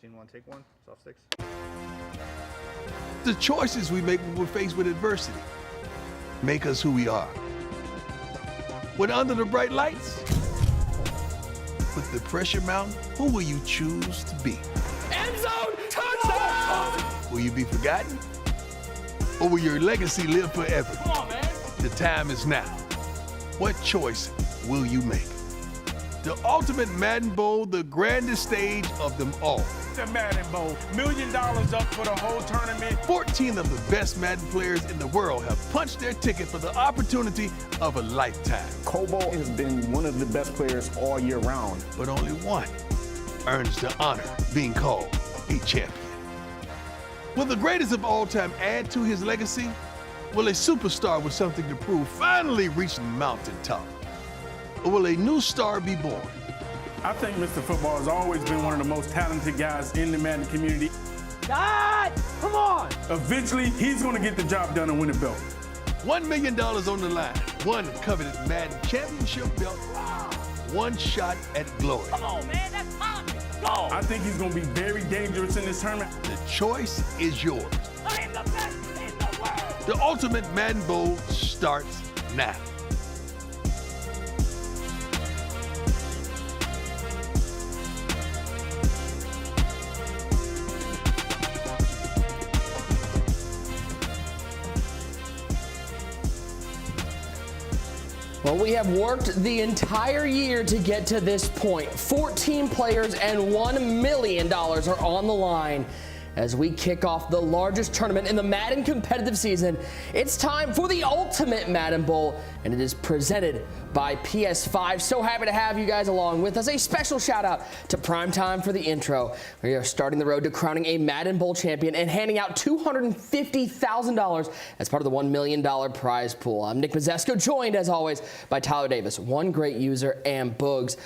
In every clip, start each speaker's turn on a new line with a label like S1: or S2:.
S1: Scene one, take one. Soft sticks.
S2: The choices we make when we're faced with adversity make us who we are. When under the bright lights, with the pressure mountain, who will you choose to be?
S3: End zone, touchdown!
S2: Will you be forgotten? Or will your legacy live forever?
S3: Come on, man.
S2: The time is now. What choice will you make? The ultimate Madden Bowl, the grandest stage of them all.
S4: The Madden Bowl, $1 million up for the whole tournament.
S2: 14 of the best Madden players in the world have punched their ticket for the opportunity of a lifetime.
S5: COBO has been one of the best players all year round.
S2: But only one earns the honor of being called a champion. Will the greatest of all time add to his legacy? Will a superstar with something to prove finally reach the mountaintop? Or will a new star be born?
S4: I think Mr. Football has always been one of the most talented guys in the Madden community.
S3: God, come on!
S4: Eventually, he's going to get the job done and win a belt.
S2: $1 million on the line, one coveted Madden championship belt, one shot at glory.
S3: Come on, man, that's popping. Go!
S4: I think he's going to be very dangerous in this tournament.
S2: The choice is yours.
S3: I am the best in the world!
S2: The ultimate Madden Bowl starts now.
S6: Well, we have worked the entire year to get to this point. 14 players and $1 million are on the line as we kick off the largest tournament in the Madden competitive season. It's time for the ultimate Madden Bowl, and it is presented by PS5. So happy to have you guys along with us. A special shout out to Primetime for the intro. We are starting the road to crowning a Madden Bowl champion and handing out $250,000 as part of the $1 million prize pool. I'm Nick Mazesco, joined as always by Tyler Davis, one great user, and Boogs.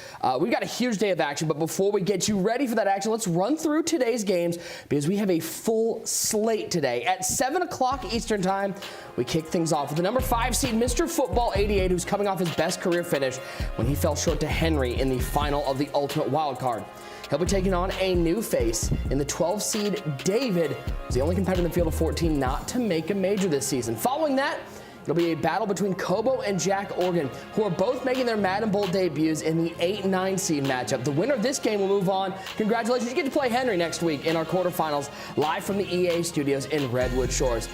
S6: We've got a huge day of action, but before we get you ready for that action, let's run through today's games because we have a full slate today. At 7 o'clock Eastern time, we kick things off with the number 5 seed, Mr. Football 88, who's coming off his best career finish when he fell short to Henry in the final of the Ultimate Wild Card. He'll be taking on a new face in the 12 seed, David, who's the only competitor in the field of 14 not to make a major this season. Following that, it'll be a battle between COBO and JACKOREGON, who are both making their Madden Bowl debuts in the 8-9 seed matchup. The winner of this game will move on. Congratulations, you get to play Henry next week in our quarterfinals, live from the EA studios in Redwood Shores.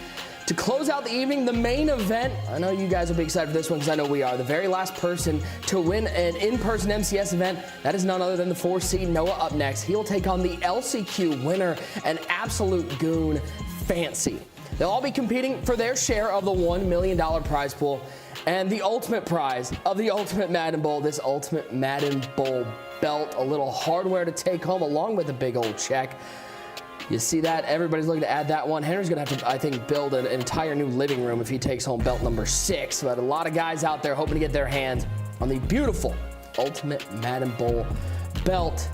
S6: To close out the evening, the main event, I know you guys will be excited for this one because I know we are. The very last person to win an in-person MCS event, that is none other than the 4 seed NOAHUPNXT. He'll take on the LCQ winner, an absolute goon, Fancy. They'll all be competing for their share of the $1 million prize pool and the ultimate prize of the Ultimate Madden Bowl, this Ultimate Madden Bowl belt, a little hardware to take home along with a big old check. You see that? Everybody's looking to add that one. Henry's going to have to, I think, build an entire new living room if he takes home belt number 6. But a lot of guys out there hoping to get their hands on the beautiful Ultimate Madden Bowl belt.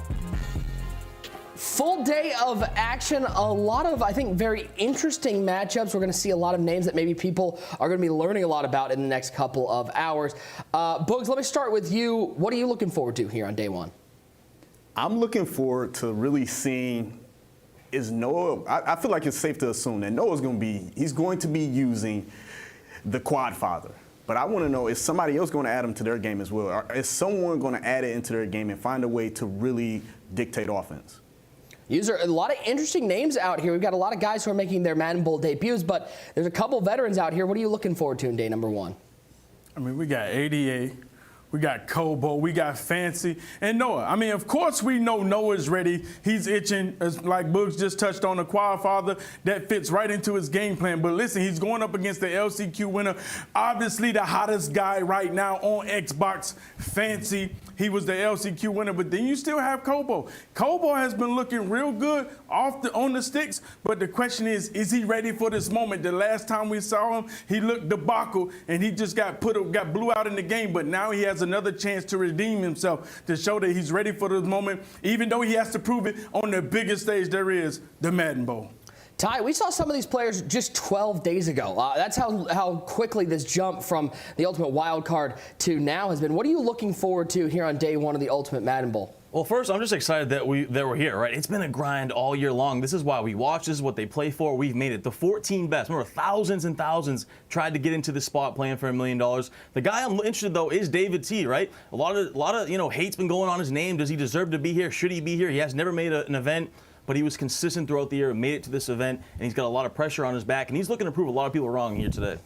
S6: Full day of action, a lot of, I think, very interesting matchups. We're going to see a lot of names that maybe people are going to be learning a lot about in the next couple of hours. Boogs, let me start with you. What are you looking forward to here on day one?
S5: I'm looking forward to really seeing is Noah. I feel like it's safe to assume that Noah's he's going to be using the quad father. But I want to know, is somebody else going to add him to their game as well? Or is someone going to add it into their game and find a way to really dictate offense?
S6: User, a lot of interesting names out here. We've got a lot of guys who are making their Madden Bowl debuts, but there's a couple veterans out here. What are you looking forward to in day number 1?
S4: I mean, we got 88. We got COBO, we got Fancy, and Noah. I mean, of course we know Noah's ready. He's itching, as like Boogs just touched on, the quad father. That fits right into his game plan. But listen, he's going up against the LCQ winner. Obviously the hottest guy right now on Xbox, Fancy. He was the LCQ winner, but then you still have COBO. COBO has been looking real good on the sticks, but the question is he ready for this moment? The last time we saw him, he looked debacle, and he just got blew out in the game, but now he has another chance to redeem himself, to show that he's ready for this moment, even though he has to prove it on the biggest stage there is, the Madden Bowl.
S6: Ty, we saw some of these players just 12 days ago. That's how quickly this jump from the Ultimate Wild Card to now has been. What are you looking forward to here on day one of the Ultimate Madden Bowl?
S1: Well, first, I'm just excited that we're here, right? It's been a grind all year long. This is why we watch. This is what they play for. We've made it. The 14 best. Remember, thousands and thousands tried to get into this spot playing for $1 million. The guy I'm interested, though, is David T, right? A lot of hate's been going on his name. Does he deserve to be here? Should he be here? He has never made an event, but he was consistent throughout the year, made it to this event, and he's got a lot of pressure on his back, and he's looking to prove a lot of people wrong here today.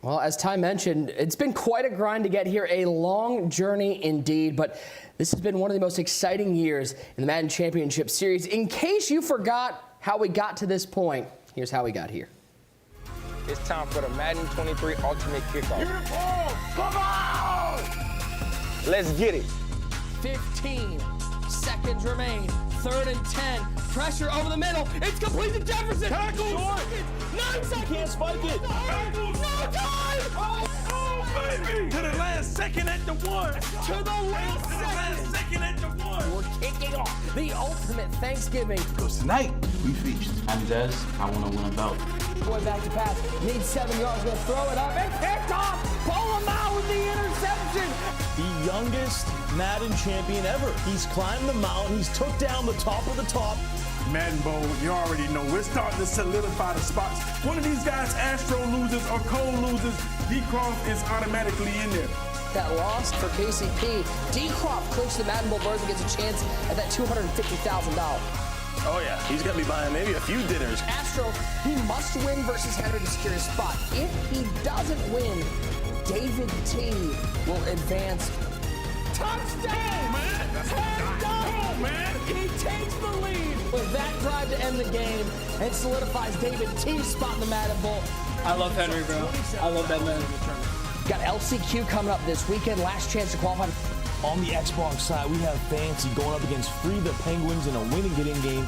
S6: Well, as Ty mentioned, it's been quite a grind to get here, a long journey indeed, but this has been one of the most exciting years in the Madden Championship Series. In case you forgot how we got to this point, here's how we got here.
S7: It's time for the Madden 23 Ultimate Kickoff.
S3: Uniform, come on!
S7: Let's get it.
S6: 15 seconds remain. 3rd and 10. Pressure over the middle. It's complete to Jefferson.
S3: Tackle.
S6: 9 seconds.
S3: Can't spike it.
S6: No time.
S3: Oh, baby!
S2: To the last second at the one.
S6: To the last
S2: second at the one.
S6: We're kicking off the ultimate Thanksgiving.
S2: Because tonight, we feast.
S8: I'm Dez. I want to win a belt.
S6: Boy, back to pass. Needs 7 yards. Gonna throw it up. And picked off. Pull him out with the interception.
S9: The youngest Madden champion ever. He's climbed the mountain. He's took down the top of the top.
S4: Madden Bowl, you already know. We're starting to solidify the spots. One of these guys, Astro loses or Cole loses, D-Croft is automatically in there.
S6: That loss for KCP. D-Crop clinches the Madden Bowl berth and gets a chance at that $250,000.
S9: Oh, yeah. He's going to be buying maybe a few dinners.
S6: Astro, he must win versus Henry to secure his spot. If he doesn't win, David T will advance. Touchdown!
S3: Man.
S6: He takes the lead with that drive to end the game and solidifies David T's spot in the Madden Bowl.
S10: I love Henry, bro. I love that man.
S6: Got LCQ coming up this weekend. Last chance to qualify.
S9: On the Xbox side, we have Fancy going up against Free the Penguins in a win and get in game.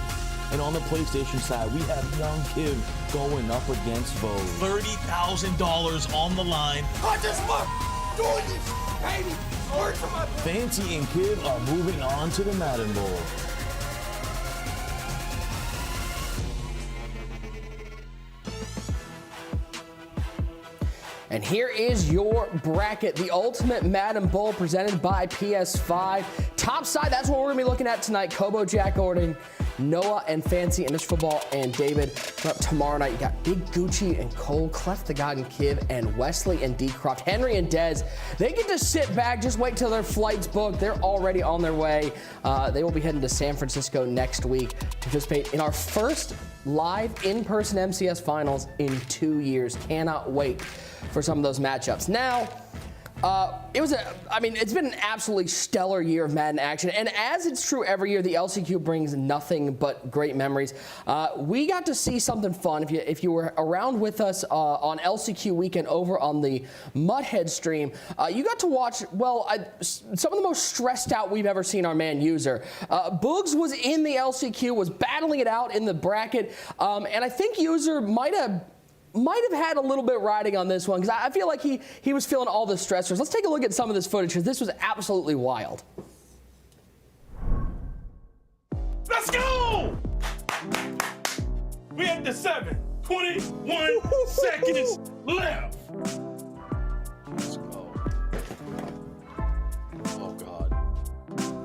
S9: And on the PlayStation side, we have Young Kiv going up against Vogue.
S1: $30,000 on the line.
S3: I just love doing this, baby. Work for my
S9: Fancy and Kiv are moving on to the Madden Bowl.
S6: And here is your bracket, the Ultimate Madden Bowl presented by PS5. Top side, that's what we're going to be looking at tonight. COBO, Jack Gordon, Noah and Fancy, and Mr. Football and David. But tomorrow night, you got Big Gucci and Cole, Clef the God and Kiv, and Wesley and D-Croft, Henry and Dez. They get to sit back, just wait till their flight's booked. They're already on their way. They will be heading to San Francisco next week to participate in our first live in-person MCS finals in 2 years. Cannot wait for some of those matchups. Now, it's been an absolutely stellar year of Madden action, and as it's true every year, the LCQ brings nothing but great memories. We got to see something fun. If you were around with us on LCQ weekend over on the Mudhead stream, you got to watch, some of the most stressed out we've ever seen our man User. Boogs was in the LCQ, was battling it out in the bracket, and I think User might have had a little bit riding on this one because I feel like he was feeling all the stressors. Let's take a look at some of this footage because this was absolutely wild.
S2: Let's go! We at the 7. 21 seconds left.
S1: Let's go. Oh, God.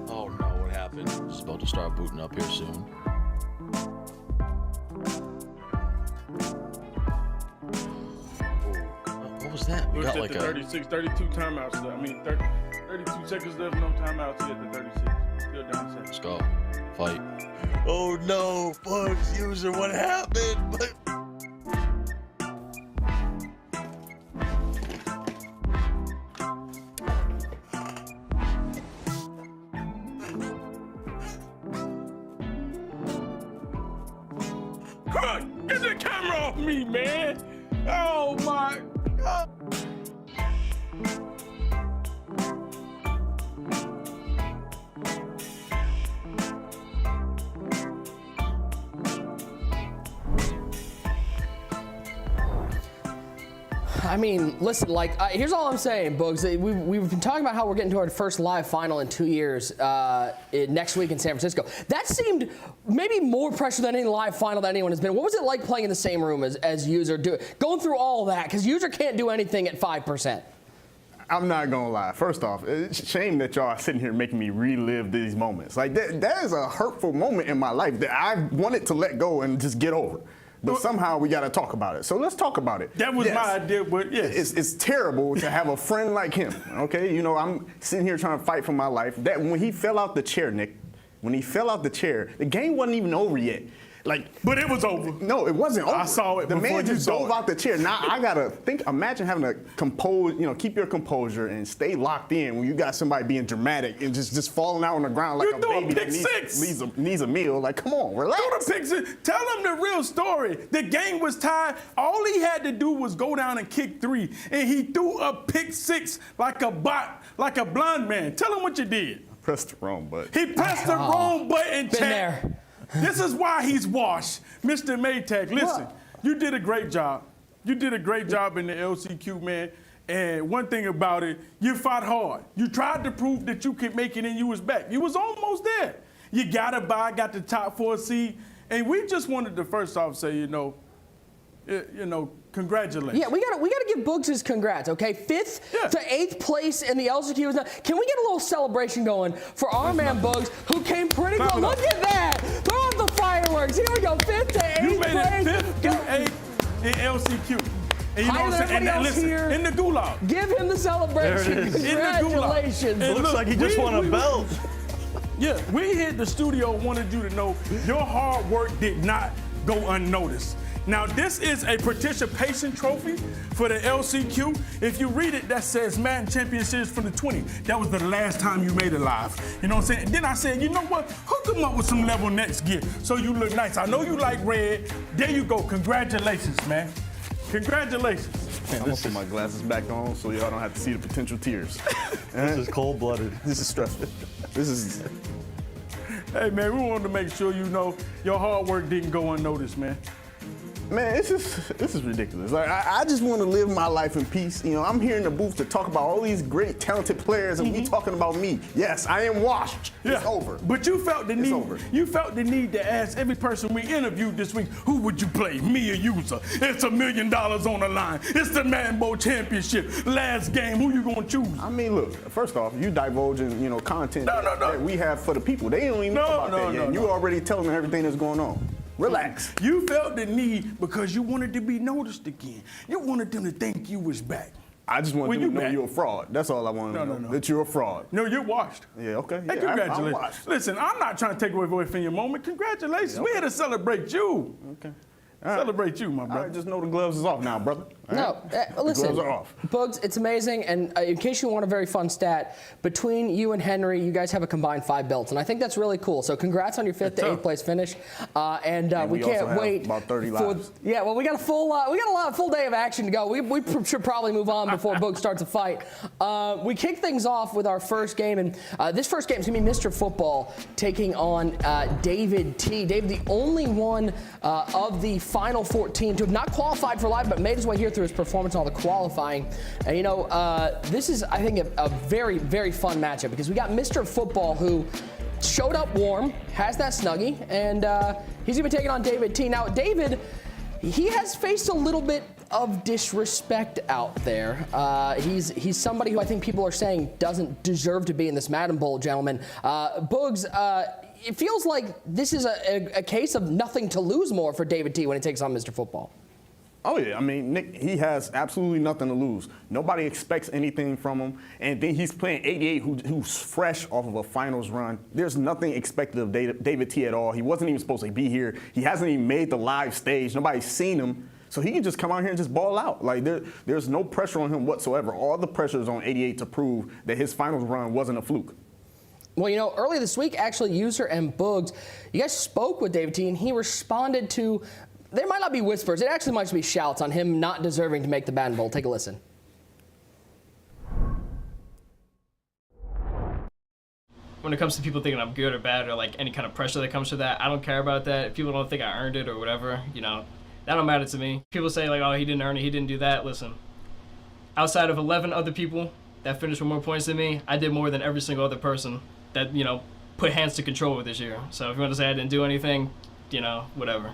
S1: Oh, no, what happened? It's about to start booting up here soon. What was that? We
S4: Look
S1: got
S4: at
S1: like
S4: the 36, 32 timeouts left. 32 seconds left, no timeouts yet. The 36. Still down 7.
S1: Let's go. Fight. Oh no, Bugs User, what happened?
S2: Come on, get the camera off me, man. Oh my God.
S6: I mean, listen, here's all I'm saying, Boogs. We've been talking about how we're getting to our first live final in 2 years next week in San Francisco. That seemed maybe more pressure than any live final that anyone has been. What was it like playing in the same room as User, going through all that? Because User can't do anything at 5%.
S5: I'm not gonna lie. First off, it's a shame that y'all are sitting here making me relive these moments. Like that is a hurtful moment in my life that I wanted to let go and just get over. But somehow we got to talk about it. So let's talk about it.
S4: That was my idea, but yes.
S5: It's terrible to have a friend like him, okay? You know, I'm sitting here trying to fight for my life. That when he fell out the chair, Nick, when he fell out the chair, the game wasn't even over yet.
S4: But it was over.
S5: No, it wasn't over.
S4: I saw it
S5: the
S4: before
S5: man
S4: you
S5: just
S4: saw
S5: dove
S4: it.
S5: out the chair. Now I gotta imagine having to compose, keep your composure and stay locked in when you got somebody being dramatic and just falling out on the ground like
S4: You
S5: a
S4: threw a
S5: baby
S4: pick
S5: that
S4: six.
S5: needs a meal. Like, come on, relax.
S4: Throw the pick six. Tell him the real story. The game was tied. All he had to do was go down and kick 3, and he threw a pick 6 like a bot, like a blind man. Tell him what you did.
S5: I pressed the wrong button.
S4: He pressed the wrong button,
S6: Been
S4: chat.
S6: there.
S4: This is why he's washed. Mr. Maytag, listen, you did a great job. You did a great job in the LCQ, man. And one thing about it, you fought hard. You tried to prove that you could make it and you was back. You was almost there. You got a bye, got the top 4 seed. And we just wanted to first off say, congratulations.
S6: Yeah, we gotta give Boogs his congrats, okay? 5th to 8th place in the LCQ. Can we get a little celebration going for our man Boogs, who came pretty
S4: Clap
S6: close?
S4: it up.
S6: Look at that! Throw up the fireworks. Here we go, 5th to 8th
S4: You made
S6: place.
S4: it 5th to 8th in LCQ. And you know
S6: Higher
S4: what I'm
S6: than
S4: saying? And
S6: everybody else
S4: listen,
S6: here.
S4: in the gulag.
S6: Give him the celebration.
S1: There it is.
S4: In the gulag.
S6: Congratulations.
S4: And
S1: Looks like he just won a belt.
S4: Yeah, we here at the studio wanted you to know your hard work did not go unnoticed. Now, this is a participation trophy for the LCQ. If you read it, that says Madden Champion Series from the 20. That was the last time you made it live. You know what I'm saying? Then I said, you know what? Hook them up with some level next gear so you look nice. I know you like red. There you go. Congratulations, man. Congratulations.
S5: I'm gonna put my glasses back on so y'all don't have to see the potential tears.
S1: This is cold-blooded.
S5: This is stressful. This is.
S4: Hey, man, we wanted to make sure you know your hard work didn't go unnoticed, man.
S5: Man, this is ridiculous. Like, I just want to live my life in peace. I'm here in the booth to talk about all these great, talented players, and we talking about me. Yes, I am washed. It's over.
S4: But you felt the need.
S5: over.
S4: You felt the need to ask every person we interviewed this week, who would you play, me or you, sir? It's $1 million on the line. It's the Madden Bowl championship. Last game. Who you gonna choose?
S5: I mean, look. First off, you divulging, content that we have for the people. They don't even know about that yet. You already telling them everything that's going on. Relax.
S4: You felt the need because you wanted to be noticed again. You wanted them to think you was back.
S5: I just want them to know
S4: back?
S5: you're a fraud. That's all I want to know. That you're a fraud.
S4: No, you're washed.
S5: Yeah, okay.
S4: Hey,
S5: Yeah,
S4: congratulations.
S5: I'm washed.
S4: Listen, I'm not trying to take away from your moment. Congratulations.
S5: Yeah, okay.
S4: We're here to celebrate you.
S5: Okay.
S4: Celebrate you, my brother.
S5: All right, just know the gloves is off now, brother. All
S6: No,
S5: right?
S6: listen,
S5: The gloves are off.
S6: Bugs, it's amazing. And in case you want a very fun stat, between you and Henry, you guys have a combined 5 belts, and I think that's really cool. So congrats on your 5th to 8th place finish. And
S5: we
S6: we
S5: also
S6: can't
S5: have
S6: wait.
S5: about 30 lives.
S6: Yeah, well, we got a full day of action to go. We should probably move on before Bugs starts a fight. We kick things off with our first game, and this first game is gonna be Mr. Football taking on David T. David, the only one of the final 14 to have not qualified for live, but made his way here through his performance in all the qualifying. And this is, I think, a very, very fun matchup because we got Mr. Football who showed up warm, has that Snuggie, and he's gonna be taking on David T. Now, David, he has faced a little bit of disrespect out there. He's somebody who I think people are saying doesn't deserve to be in this Madden Bowl, gentlemen. Boogs, it feels like this is a case of nothing to lose more for David T when he takes on Mr. Football.
S5: Oh, yeah. I mean, Nick, he has absolutely nothing to lose. Nobody expects anything from him. And then he's playing 88, who's fresh off of a finals run. There's nothing expected of David T at all. He wasn't even supposed to be here. He hasn't even made the live stage. Nobody's seen him. So he can just come out here and just ball out. Like, there's no pressure on him whatsoever. All the pressure is on 88 to prove that his finals run wasn't a fluke.
S6: Well, earlier this week, actually, User and Boogs, you guys spoke with David T, and he responded to, there might not be whispers, it actually might just be shouts on him not deserving to make the Madden Bowl. Take a listen.
S10: When it comes to people thinking I'm good or bad or like any kind of pressure that comes to that, I don't care about that. If people don't think I earned it or whatever, that don't matter to me. People say like, oh, he didn't earn it, he didn't do that. Listen, outside of 11 other people that finished with more points than me, I did more than every single other person that, put hands to control with this year. So if you want to say I didn't do anything, whatever.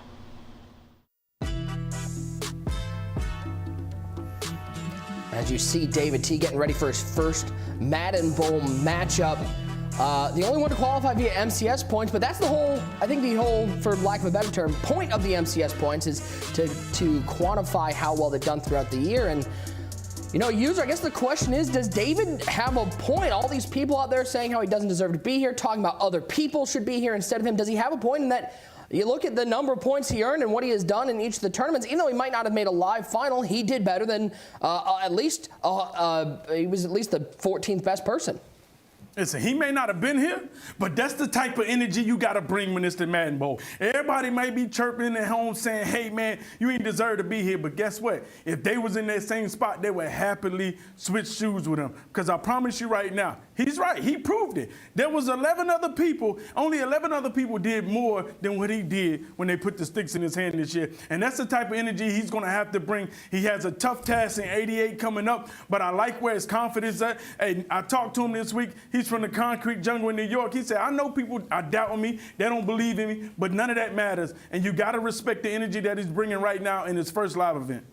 S6: as you see David T getting ready for his first Madden Bowl matchup. The only one to qualify via MCS points, but that's the whole, I think the whole, for lack of a better term, point of the MCS points is to quantify how well they've done throughout the year. And you know, user, I guess the question is, does David have a point? All these people out there saying how he doesn't deserve to be here, talking about other people should be here instead of him. Does he have a point in that you look at the number of points he earned and what he has done in each of the tournaments? Even though he might not have made a live final, he did better than he was at least the 14th best person.
S4: Listen, he may not have been here, but that's the type of energy you got to bring when it's the Madden Bowl. Everybody may be chirping at home saying, hey, man, you ain't deserve to be here. But guess what? If they was in that same spot, they would happily switch shoes with him. Because I promise you right now, he's right. He proved it. There was 11 other people. Only 11 other people did more than what he did when they put the sticks in his hand this year. And that's the type of energy he's going to have to bring. He has a tough task in 88 coming up, but I like where his confidence is at. Hey, I talked to him this week. He's from the concrete jungle in New York. He said, I know people are doubting me. They don't believe in me, but none of that matters. And you got to respect the energy that he's bringing right now in his first live event.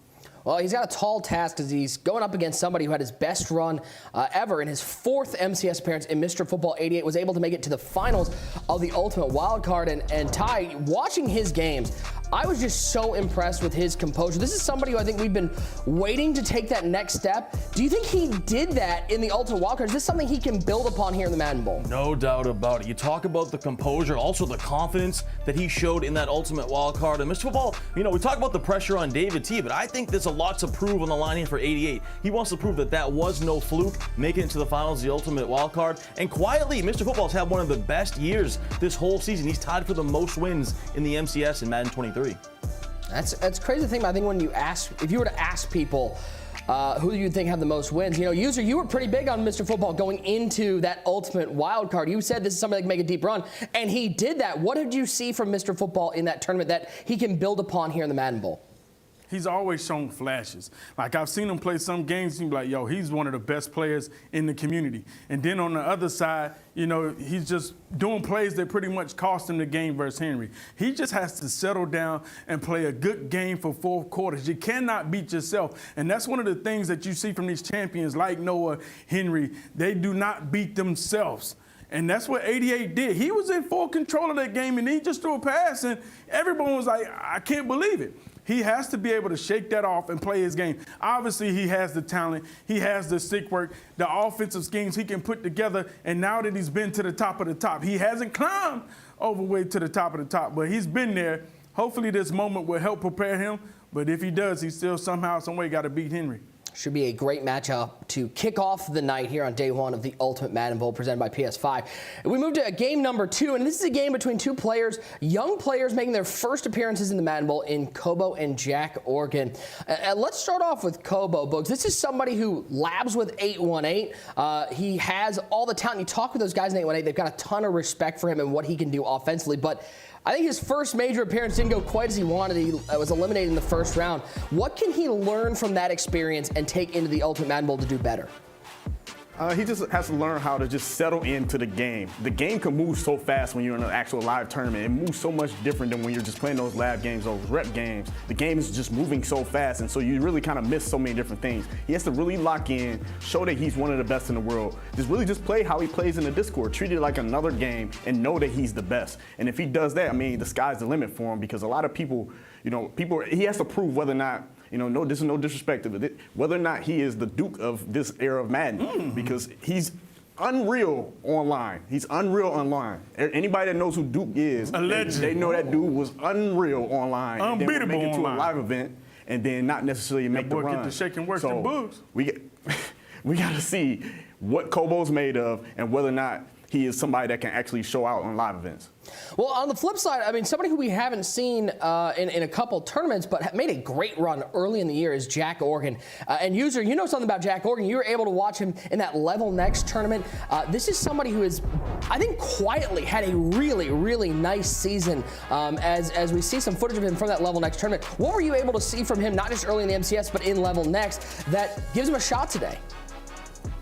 S6: Well, he's got a tall task as he's going up against somebody who had his best run ever in his 4th MCS appearance in Mr. Football 88, was able to make it to the finals of the Ultimate Wildcard. And Ty, watching his games, I was just so impressed with his composure. This is somebody who I think we've been waiting to take that next step. Do you think he did that in the Ultimate Wildcard? Is this something he can build upon here in the Madden Bowl?
S1: No doubt about it. You talk about the composure, also the confidence that he showed in that Ultimate Wildcard. And Mr. Football, you know, we talk about the pressure on David T, but I think there's a lot to prove on the line here for 88. He wants to prove that that was no fluke, making it to the finals, the Ultimate Wildcard. And quietly, Mr. Football's had one of the best years this whole season. He's tied for the most wins in the MCS in Madden 23.
S6: That's crazy to think about. I think when you ask, if you were to ask people who do you think have the most wins, you know, user, you were pretty big on Mr. Football going into that Ultimate Wild Card. You said this is somebody that can make a deep run, and he did that. What did you see from Mr. Football in that tournament that he can build upon here in the Madden Bowl?
S4: He's always shown flashes. Like, I've seen him play some games, and you're like, yo, he's one of the best players in the community. And then on the other side, you know, he's just doing plays that pretty much cost him the game versus Henry. He just has to settle down and play a good game for 4 quarters. You cannot beat yourself. And that's one of the things that you see from these champions like Noah, Henry. They do not beat themselves. And that's what 88 did. He was in full control of that game, and he just threw a pass, and everyone was like, I can't believe it. He has to be able to shake that off and play his game. Obviously, he has the talent. He has the stick work, the offensive schemes he can put together. And now that he's been to the top of the top, he hasn't climbed all the way to the top of the top, but he's been there. Hopefully this moment will help prepare him. But if he does, he still somehow, some way got to beat Henry.
S6: Should be a great matchup to kick off the night here on day 1 of the Ultimate Madden Bowl presented by PS5. We move to game number 2, and this is a game between 2 players, young players making their first appearances in the Madden Bowl in COBO and JACKOREGON. Let's start off with COBO, Boogs. This is somebody who labs with 818. He has all the talent. You talk with those guys in 818, they've got a ton of respect for him and what he can do offensively, but I think his first major appearance didn't go quite as he wanted. He was eliminated in the first round. What can he learn from that experience and take into the Ultimate Madden Bowl to do better?
S5: He just has to learn how to just settle into the game. The game can move so fast when you're in an actual live tournament. It moves so much different than when you're just playing those lab games, those rep games. The game is just moving so fast, and so you really kind of miss so many different things. He has to really lock in, show that he's one of the best in the world. Just play how he plays in the Discord, treat it like another game, and know that he's the best. And if he does that, I mean, the sky's the limit for him, because a lot of people, you know, he has to prove whether or not, you know, this is no disrespect to it, whether or not he is the Duke of this era of Madden, because he's unreal online. He's unreal online. Anybody that knows who Duke is, they know that dude was unreal online.
S4: Unbeatable
S5: and then make it to
S4: online.
S5: a live event, and then not necessarily make the run.
S4: Get the shake and work the Boogs.
S5: We got to see what COBO's made of and whether or not he is somebody that can actually show out on live events.
S6: Well, on the flip side, I mean, somebody who we haven't seen in a couple tournaments but made a great run early in the year is JACKOREGON. And user, you know something about JACKOREGON. You were able to watch him in that Level Next tournament. This is somebody who is, I think, quietly had a really, really nice season as we see some footage of him from that Level Next tournament. What were you able to see from him, not just early in the MCS, but in Level Next, that gives him a shot today?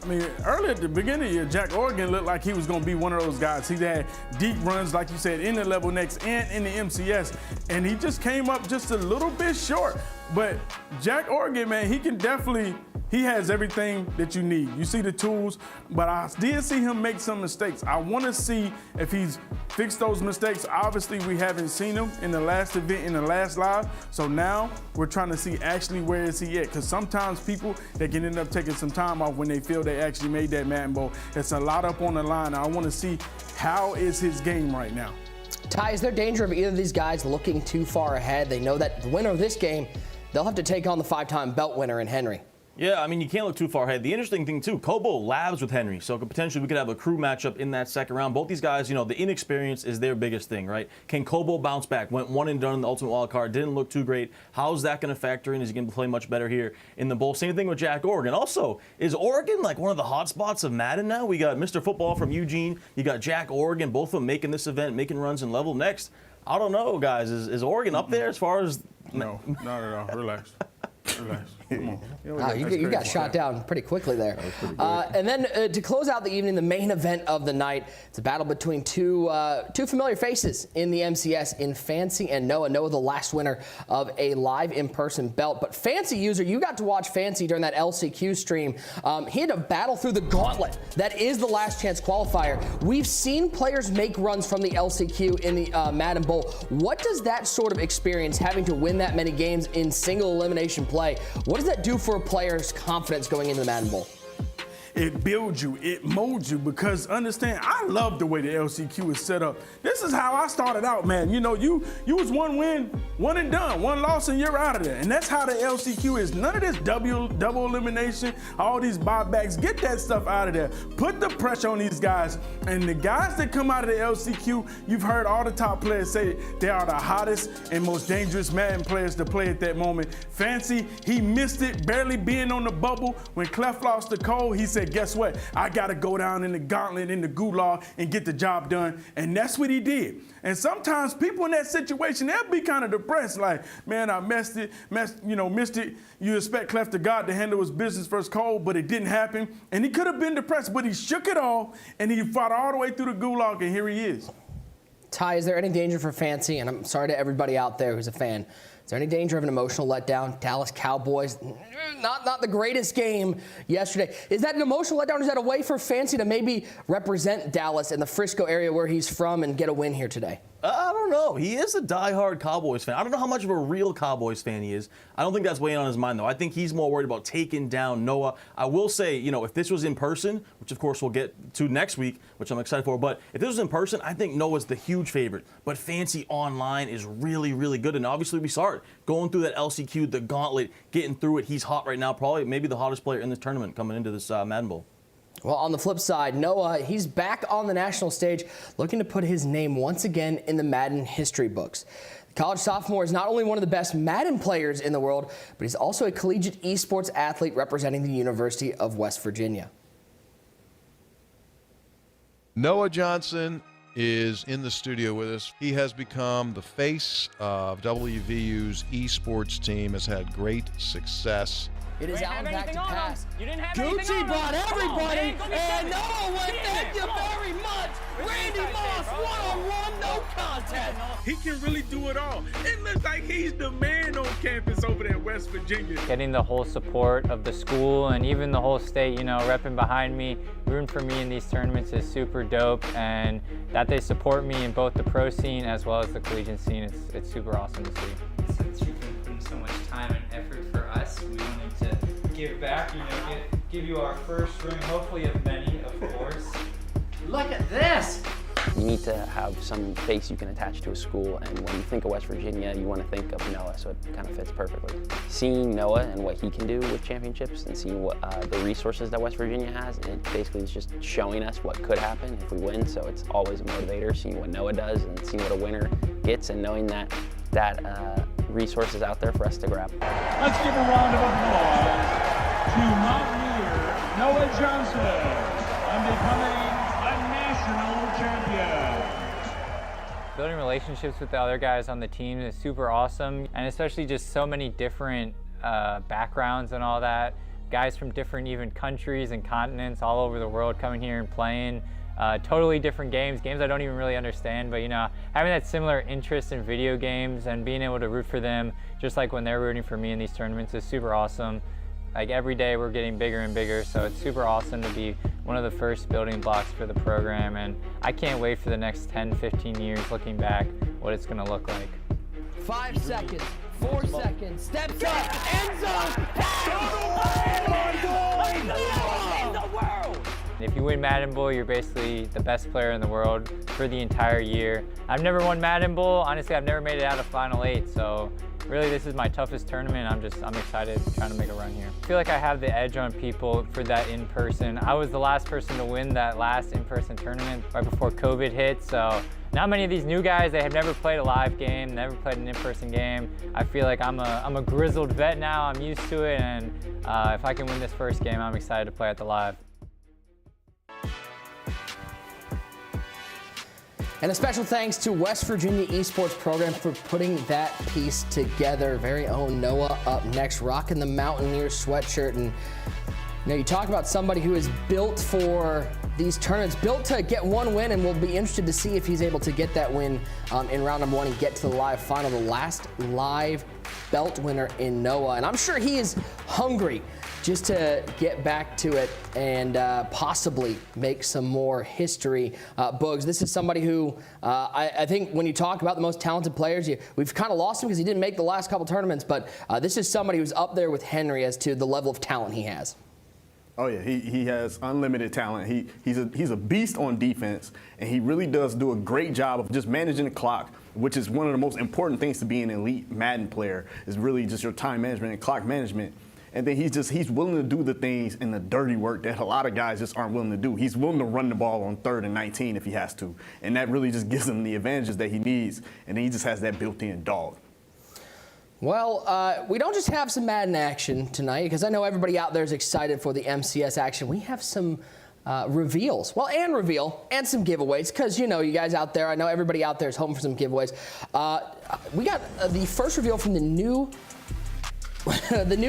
S4: I mean, early at the beginning of the year, JACKOREGON looked like he was going to be one of those guys. He had deep runs, like you said, in the Level Next and in the MCS, and he just came up just a little bit short. But JACKOREGON, man, he can definitely he has everything that you need. You see the tools, but I did see him make some mistakes. I want to see if he's fixed those mistakes. Obviously, we haven't seen him in the last event, in the last live. So now we're trying to see actually where is he at. Because sometimes people, they can end up taking some time off when they feel they actually made that Madden Bowl. It's a lot up on the line. I want to see how is his game right now.
S6: Ty, is there danger of either of these guys looking too far ahead? They know that the winner of this game, they'll have to take on the 5-time belt winner in Henry.
S1: Yeah, I mean, you can't look too far ahead. The interesting thing, too, COBO labs with Henry, so potentially we could have a crew matchup in that second round. Both these guys, you know, the inexperience is their biggest thing, right? Can COBO bounce back? Went one and done in the Ultimate Wildcard, didn't look too great. How's that going to factor in? Is he going to play much better here in the bowl? Same thing with JACKOREGON. Also, is Oregon like one of the hot spots of Madden now? We got Mr. Football from Eugene. You got JACKOREGON, both of them making this event, making runs in level. Next, I don't know, guys. Is Oregon up there as far as...
S4: No, not at all. Relax. Relax. Come on.
S6: Wow, you got shot down pretty quickly there. And then to close out the evening, the main event of the night, it's a battle between two familiar faces in the MCS in Fancy and Noah. Noah, the last winner of a live in-person belt. But Fancy user, you got to watch Fancy during that LCQ stream. He had to battle through the gauntlet. That is the last chance qualifier. We've seen players make runs from the LCQ in the Madden Bowl. What does that sort of experience, having to win that many games in single elimination play, what does that do for a player's confidence going into the Madden Bowl?
S4: It builds you, it molds you, because understand, I love the way the LCQ is set up. This is how I started out, man. You know, you was one win, one and done, one loss, and you're out of there. And that's how the LCQ is. None of this double elimination, all these buybacks. Get that stuff out of there. Put the pressure on these guys. And the guys that come out of the LCQ, you've heard all the top players say they are the hottest and most dangerous Madden players to play at that moment. Fancy, he missed it, barely being on the bubble. When Clef lost to Cole, he said, guess what? I got to go down in the gauntlet, in the gulag, and get the job done. And that's what he did. And sometimes people in that situation, they'll be kind of depressed, like, man, I missed it. You expect Clef the God to handle his business versus Cole, but it didn't happen. And he could have been depressed, but he shook it off, and he fought all the way through the gulag, and here he is.
S6: Ty, is there any danger for Fancy? And I'm sorry to everybody out there who's a fan. Is there any danger of an emotional letdown? Dallas Cowboys, not the greatest game yesterday. Is that an emotional letdown? Is that a way for Fancy to maybe represent Dallas in the Frisco area where he's from and get a win here today?
S1: I don't know. He is a diehard Cowboys fan. I don't know how much of a real Cowboys fan he is. I don't think that's weighing on his mind, though. I think he's more worried about taking down Noah. I will say, you know, if this was in person, which of course we'll get to next week, which I'm excited for, but if this was in person, I think Noah's the huge favorite. But Fancy online is really, really good. And obviously we saw it going through that LCQ, the gauntlet, getting through it. He's hot right now, probably maybe the hottest player in this tournament coming into this Madden Bowl.
S6: Well, on the flip side, Noah, he's back on the national stage looking to put his name once again in the Madden history books. The college sophomore is not only one of the best Madden players in the world, but he's also a collegiate esports athlete representing the University of West Virginia.
S11: Noah Johnson is in the studio with us. He has become the face of WVU's esports team, has had great success.
S6: It is Allen back to pass.
S3: You didn't have
S6: Gucci brought everybody, and Noah went, thank you very much. Randy Moss, one-on-one, no contest.
S4: He can really do it all. It looks like he's the man on campus over there in West Virginia.
S12: Getting the whole support of the school and even the whole state, you know, repping behind me, rooting for me in these tournaments is super dope, and that they support me in both the pro scene as well as the collegiate scene, it's super awesome to see.
S13: Since you've been putting so much time and effort for us, we wanted to give back, you know, give you our first ring, hopefully of many, of course. Look at this!
S14: You need to have some face you can attach to a school, and when you think of West Virginia, you want to think of Noah, so it kind of fits perfectly. Seeing Noah and what he can do with championships and seeing what the resources that West Virginia has, it basically is just showing us what could happen if we win, so it's always a motivator, seeing what Noah does and seeing what a winner gets and knowing that resources out there for us to grab.
S15: Let's give a round of applause to Mountaineer Noah Johnson on becoming a national champion.
S12: Building relationships with the other guys on the team is super awesome, and especially just so many different backgrounds and all that. Guys from different even countries and continents all over the world coming here and playing. Totally different games I don't even really understand, but you know, having that similar interest in video games and being able to root for them just like when they're rooting for me in these tournaments is super awesome. Like every day we're getting bigger and bigger, so it's super awesome to be one of the first building blocks for the program, and I can't wait for the next 10, 15 years looking back what it's going to look like.
S6: 5 seconds, 4 seconds, steps up, end zone, in the world!
S12: If you win Madden Bowl, you're basically the best player in the world for the entire year. I've never won Madden Bowl. Honestly, I've never made it out of Final 8, so really this is my toughest tournament. I'm excited trying to make a run here. I feel like I have the edge on people for that in-person. I was the last person to win that last in-person tournament right before COVID hit, so not many of these new guys, they have never played a live game, never played an in-person game. I feel like I'm a grizzled vet now, I'm used to it, and if I can win this first game, I'm excited to play at the live.
S6: And a special thanks to West Virginia Esports Program for putting that piece together. Very own Noah up next, rocking the Mountaineers sweatshirt. And you talk about somebody who is built for these tournaments, built to get one win, and we'll be interested to see if he's able to get that win in round number 1 and get to the live final, the last live belt winner in Noah. And I'm sure he is hungry just to get back to it and possibly make some more history. Boogs, this is somebody who I think when you talk about the most talented players, we've kind of lost him because he didn't make the last couple tournaments, but this is somebody who's up there with Henry as to the level of talent he has.
S5: Oh yeah, he has unlimited talent. He's a beast on defense, and he really does do a great job of just managing the clock, which is one of the most important things to be an elite Madden player, is really just your time management and clock management. And then he's willing to do the things and the dirty work that a lot of guys just aren't willing to do. He's willing to run the ball on 3rd and 19 if he has to, and that really just gives him the advantages that he needs, and then he just has that built-in dog.
S6: Well, we don't just have some Madden action tonight, because I know everybody out there is excited for the MCS action. We have some reveals. Well, and some giveaways, because you guys out there, I know everybody out there is hoping for some giveaways. We got the first reveal from the new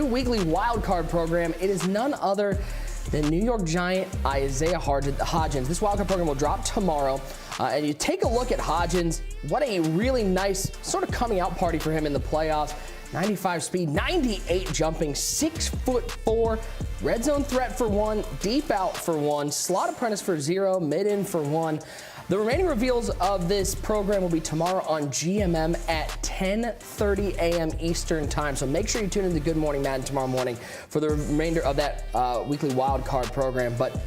S6: weekly wildcard program. It is none other than New York Giant Isaiah Hodgins. This wildcard program will drop tomorrow. And you take a look at Hodgins, what a really nice sort of coming out party for him in the playoffs. 95 speed, 98 jumping, 6'4", red zone threat for 1, deep out for 1, slot apprentice for 0, mid in for 1. The remaining reveals of this program will be tomorrow on GMM at 10:30 a.m. Eastern time. So make sure you tune in to Good Morning Madden tomorrow morning for the remainder of that weekly wildcard program. But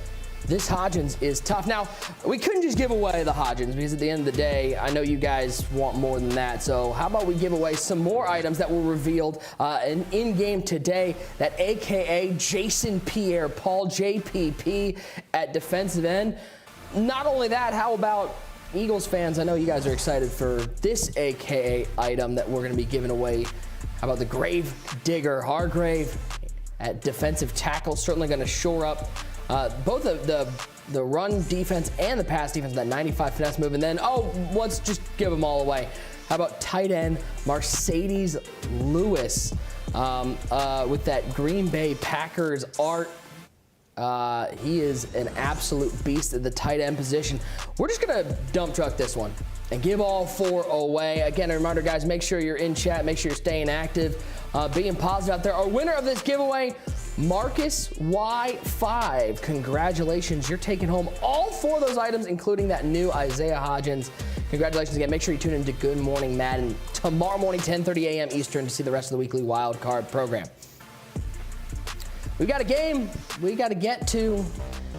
S6: this Hodgins is tough. Now, we couldn't just give away the Hodgins, because at the end of the day, I know you guys want more than that. So how about we give away some more items that were revealed in-game today, that AKA Jason Pierre-Paul, JPP at defensive end. Not only that, how about Eagles fans? I know you guys are excited for this AKA item that we're going to be giving away. How about the Grave Digger Hargrave at defensive tackle? Certainly going to shore up both of the run defense and the pass defense, that 95 finesse move. And then, let's just give them all away. How about tight end Mercedes Lewis with that Green Bay Packers art? He is an absolute beast at the tight end position. We're just going to dump truck this one and give all 4 away. Again, a reminder, guys, make sure you're in chat. Make sure you're staying active, being positive out there. Our winner of this giveaway, Marcus Y5. Congratulations. You're taking home all 4 of those items, including that new Isaiah Hodgins. Congratulations again. Make sure you tune in to Good Morning Madden tomorrow morning, 10:30 a.m. Eastern, to see the rest of the weekly wild card program. We've got a game we got to get to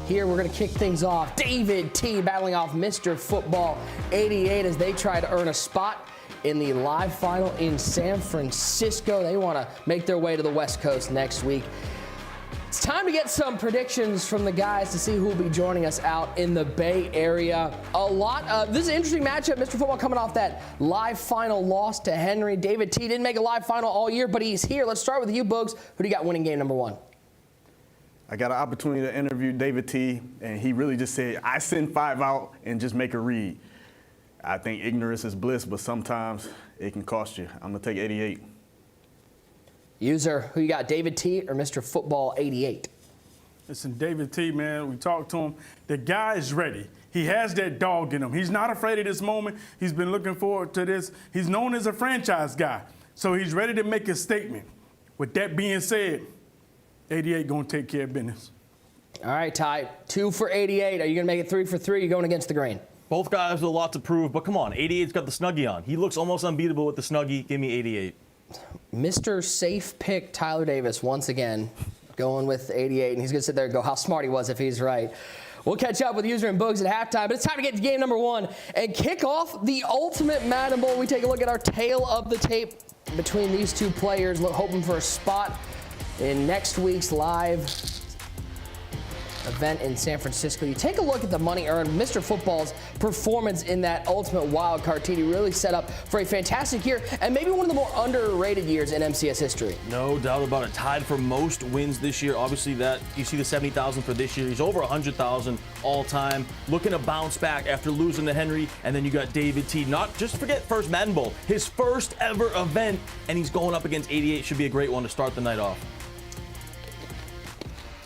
S6: here. We're going to kick things off. David T battling off Mr. Football 88 as they try to earn a spot in the live final in San Francisco. They want to make their way to the West Coast next week. It's time to get some predictions from the guys to see who will be joining us out in the Bay Area. This is an interesting matchup. Mr. Football coming off that live final loss to Henry. David T didn't make a live final all year, but he's here. Let's start with you, Boogs. Who do you got winning game number 1?
S5: I got an opportunity to interview David T, and he really just said, I send 5 out and just make a read. I think ignorance is bliss, but sometimes it can cost you. I'm going to take 88.
S6: User, who you got, David T or Mr. Football 88?
S4: Listen, David T, man, we talked to him. The guy is ready. He has that dog in him. He's not afraid of this moment. He's been looking forward to this. He's known as a franchise guy, so he's ready to make a statement. With that being said, 88 going to take care of business.
S6: All right, Ty, 2 for 88. Are you going to make it 3 for 3? You're going against the grain.
S1: Both guys with a lot to prove, but come on, 88's got the Snuggie on. He looks almost unbeatable with the Snuggie. Give me 88.
S6: Mr. Safe Pick Tyler Davis once again going with 88, and he's going to sit there and go how smart he was if he's right. We'll catch up with User and Boogs at halftime, but it's time to get to game number 1 and kick off the ultimate Madden Bowl. We take a look at our tale of the tape between these two players, hoping for a spot in next week's live event in San Francisco. You take a look at the money earned. Mr. Football's performance in that ultimate wild card TD really set up for a fantastic year and maybe one of the more underrated years in MCS history.
S1: No doubt about it. Tied for most wins this year. Obviously, that you see the 70,000 for this year. He's over 100,000 all time. Looking to bounce back after losing to Henry, and then you got David T. Not just forget first Madden Bowl, his first ever event, and he's going up against 88. Should be a great one to start the night off.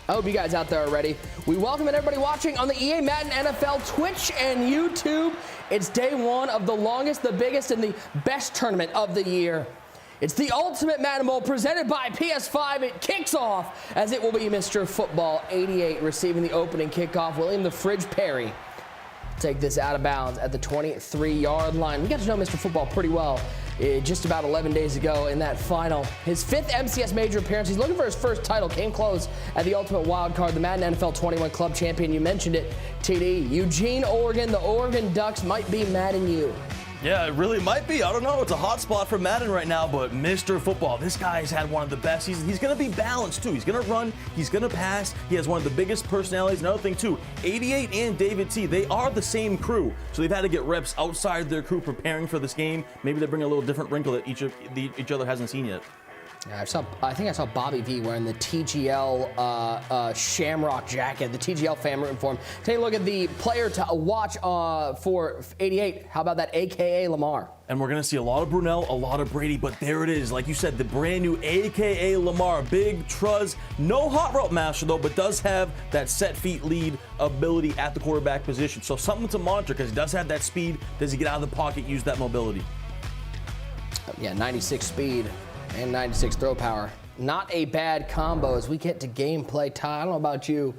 S6: I hope you guys out there are ready. We welcome everybody watching on the EA Madden NFL Twitch and YouTube. It's day 1 of the longest, the biggest, and the best tournament of the year. It's the Ultimate Madden Bowl presented by PS5. It kicks off as it will be Mr. Football 88 receiving the opening kickoff. William the Fridge Perry take this out of bounds at the 23-yard line. We got to know Mr. Football pretty well just about 11 days ago in that final. His 5th MCS major appearance. He's looking for his first title. Came close at the Ultimate Wild Card, the Madden NFL 21 Club Champion. You mentioned it, TD. Eugene, Oregon. The Oregon Ducks might be mad at you.
S1: Yeah, it really might be. I don't know. It's a hot spot for Madden right now, but Mr. Football, this guy's had one of the best seasons. He's going to be balanced, too. He's going to run. He's going to pass. He has one of the biggest personalities. Another thing, too, 88 and David T., they are the same crew, so they've had to get reps outside their crew preparing for this game. Maybe they bring a little different wrinkle that each other hasn't seen yet.
S6: Yeah, I think I saw Bobby V wearing the TGL Shamrock jacket, the TGL fan rooting for him. Take a look at the player to watch for 88. How about that AKA Lamar?
S1: And we're going to see a lot of Brunell, a lot of Brady, but there it is. Like you said, the brand new AKA Lamar. Big Truz, no hot route master though, but does have that set feet lead ability at the quarterback position. So something to monitor because he does have that speed. Does he get out of the pocket, use that mobility?
S6: Yeah, 96 speed and 96 throw power. Not a bad combo as we get to gameplay. Ty, I don't know about you.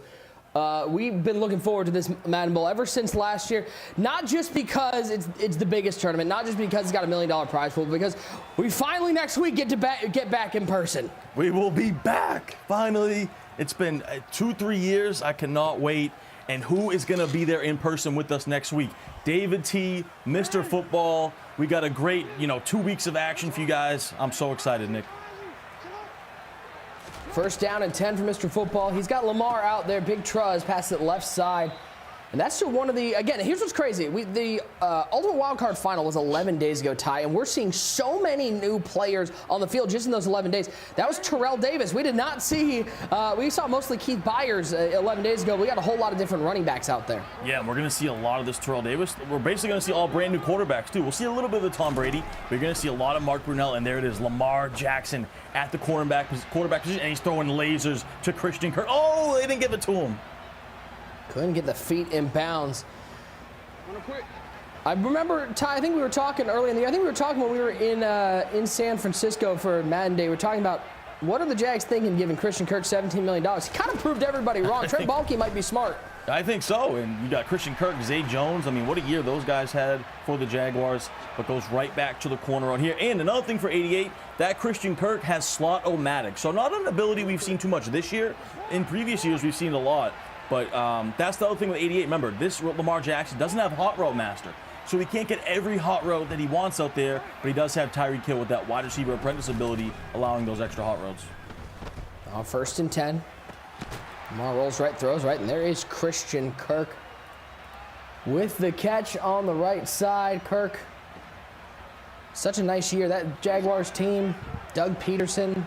S6: We've been looking forward to this Madden Bowl ever since last year. Not just because it's the biggest tournament, not just because it's got $1 million prize pool, but because we finally next week get back in person.
S1: We will be back, finally. It's been 2-3 years. I cannot wait. And who is going to be there in person with us next week? David T., Mr. Football. We got a great, 2 weeks of action for you guys. I'm so excited, Nick.
S6: First down and 10 for Mr. Football. He's got Lamar out there. Big Truz past it left side. And that's to one of the, again, here's what's crazy. The Ultimate Wildcard Final was 11 days ago, Ty, and we're seeing so many new players on the field just in those 11 days. That was Terrell Davis. We did not see, we saw mostly Keith Byers 11 days ago. We got a whole lot of different running backs out there.
S1: Yeah, and we're going to see a lot of this Terrell Davis. We're basically going to see all brand new quarterbacks, too. We'll see a little bit of the Tom Brady, but you're going to see a lot of Mark Brunell, and there it is, Lamar Jackson at the quarterback position, and he's throwing lasers to Christian Kirk. Oh, they didn't give it to him.
S6: Couldn't get the feet in bounds. I remember, Ty, I think we were talking early in the year. I think we were talking when we were in San Francisco for Madden Day. We were talking about what are the Jags thinking giving Christian Kirk $17 million. He kind of proved everybody wrong. Trent Baalke might be smart.
S1: I think so. And you got Christian Kirk, Zay Jones. I mean, what a year those guys had for the Jaguars. But goes right back to the corner on here. And another thing for 88, that Christian Kirk has slot-o-matic. So not an ability we've seen too much this year. In previous years, we've seen a lot. But that's the other thing with 88. Remember, this Lamar Jackson doesn't have hot route master. So he can't get every hot route that he wants out there, but he does have Tyreek Hill with that wide receiver apprentice ability, allowing those extra hot routes.
S6: On 1st and 10. Lamar rolls right, throws right, and there is Christian Kirk with the catch on the right side. Kirk, such a nice year. That Jaguars team, Doug Peterson,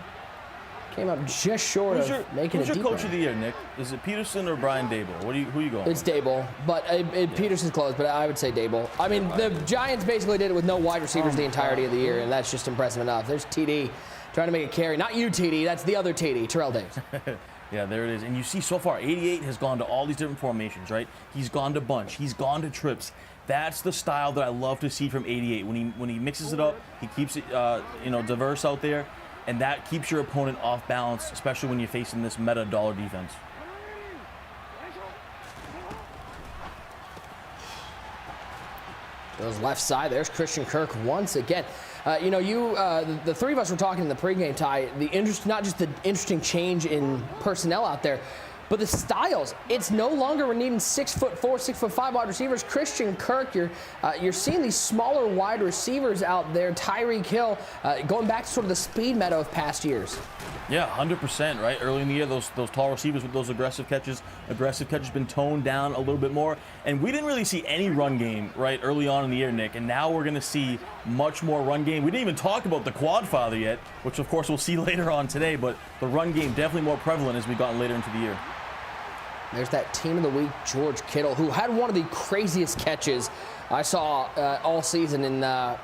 S6: came up just short of making it deep.
S1: Who's your coach of the year, Nick? Is it Peterson or Brian Daboll? Who are you going with?
S6: It's Daboll, but Peterson's close, but I would say Daboll. I mean, the Giants basically did it with no wide receivers the entirety of the year, and that's just impressive enough. There's TD trying to make a carry. Not you, TD. That's the other TD, Terrell Davis.
S1: Yeah, there it is. And you see so far, 88 has gone to all these different formations, right? He's gone to bunch. He's gone to trips. That's the style that I love to see from 88. When he mixes it up, he keeps it diverse out there. and that keeps your opponent off balance, especially when you're facing this meta dollar defense.
S6: Goes left side. There's Christian Kirk once again. You know, the three of us were talking in the pregame, Ty. Not just the interesting change in personnel out there, but the styles. It's no longer we're needing 6'4", 6'5" wide receivers. Christian Kirk, you're seeing these smaller wide receivers out there. Tyreek Hill, going back to sort of the speed meta of past years.
S1: Yeah, 100%, right? Early in the year, those tall receivers with those aggressive catches been toned down a little bit more. And we didn't really see any run game, right, early on in the year, Nick. And now we're going to see much more run game. We didn't even talk about the quad father yet, which, of course, we'll see later on today. But the run game definitely more prevalent as we got later into the year.
S6: There's that team of the week, George Kittle, who had one of the craziest catches I saw all season in that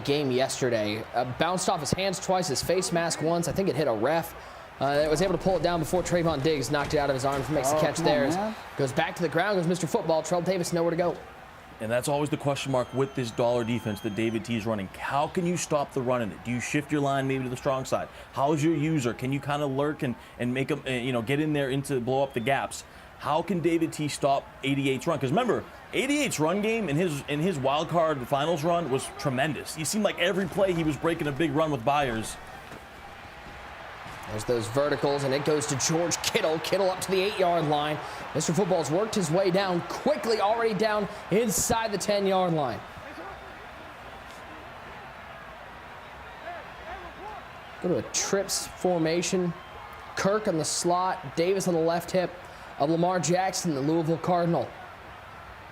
S6: game yesterday. Bounced off his hands twice, his face mask once. I think it hit a ref. Was able to pull it down before Trayvon Diggs knocked it out of his arms, makes the catch there. Goes back to the ground, goes Mr. Football. Terrell Davis nowhere to go.
S1: And that's always the question mark with this dollar defense that David T is running. How can you stop the run in it? Do you shift your line maybe to the strong side? How is your user? Can you kind of lurk and make them, get in there into blow up the gaps? How can David T stop 88's run? Because remember, 88's run game in his wild card finals run was tremendous. He seemed like every play he was breaking a big run with Byers.
S6: There's those verticals, and it goes to George Kittle. Kittle up to the 8-yard line. Mr. Football's worked his way down quickly, already down inside the 10-yard line. Go to a trips formation. Kirk on the slot, Davis on the left hip of Lamar Jackson, the Louisville Cardinal.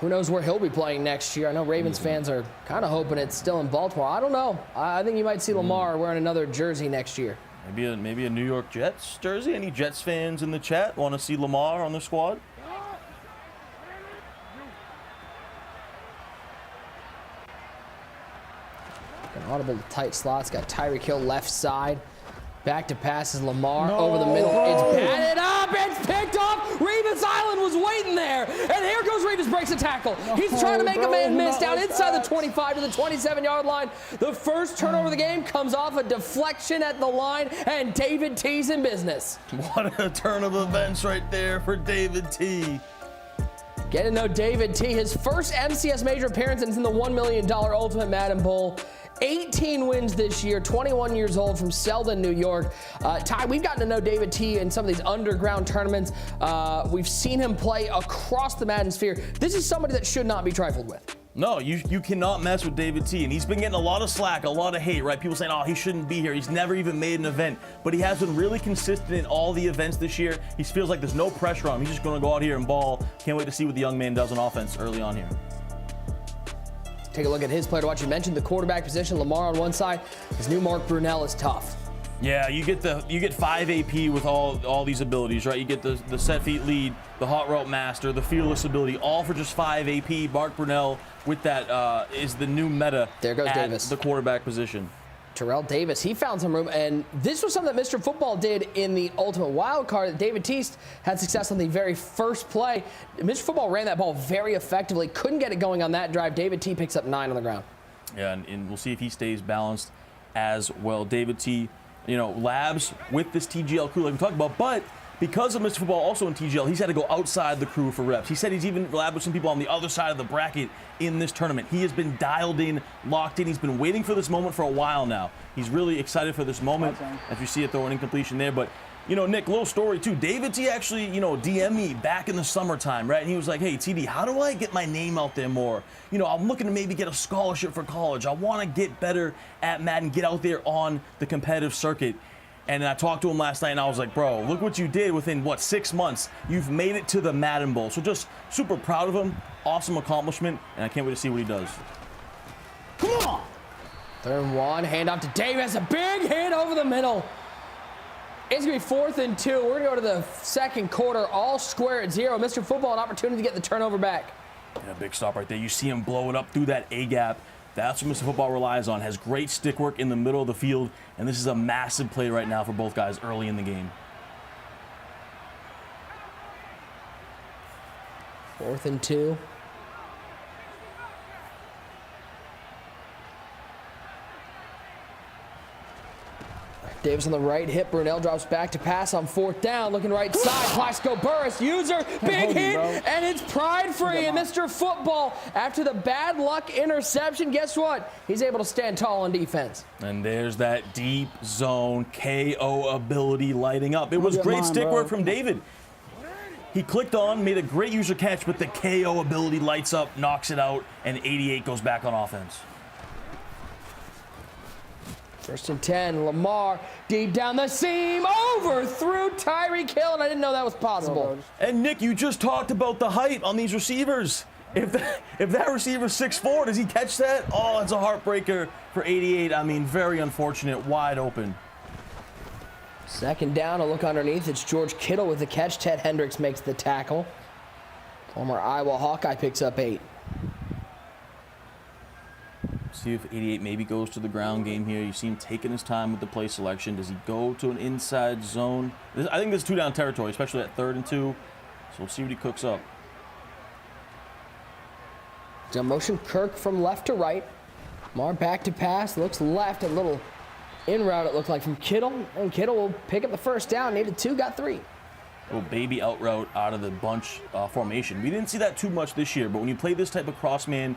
S6: Who knows where he'll be playing next year? I know Ravens fans are kind of hoping it's still in Baltimore. I don't know. I think you might see Lamar wearing another jersey next year.
S1: Maybe a New York Jets jersey. Any Jets fans in the chat want to see Lamar on the squad?
S6: An audible tight slots. Got Tyreek Hill left side. Back to passes Lamar over the middle. It's batted up. It's picked off. Revis Island was waiting there. And here goes Revis, breaks a tackle. He's trying to make a man miss down inside the 25 to the 27-yard line. The first turnover of the game comes off a deflection at the line, and David T's in business.
S1: What a turn of events right there for David T.
S6: Get to know David T. His first MCS major appearance, and it's in the $1 million Ultimate Madden Bowl. 18 wins this year, 21 years old, from Selden, New York. Ty, we've gotten to know David T in some of these underground tournaments. We've seen him play across the Madden sphere. This is somebody that should not be trifled with.
S1: No, you cannot mess with David T. And he's been getting a lot of slack, a lot of hate, right? People saying, oh, he shouldn't be here. He's never even made an event. But he has been really consistent in all the events this year. He feels like there's no pressure on him. He's just going to go out here and ball. Can't wait to see what the young man does on offense early on here.
S6: Take a look at his player to watch. You mentioned the quarterback position. Lamar on one side. His new Mark Brunell is tough.
S1: Yeah, you get 5 AP with all these abilities, right? You get the set feet lead, the hot route master, the fearless ability, all for just 5 AP. Mark Brunell with that is the new meta.
S6: There goes
S1: at
S6: Davis.
S1: The quarterback position.
S6: Terrell Davis, he found some room, and this was something that Mr. Football did in the Ultimate Wild Card. David Teast had success on the very first play. Mr. Football ran that ball very effectively, couldn't get it going on that drive. David T picks up 9 on the ground.
S1: Yeah, and we'll see if he stays balanced as well. David T, labs with this TGL crew like we talked about, but because of Mr. Football also in TGL, he's had to go outside the crew for reps. He said he's even labbed with some people on the other side of the bracket in this tournament. He has been dialed in, locked in. He's been waiting for this moment for a while now. He's really excited for this moment. As you see it, throw an incompletion there. But, Nick, little story too. David T actually, DM'd me back in the summertime, right? And he was like, hey, TD, how do I get my name out there more? I'm looking to maybe get a scholarship for college. I want to get better at Madden, get out there on the competitive circuit. And I talked to him last night, and I was like, bro, look what you did within, 6 months. You've made it to the Madden Bowl. So just super proud of him. Awesome accomplishment, and I can't wait to see what he does.
S6: Come on! 3rd and 1, handoff to Davis. A big hit over the middle. It's going to be 4th and 2. We're going to go to the second quarter, all square at 0. Mr. Football, an opportunity to get the turnover back.
S1: Yeah, big stop right there. You see him blow it up through that A-gap. That's what Mr. Football relies on. Has great stick work in the middle of the field, and this is a massive play right now for both guys early in the game.
S6: 4th and 2. Davis on the right hip. Brunel drops back to pass on 4th down. Looking right side. Plaxico Burris. User. Big hit. And it's pride free. And Mr. Football, after the bad luck interception, guess what? He's able to stand tall on defense.
S1: And there's that deep zone KO ability lighting up. It was great stick work from David. He clicked on, made a great user catch, but the KO ability lights up, knocks it out, and 88 goes back on offense.
S6: 1st and 10, Lamar deep down the seam, overthrew Tyreek Hill, and I didn't know that was possible.
S1: And Nick, you just talked about the height on these receivers. If that receiver's 6'4", does he catch that? Oh, it's a heartbreaker for 88. I mean, very unfortunate, wide open.
S6: 2nd down, a look underneath. It's George Kittle with the catch. Ted Hendricks makes the tackle. Former Iowa Hawkeye picks up 8.
S1: See if 88 maybe goes to the ground game here. You see him taking his time with the play selection. Does he go to an inside zone? I think this is 2-down territory, especially at 3rd and 2. So we'll see what he cooks up.
S6: Down motion, Kirk from left to right. Mar back to pass, looks left, a little in route it looked like from Kittle. And Kittle will pick up the 1st down. Needed 2, got 3.
S1: Little baby out route out of the bunch formation. We didn't see that too much this year, but when you play this type of cross-man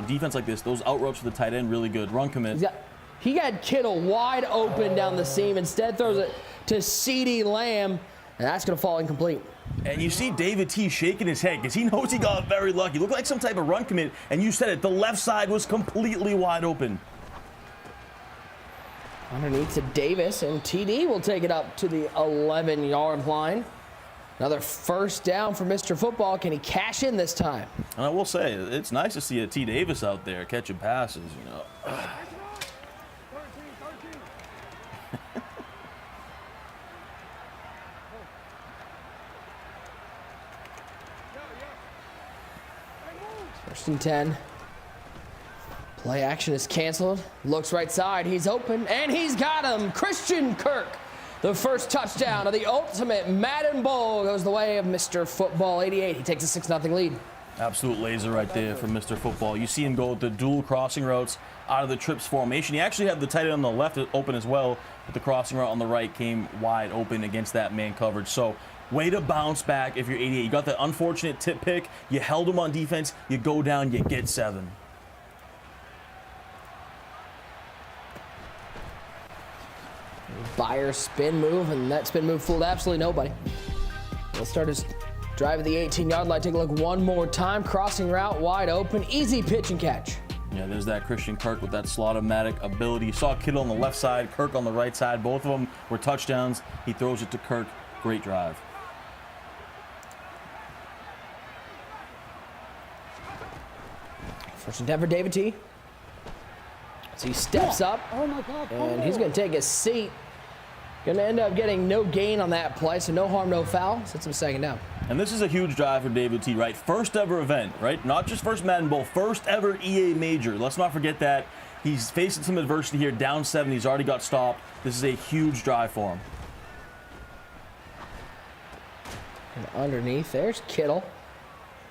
S1: defense like this, those out routes for the tight end, really good. Run commit.
S6: He got Kittle wide open down the seam. Instead throws it to CeeDee Lamb, and that's going to fall incomplete.
S1: And you see David T shaking his head because he knows he got very lucky. Looked like some type of run commit, and you said it, the left side was completely wide open.
S6: Underneath to Davis, and TD will take it up to the 11-yard line. Another 1st down for Mr. Football. Can he cash in this time?
S1: And I will say, it's nice to see a T. Davis out there catching passes, you know.
S6: First and 10. Play action is canceled. Looks right side. He's open, and he's got him. Christian Kirk. The first touchdown of the ultimate Madden Bowl goes the way of Mr. Football 88. He takes a 6-0 lead.
S1: Absolute laser right there from Mr. Football. You see him go with the dual crossing routes out of the trips formation. He actually had the tight end on the left open as well, but the crossing route on the right came wide open against that man coverage. So way to bounce back if you're 88. You got the unfortunate tip pick. You held him on defense. You go down, you get 7.
S6: Buyer spin move, and that spin move fooled absolutely nobody. Let's start his drive at the 18-yard line. Take a look one more time. Crossing route, wide open, easy pitch and catch.
S1: Yeah, there's that Christian Kirk with that slot-o-matic ability. You saw Kittle on the left side, Kirk on the right side. Both of them were touchdowns. He throws it to Kirk. Great drive.
S6: First and 10 for David T. So he steps up, and he's going to take a seat. Going to end up getting no gain on that play, so no harm, no foul. Sets him 2nd down.
S1: And this is a huge drive for David T, right? First ever event, right? Not just first Madden Bowl, first ever EA major. Let's not forget that. He's facing some adversity here, down 7. He's already got stopped. This is a huge drive for him.
S6: And underneath, there's Kittle.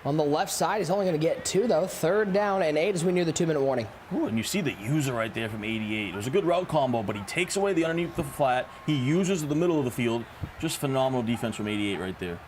S6: On the left side, he's only going to get 2, though. 3rd down and 8 as we near the 2-minute warning.
S1: Ooh, and you see the user right there from 88. It was a good route combo, but he takes away the underneath the flat. He uses the middle of the field. Just phenomenal defense from 88 right there.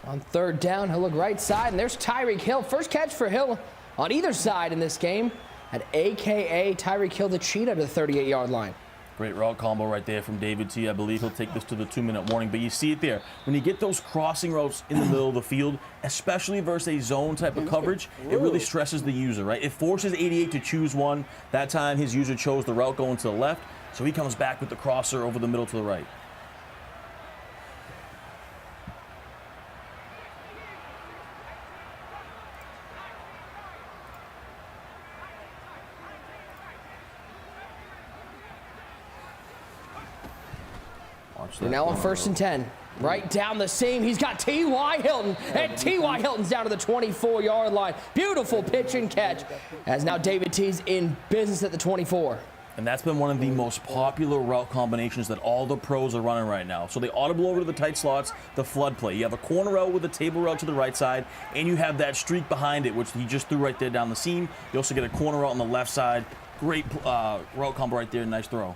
S6: On 3rd down, he'll look right side, and there's Tyreek Hill. First catch for Hill on either side in this game. At AKA Tyreek Hill, the cheetah, to the 38-yard line.
S1: Great route combo right there from David T. I believe he'll take this to the 2-minute warning. But you see it there. When you get those crossing routes in the middle of the field, especially versus a zone type of coverage, it really stresses the user, right? It forces 88 to choose one. That time his user chose the route going to the left, so he comes back with the crosser over the middle to the right.
S6: They're now on 1st and 10. Right down the seam, he's got T.Y. Hilton, and T.Y. Hilton's down to the 24-yard line. Beautiful pitch and catch, as now David T's in business at the 24.
S1: And that's been one of the most popular route combinations that all the pros are running right now. So they audible over to the tight slots, the flood play. You have a corner route with a table route to the right side, and you have that streak behind it, which he just threw right there down the seam. You also get a corner route on the left side. Great route combo right there. Nice throw.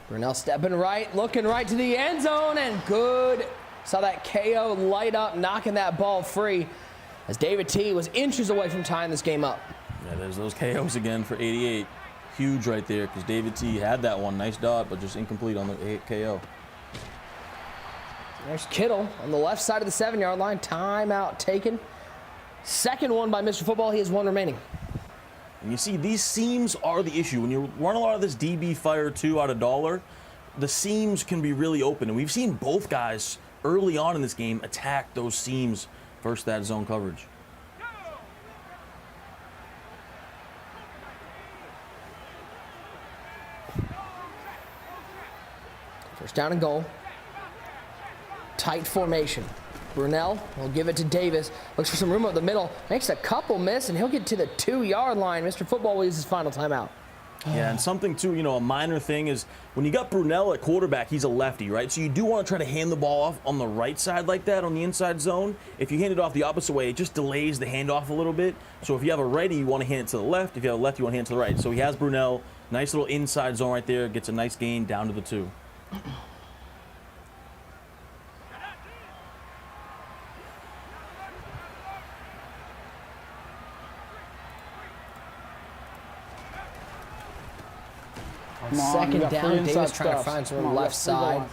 S6: Brunel stepping right, looking right to the end zone, and good. Saw that KO light up, knocking that ball free as David T was inches away from tying this game up.
S1: Yeah, there's those KOs again for 88. Huge right there because David T had that one. Nice dot, but just incomplete on the KO.
S6: There's Kittle on the left side of the 7-yard line. Timeout taken. Second one by Mr. Football. He has one remaining.
S1: And you see, these seams are the issue. When you run a lot of this DB Fire 2 out of dollar, the seams can be really open. And we've seen both guys early on in this game attack those seams versus that zone coverage.
S6: First down and goal. Tight formation. Brunel will give it to Davis. Looks for some room up the middle. Makes a couple miss, and he'll get to the 2-yard line. Mr. Football will use his final timeout.
S1: Yeah, and something too, you know, a minor thing is when you got Brunel at quarterback, he's a lefty, right? So you do want to try to hand the ball off on the right side like that on the inside zone. If you hand it off the opposite way, it just delays the handoff a little bit. So if you have a righty, you want to hand it to the left. If you have a lefty, you want to hand it to the right. So he has Brunel. Nice little inside zone right there. Gets a nice gain down to the 2.
S6: Second down, Davis trying to find some on the left side.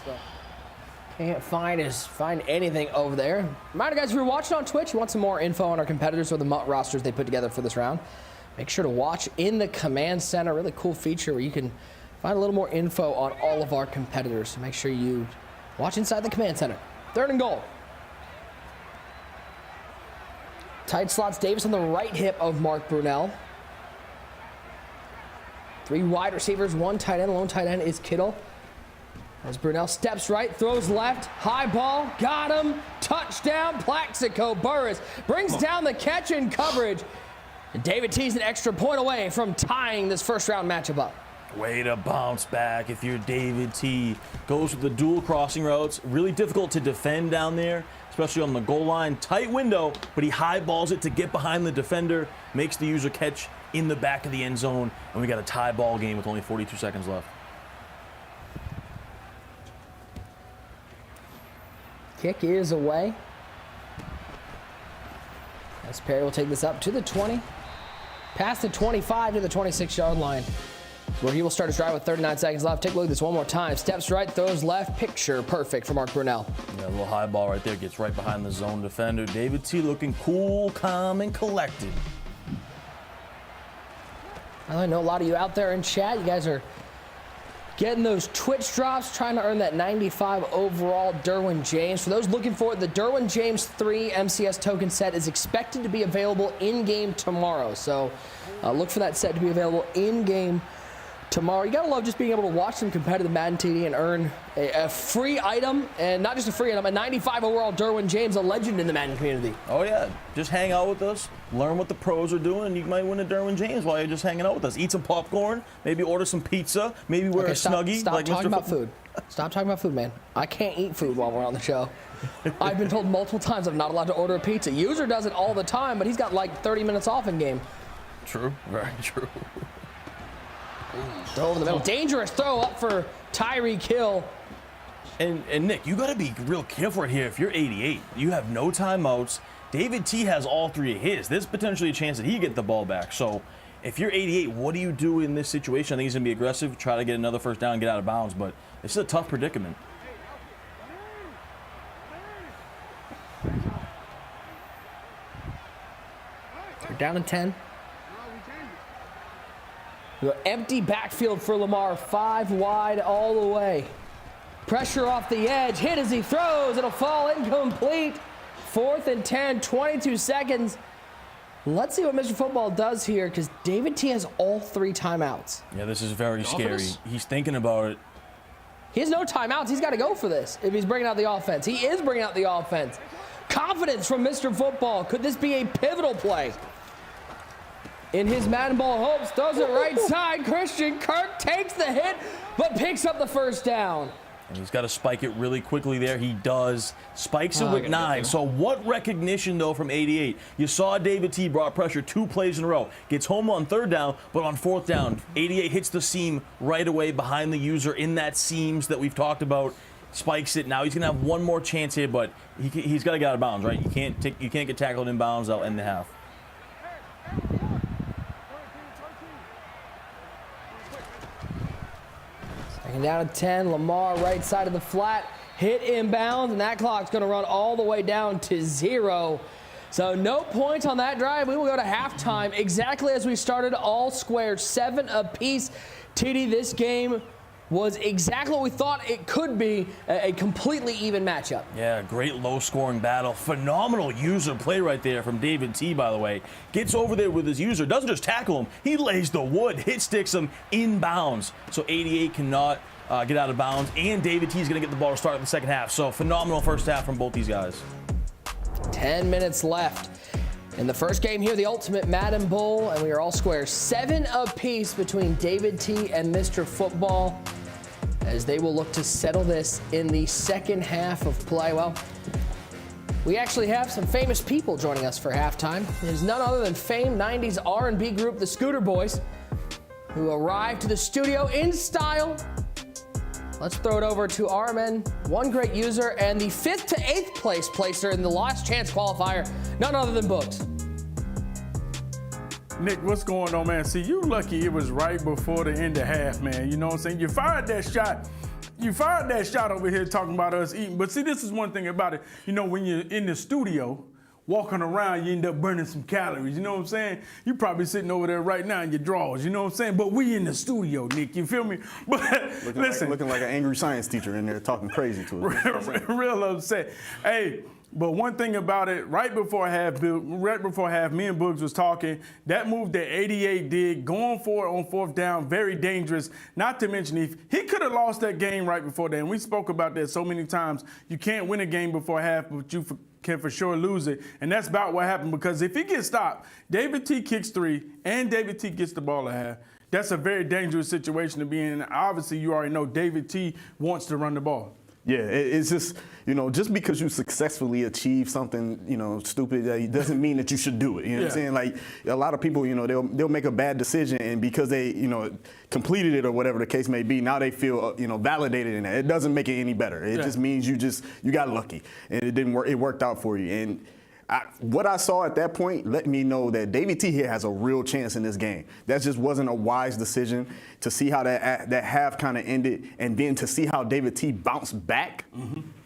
S6: Can't find anything over there. Reminder, guys, if you're watching on Twitch, you want some more info on our competitors or the MUT rosters they put together for this round, make sure to watch in the Command Center. Really cool feature where you can find a little more info on all of our competitors. So make sure you watch inside the Command Center. Third and goal. Tight slots Davis on the right hip of Mark Brunel. 3 wide receivers, 1 tight end. Lone tight end is Kittle. As Brunel steps right, throws left, high ball, got him, touchdown, Plaxico Burress brings down the catch in coverage. And David T's an extra point away from tying this first round matchup up.
S1: Way to bounce back if you're David T. Goes with the dual crossing routes. Really difficult to defend down there, especially on the goal line. Tight window, but he high balls it to get behind the defender, makes the user catch in the back of the end zone, and we got a tie ball game with only 42 seconds left.
S6: Kick is away. As Perry will take this up to the 20, past the 25 to the 26-yard line, where he will start his drive with 39 seconds left. Take a look at this one more time. Steps right, throws left, picture perfect for Mark Brunel.
S1: Yeah, a little high ball right there, gets right behind the zone defender. David T looking cool, calm, and collected.
S6: I know a lot of you out there in chat, you guys are getting those Twitch drops, trying to earn that 95 overall Derwin James. For those looking for it, the Derwin James 3 MCS token set is expected to be available in-game tomorrow. So look for that set to be available in-game tomorrow. You gotta love just being able to watch some competitive Madden TD and earn a free item, and not just a free item, a 95 overall Derwin James, a legend in the Madden community.
S1: Oh yeah, just hang out with us, learn what the pros are doing, and you might win a Derwin James while you're just hanging out with us. Eat some popcorn, maybe order some pizza, maybe wear a Snuggie.
S6: Stop
S1: like
S6: talking
S1: Mr.
S6: about food. Stop talking about food, man. I can't eat food while we're on the show. I've been told multiple times I'm not allowed to order a pizza. User does it all the time, but he's got like 30 minutes off in game.
S1: True, very true.
S6: Throw over the middle. Dangerous throw up for Tyreek Hill.
S1: And Nick, you got to be real careful right here. If you're 88, you have no timeouts. David T has all 3 of his. There's potentially a chance that he get the ball back. So if you're 88, what do you do in this situation? I think he's going to be aggressive, try to get another first down and get out of bounds. But this is a tough predicament.
S6: They're down in 10. Empty backfield for Lamar, 5 wide all the way. Pressure off the edge, hit as he throws, it'll fall incomplete. 4th and 10, 22 seconds. Let's see what Mr. Football does here, because David T has all 3 timeouts.
S1: Yeah, this is very scary. He's thinking about it.
S6: He has no timeouts. He's got to go for this if he's bringing out the offense. He is bringing out the offense. Confidence from Mr. Football. Could this be a pivotal play? In his Madden Bowl hopes, throws it right side. Christian Kirk takes the hit, but picks up the first down.
S1: And he's got to spike it really quickly there. He does. Spikes it with 9. So what recognition, though, from 88? You saw David T brought pressure 2 plays in a row. Gets home on 3rd down, but on 4th down, 88 hits the seam right away behind the user in that seams that we've talked about. Spikes it. Now he's going to have one more chance here, but he's got to get out of bounds, right? You can't get tackled in bounds. That'll end the half.
S6: Second down at 10. Lamar right side of the flat. Hit inbounds, and that clock's going to run all the way down to 0. So no points on that drive. We will go to halftime exactly as we started, all squares, 7 apiece. TD, this game was exactly what we thought it could be, a completely even matchup.
S1: Yeah, great low-scoring battle. Phenomenal user play right there from David T, by the way. Gets over there with his user, doesn't just tackle him, he lays the wood, hit sticks him in bounds. So 88 cannot get out of bounds, and David T is going to get the ball to start the second half. So phenomenal first half from both these guys.
S6: 10 minutes left in the first game here, the ultimate Madden Bowl, and we are all squares, 7 apiece between David T and Mr. Football, as they will look to settle this in the second half of play. Well, we actually have some famous people joining us for halftime. There's none other than famed 90s R&B group, the Scooter Boys, who arrived to the studio in style. Let's throw it over to our men, one great user, and the 5th to 8th place placer in the last chance qualifier, none other than Books.
S4: Nick, what's going on, man? See, you lucky it was right before the end of half, man. You know what I'm saying? You fired that shot. You fired that shot over here talking about us eating. But see, this is one thing about it. You know, when you're in the studio, walking around, you end up burning some calories. You know what I'm saying? You probably sitting over there right now in your drawers. You know what I'm saying? But we in the studio, Nick. You feel me? But listen.
S5: Looking like an angry science teacher in there talking crazy to us.
S4: Real upset. Hey. But one thing about it, right before half, me and Boogs was talking, that move that 88 did, going for it on 4th down, very dangerous. Not to mention, if he could have lost that game right before that, and we spoke about that so many times. You can't win a game before half, but you can for sure lose it. And that's about what happened, because if he gets stopped, David T kicks 3, and David T gets the ball at half. That's a very dangerous situation to be in. Obviously, you already know David T wants to run the ball.
S5: Yeah, it's just, you know, just because you successfully achieve something, you know, stupid, it doesn't mean that you should do it. You know what I'm saying? Like, a lot of people, you know, they'll make a bad decision, and because they, you know, completed it or whatever the case may be, now they feel, you know, validated in that. It doesn't make it any better. It just means you got lucky, and it didn't work. It worked out for you. And what I saw at that point let me know that David T here has a real chance in this game. That just wasn't a wise decision. To see how that half kind of ended, and then to see how David T bounced back,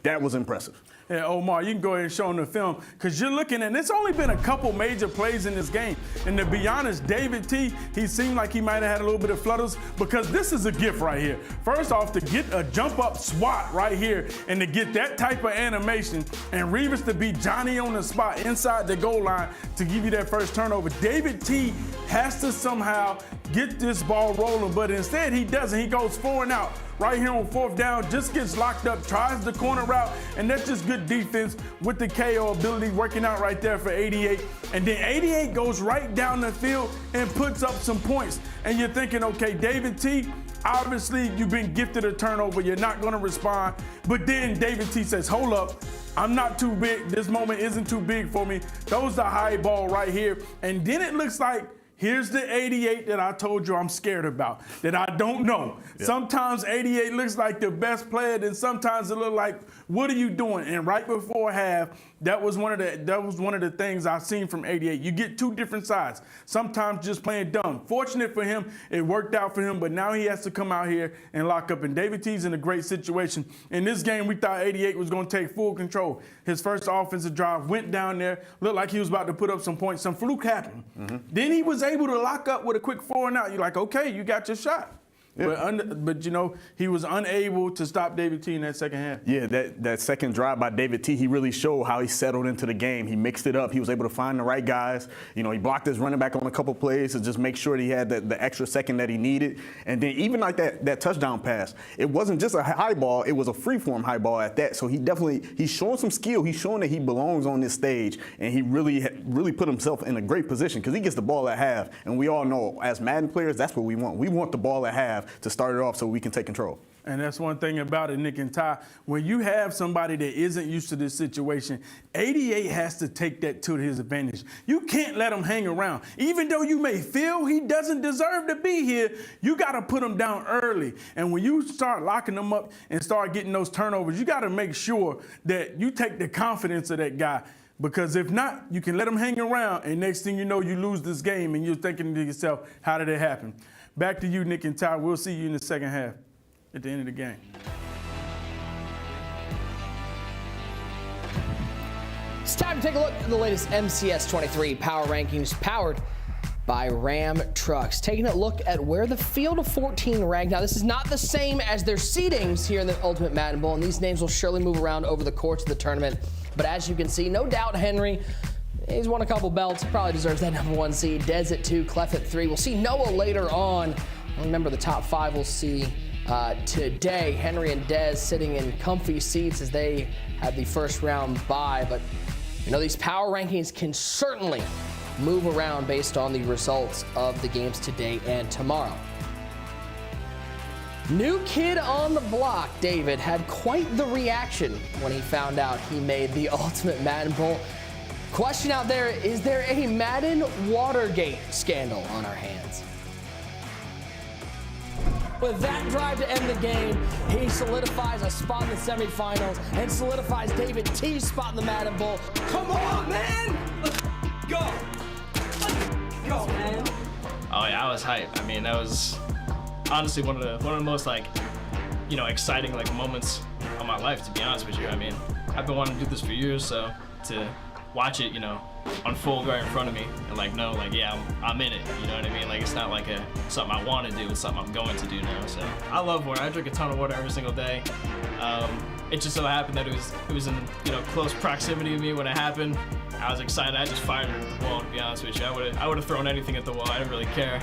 S5: that was impressive.
S4: Yeah, Omar, you can go ahead and show them the film, because you're looking at, it's only been a couple major plays in this game. And to be honest, David T, he seemed like he might have had a little bit of flutters, because this is a gift right here. First off, to get a jump up swat right here, and to get that type of animation, and Reeves to be Johnny on the spot inside the goal line to give you that first turnover. David T has to somehow get this ball rolling, but instead he doesn't. He goes 4 and out. Right here on 4th down, just gets locked up, tries the corner route, and that's just good defense with the KO ability working out right there for 88. And then 88 goes right down the field and puts up some points. And you're thinking, okay, David T, obviously you've been gifted a turnover, you're not gonna respond. But then David T says, hold up, I'm not too big, this moment isn't too big for me. Throws the high ball right here. And then it looks like, here's the 88 that I told you I'm scared about, that I don't know. Yeah. Sometimes 88 looks like the best player, and sometimes it looks like, what are you doing? And right before half, that was one of the things I've seen from 88. You get 2 different sides. Sometimes just playing dumb. Fortunate for him, it worked out for him, but now he has to come out here and lock up. And David T's in a great situation. In this game, we thought 88 was going to take full control. His first offensive drive went down there, looked like he was about to put up some points. Some fluke happened. Then he was able to lock up with a quick 4 and out. You're like, okay, you got your shot. Yeah. But, you know, he was unable to stop David T in that second half.
S5: Yeah, that second drive by David T, he really showed how he settled into the game. He mixed it up. He was able to find the right guys. You know, he blocked his running back on a couple plays to just make sure that he had the extra second that he needed. And then even like that touchdown pass, it wasn't just a high ball, it was a free-form high ball at that. So he's showing some skill. He's showing that he belongs on this stage, and he really put himself in a great position, because he gets the ball at half. And we all know, as Madden players, that's what we want. We want the ball at half. half to start it off so we can take control.
S4: And that's one thing about it, Nick and Ty. When you have somebody that isn't used to this situation, 88 has to take that to his advantage. You can't let him hang around. Even though you may feel he doesn't deserve to be here, you got to put him down early. And when you start locking him up and start getting those turnovers, you got to make sure that you take the confidence of that guy. Because if not, you can let him hang around, and next thing you know, you lose this game, and you're thinking to yourself, how did it happen? Back to you, Nick and Ty. We'll see you in the second half at the end of the game.
S6: It's time to take a look at the latest MCS 23 Power Rankings powered by Ram Trucks. Taking a look at where the field of 14 ranked. Now, this is not the same as their seedings here in the Ultimate Madden Bowl, and these names will surely move around over the course of the tournament. But as you can see, no doubt Henry, he's won a couple belts, probably deserves that #1 seed. Dez at 2, Clef at 3. We'll see Noah later on. Remember, the top 5 we'll see today. Henry and Dez sitting in comfy seats as they had the first round bye. But you know, these power rankings can certainly move around based on the results of the games today and tomorrow. New kid on the block, David, had quite the reaction when he found out he made the Ultimate Madden Bowl. Question out there, is there a Madden Watergate scandal on our hands? With that drive to end the game, he solidifies a spot in the semifinals and solidifies David T's spot in the Madden Bowl. Come on, man! Let's go! Let's go, man!
S10: Oh yeah, I was hyped. I mean, that was honestly one of the most, like, you know, exciting, like, moments of my life, to be honest with you. I mean, I've been wanting to do this for years, so to watch it, you know, unfold right in front of me and, like, know, like, yeah, I'm in it, you know what I mean? Like, it's not like something I want to do, it's something I'm going to do now. So I love water. I drink a ton of water every single day. It just so happened that it was in, you know, close proximity to me when it happened. I was excited. I just fired it at the wall, to be honest with you. I would have thrown anything at the wall. I didn't really care.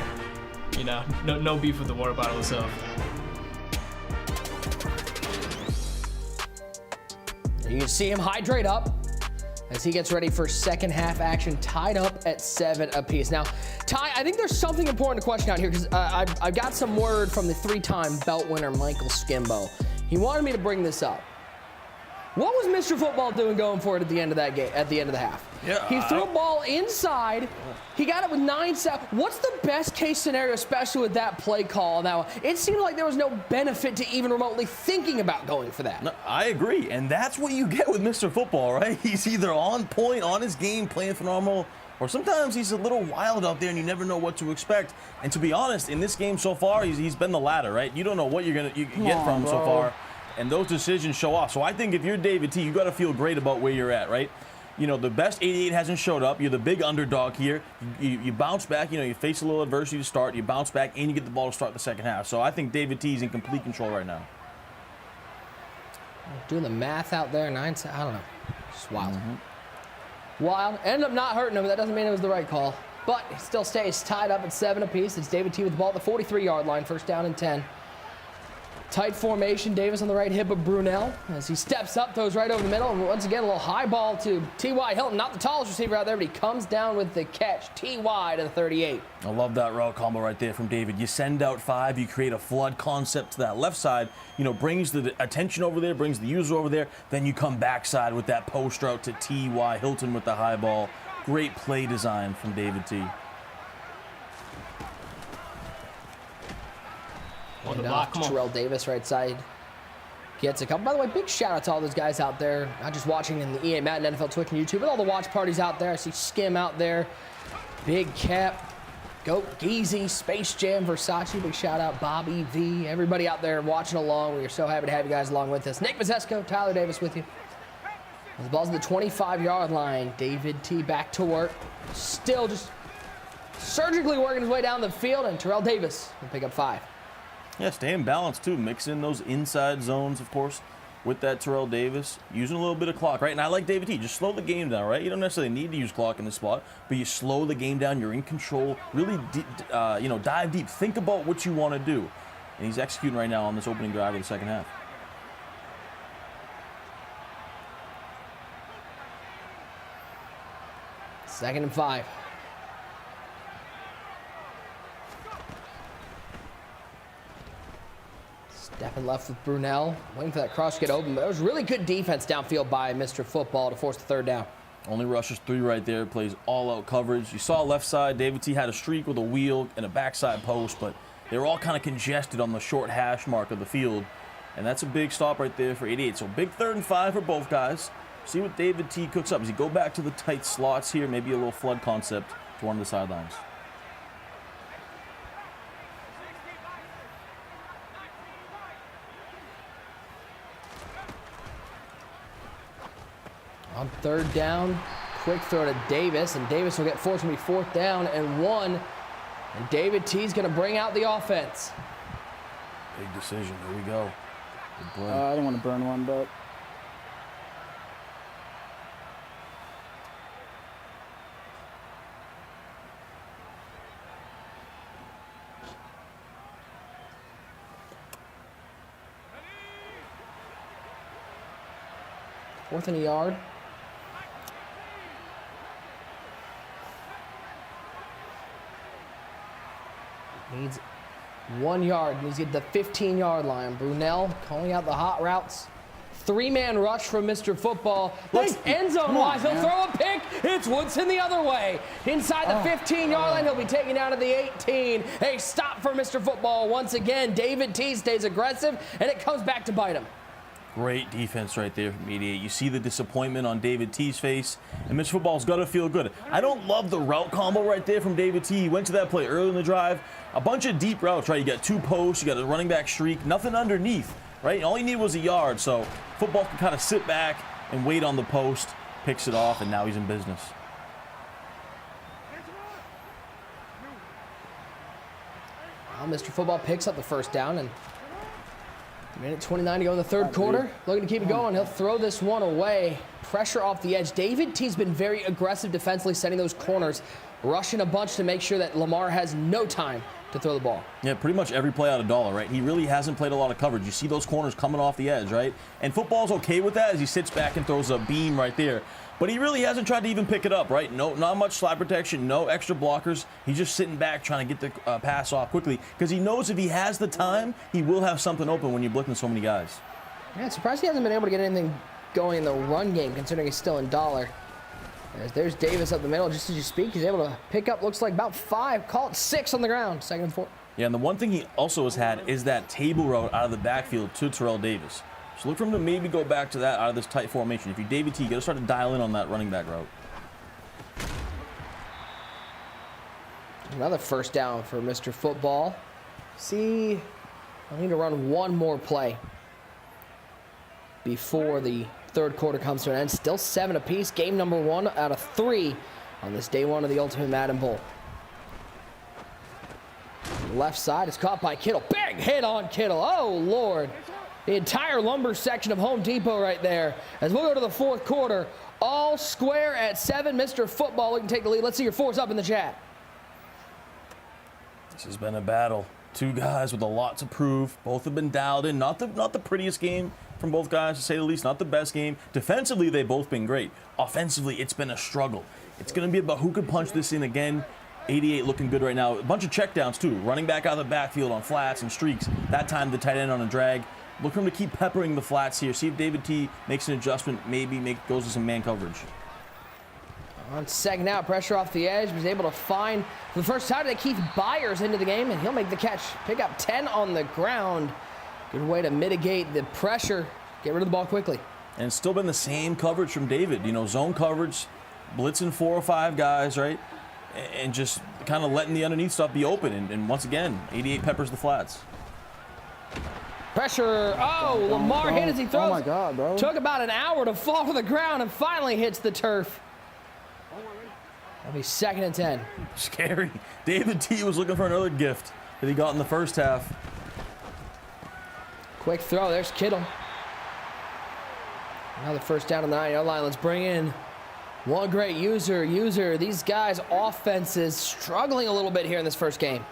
S10: You know, no beef with the water bottle itself.
S6: You can see him hydrate up as he gets ready for second half action, tied up at 7 apiece. Now, Ty, I think there's something important to question out here because I've got some word from the 3-time belt winner, Michael Skimbo. He wanted me to bring this up. What was Mr. Football doing going for it at the end of that game, at the end of the half?
S1: Yeah,
S6: he threw a ball inside. He got it with 9 seconds. What's the best case scenario, especially with that play call? Now, it seemed like there was no benefit to even remotely thinking about going for that.
S1: No, I agree, and that's what you get with Mr. Football, right? He's either on point, on his game, playing phenomenal, or sometimes he's a little wild out there and you never know what to expect. And to be honest, in this game so far, he's been the latter, right? You don't know what you get from him so far, and those decisions show off. So I think if you're David T, you got to feel great about where you're at, right? You know, the best 88 hasn't showed up. You're the big underdog here. You bounce back. You know, you face a little adversity to start. You bounce back, and you get the ball to start the second half. So I think David T is in complete control right now.
S6: Doing the math out there, 9 seconds, I don't know. Just wild. Wild. Ended up not hurting him, but that doesn't mean it was the right call. But he still stays tied up at 7 apiece. It's David T with the ball at the 43-yard line, first down and 10. Tight formation, Davis on the right hip of Brunel as he steps up, throws right over the middle, and once again a little high ball to T.Y. Hilton. Not the tallest receiver out there, but he comes down with the catch. T.Y. to the 38.
S1: I love that route combo right there from David. You send out 5, you create a flood concept to that left side, you know, brings the attention over there, brings the user over there, then you come backside with that post route to T.Y. Hilton with the high ball. Great play design from David T.
S6: Terrell Davis right side gets a couple. By the way, big shout out to all those guys out there, not just watching in the EA Madden NFL Twitch and YouTube, but all the watch parties out there. I see Skim out there, Big Cap, Goat, Geezy, Space Jam, Versace, big shout out, Bobby V, everybody out there watching along. We are so happy to have you guys along with us. Nick Mazesco, Tyler Davis with you. The ball's at the 25-yard line. David T back to work. Still just surgically working his way down the field, and Terrell Davis will pick up 5.
S1: Yeah, staying balanced too, mixing those inside zones, of course, with that Terrell Davis, using a little bit of clock, right? And I like David T, just slow the game down, right? You don't necessarily need to use clock in this spot, but you slow the game down, you're in control, really, you know, dive deep, think about what you want to do. And he's executing right now on this opening drive of the second half.
S6: Second and 5. And left with Brunel, waiting for that cross to get open. But it was really good defense downfield by Mr. Football to force the third down.
S1: Only rushes 3 right there, plays all-out coverage. You saw left side, David T had a streak with a wheel and a backside post, but they were all kind of congested on the short hash mark of the field. And that's a big stop right there for 88. So big 3rd and 5 for both guys. See what David T cooks up. Does he go back to the tight slots here? Maybe a little flood concept to one of the sidelines.
S6: On 3rd down, quick throw to Davis, and Davis will get forced to be 4th down and 1. And David T's going to bring out the offense.
S1: Big decision. Here we go. Good play.
S16: I don't want to burn one, but.
S6: Fourth and a yard. Needs 1 yard. Needs to get the 15-yard line. Brunel calling out the hot routes. 3-man rush from Mr. Football. Looks end zone wise. He'll throw a pick. It's Woodson the other way. Inside the 15-yard line. He'll be taken down to the 18. A stop for Mr. Football once again. David T stays aggressive, and it comes back to bite him.
S1: Great defense right there from 88. You see the disappointment on David T's face, and Mr. Football's got to feel good. I don't love the route combo right there from David T. He went to that play early in the drive. A bunch of deep routes, right? You got 2 posts, you got a running back streak, nothing underneath, right? All you need was a yard, so Football can kind of sit back and wait on the post, picks it off, and now he's in business.
S6: Well, Mr. Football picks up the 1st down, and minute 29 to go in the 3rd quarter. Looking to keep it going. He'll throw this one away. Pressure off the edge. David T's been very aggressive defensively, setting those corners, rushing a bunch to make sure that Lamar has no time to throw the ball.
S1: Yeah, pretty much every play out of dollar, right? He really hasn't played a lot of coverage. You see those corners coming off the edge, right? And Football's okay with that as he sits back and throws a beam right there. But he really hasn't tried to even pick it up, right? No, not much slide protection, no extra blockers. He's just sitting back trying to get the pass off quickly because he knows if he has the time, he will have something open when you're blitzing so many guys.
S6: Yeah, it's surprised he hasn't been able to get anything going in the run game, considering he's still in dollar. As there's Davis up the middle, just as you speak, he's able to pick up, looks like about 5, call it 6 on the ground, 2nd and 4.
S1: Yeah, and the one thing he also has had is that table route out of the backfield to Terrell Davis. So look for him to maybe go back to that out of this tight formation. If you're David T, you got to start to dial in on that running back route.
S6: Another 1st down for Mr. Football. See, I need to run one more play before the 3rd quarter comes to an end. Still 7 apiece. Game number 1 out of 3 on this day 1 of the Ultimate Madden Bowl. Left side is caught by Kittle. Big hit on Kittle. Oh, Lord. The entire lumber section of Home Depot right there. As we'll go to the 4th quarter, all square at 7. Mr. Football looking to take the lead. Let's see your fours up in the chat.
S1: This has been a battle. 2 guys with a lot to prove. Both have been dialed in. Not the prettiest game from both guys, to say the least. Not the best game. Defensively, they've both been great. Offensively, it's been a struggle. It's going to be about who can punch this in again. 88 looking good right now. A bunch of checkdowns, too. Running back out of the backfield on flats and streaks. That time, the tight end on a drag. Look for him to keep peppering the flats here. See if David T makes an adjustment, maybe goes to some man coverage.
S6: On 2nd out, pressure off the edge. Was able to find, for the first time, Keith Byers into the game, and he'll make the catch. Pick up 10 on the ground. Good way to mitigate the pressure. Get rid of the ball quickly.
S1: And it's still been the same coverage from David. You know, zone coverage, blitzing 4 or 5 guys, right? And just kind of letting the underneath stuff be open. And once again, 88 peppers the flats.
S6: Pressure. Oh, Lamar hit as he throws.
S16: Oh, my God, bro.
S6: Took about an hour to fall to the ground and finally hits the turf. That'll be 2nd and 10.
S1: Scary. David T was looking for another gift that he got in the 1st half.
S6: Quick throw. There's Kittle. Another 1st down on the 9-yard line. Let's bring in one great user. These guys' offenses struggling a little bit here in this 1st game.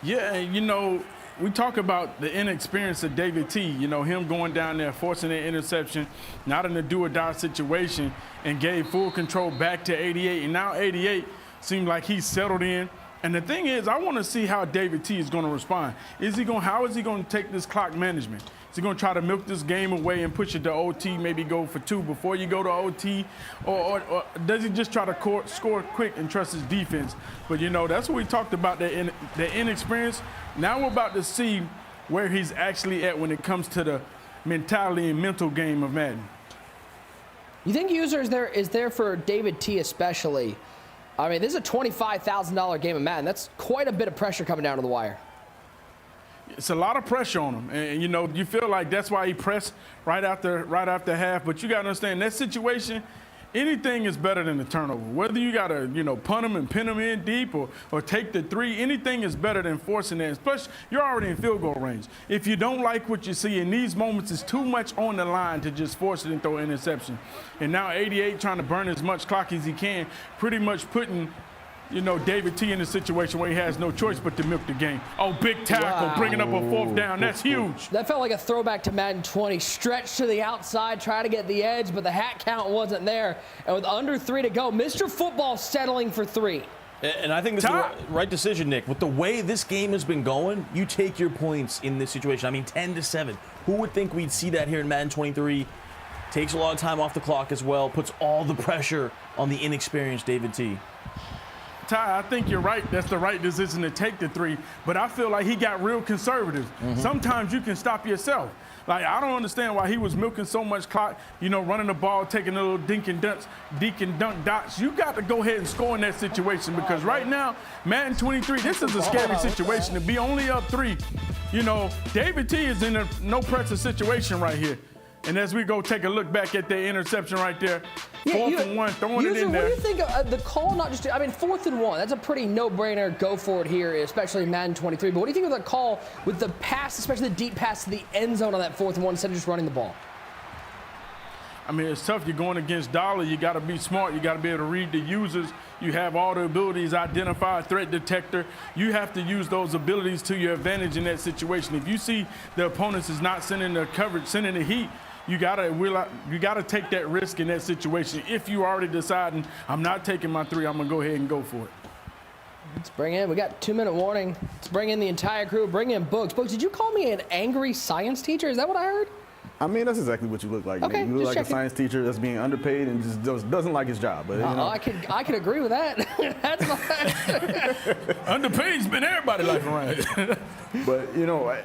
S4: Yeah, you know, we talk about the inexperience of David T. You know, him going down there, forcing an interception, not in a do-or-die situation, and gave full control back to 88. And now 88 seems like he's settled in, And the thing is, I want to see how David T is going to respond. How is he going to take this clock management? Is he going to try to milk this game away and push it to OT, maybe go for 2 before you go to OT? Or does he just try to score quick and trust his defense? But, you know, that's what we talked about, the inexperience. Now we're about to see where he's actually at when it comes to the mentality and mental game of Madden.
S6: You think user is there for David T especially? I mean, this is a $25,000 game of Madden. That's quite a bit of pressure coming down to the wire.
S4: It's a lot of pressure on him, and you know, you feel like that's why he pressed right after half. But you got to understand that situation. Anything is better than the turnover. Whether you got to, you know, punt him and pin him in deep or take the 3, anything is better than forcing that. Plus, you're already in field goal range. If you don't like what you see in these moments, it's too much on the line to just force it and throw an interception. And now 88 trying to burn as much clock as he can, pretty much putting, you know, David T in a situation where he has no choice but to milk the game. Oh, big tackle, bringing up a 4th down. That's huge.
S6: That felt like a throwback to Madden 20. Stretch to the outside, try to get the edge, but the hat count wasn't there. And with under 3 to go, Mr. Football settling for 3.
S1: And I think this is the right decision, Nick. With the way this game has been going, you take your points in this situation. I mean, 10-7. Who would think we'd see that here in Madden 23? Takes a lot of time off the clock as well, puts all the pressure on the inexperienced David T.
S4: Ty, I think you're right. That's the right decision to take the 3. But I feel like he got real conservative. Sometimes you can stop yourself. Like, I don't understand why he was milking so much clock, you know, running the ball, taking a little dink and dunk dots. You got to go ahead and score in that situation because right now, Madden 23, this is a scary situation to be only up 3. You know, David T is in a no-pressure situation right here. And as we go take a look back at that interception right there, 4th and 1, throwing it in there.
S6: What do you think of the call? Not just, I mean, 4th and 1. That's a pretty no-brainer. Go for it here, especially in Madden 23. But what do you think of the call with the pass, especially the deep pass to the end zone on that 4th and 1 instead of just running the ball?
S4: I mean, it's tough. You're going against Dollar. You got to be smart. You got to be able to read the users. You have all the abilities, identify a threat detector. You have to use those abilities to your advantage in that situation. If you see the opponents is not sending the coverage, sending the heat, you gotta take that risk in that situation. If you already deciding, I'm not taking my 3, I'm gonna go ahead and go for it.
S6: Let's bring in, we got 2-minute warning. Let's bring in the entire crew, bring in Books. Books, did you call me an angry science teacher? Is that what I heard?
S5: I mean, that's exactly what you look like.
S6: Okay,
S5: you look like a science teacher that's being underpaid and just doesn't like his job. But, you know.
S6: I could agree with that. That's my
S4: underpaid's been everybody's life around.
S5: But, you know,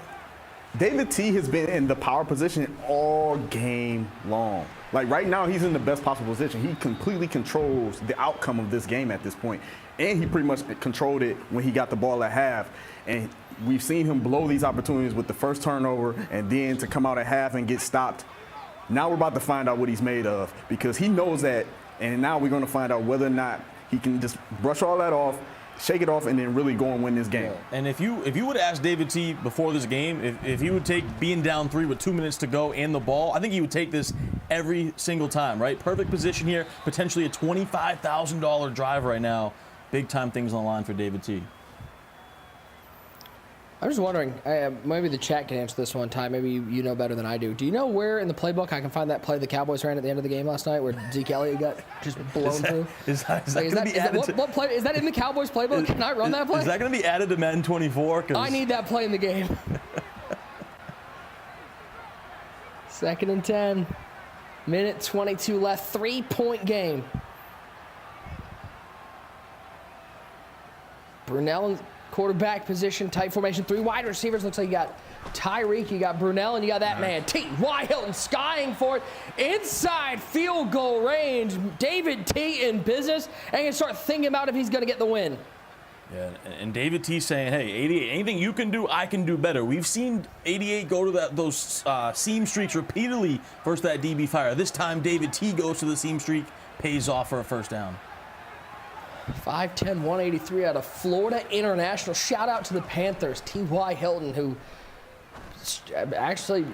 S5: David T has been in the power position all game long. Like right now, he's in the best possible position. He completely controls the outcome of this game at this point. And he pretty much controlled it when he got the ball at half. And we've seen him blow these opportunities with the first turnover and then to come out at half and get stopped. Now we're about to find out what he's made of because he knows that. And now we're going to find out whether or not he can just brush all that off, shake it off, and then really go and win this game.
S1: And if you would ask David T before this game, if he would take being down 3 with 2 minutes to go and the ball, I think he would take this every single time, right? Perfect position here, potentially a $25,000 drive right now. Big time things on the line for David T.
S6: I'm just wondering, maybe the chat can answer this one time. Maybe you know better than I do. Do you know where in the playbook I can find that play the Cowboys ran at the end of the game last night where Zeke Elliott got just blown through?
S1: Is that in the Cowboys playbook?
S6: Can I run that play?
S1: Is that going to be added to Madden 24?
S6: I need that play in the game. 2nd and 10. Minute 22 left. 3-point game. Brunell in quarterback position, tight formation, 3 wide receivers. Looks like you got Tyreek, you got Brunell, and you got that man, T.Y. Hilton, skying for it. Inside field goal range. David T in business. And you start thinking about if he's going to get the win.
S1: Yeah, and David T saying, hey, 88, anything you can do, I can do better. We've seen 88 go to those seam streaks repeatedly versus that DB fire. This time, David T goes to the seam streak, pays off for a first down.
S6: 5'10", 183 out of Florida International. Shout out to the Panthers. T.Y. Hilton, who actually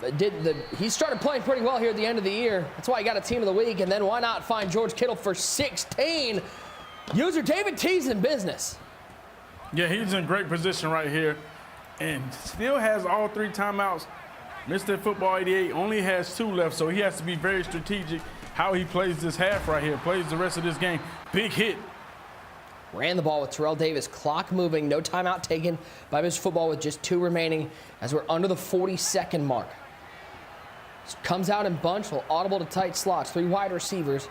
S6: he started playing pretty well here at the end of the year. That's why he got a team of the week. And then why not find George Kittle for 16? User David T's in business.
S4: Yeah, he's in great position right here and still has all 3 timeouts. Mr. Football 88 only has 2 left, so he has to be very strategic how he plays this half right here, plays the rest of this game. Big hit.
S6: ran the ball with Terrell Davis. Clock moving, no timeout taken by Mr. Football with just 2 remaining as we're under the 40-second mark. Comes out in bunch, will audible to tight slots. 3 wide receivers.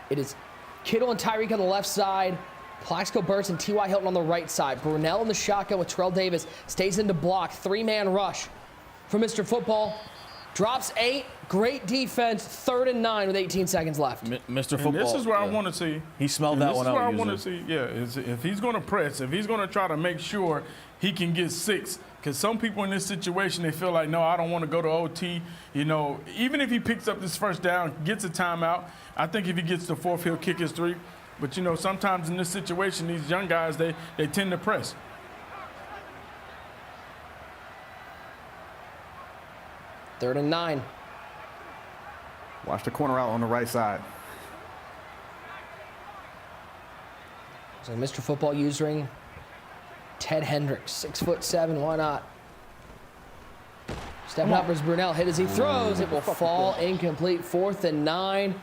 S6: It is Kittle and Tyreek on the left side. Plaxico Burst and T.Y. Hilton on the right side. Brunell in the shotgun with Terrell Davis. Stays into block. 3-man rush for Mr. Football. Drops 8. Great defense. 3rd and 9 with 18 seconds left.
S1: Mr. Football.
S4: And this is where I want to see.
S1: He smelled that one out.
S4: This is where I want to see. Yeah, is if he's going to press, if he's going to try to make sure he can get 6. Because some people in this situation, they feel like, no, I don't want to go to OT. You know, even if he picks up this first down, gets a timeout, I think if he gets the 4th, he'll kick his 3. But, you know, sometimes in this situation, these young guys, they tend to press.
S6: Third and 9.
S5: Watch the corner out on the right side.
S6: So Mr. Football using Ted Hendricks, 6'7", why not? Stepping up as Brunell, hit as he throws. It will fall incomplete. 4th and 9.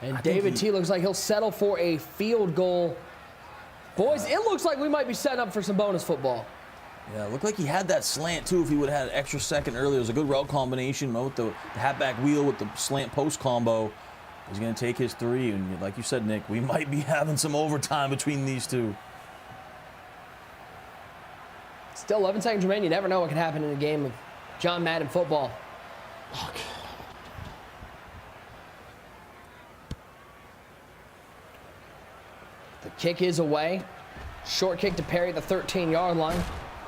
S6: And David T looks like he'll settle for a field goal. Boys, it looks like we might be setting up for some bonus football.
S1: Yeah, it looked like he had that slant, too, if he would have had an extra second earlier. It was a good route combination with the halfback wheel with the slant post combo. He's going to take his 3, and like you said, Nick, we might be having some overtime between these two.
S6: Still 11 seconds remaining. You never know what can happen in a game of John Madden football. The kick is away. Short kick to Perry at the 13-yard line.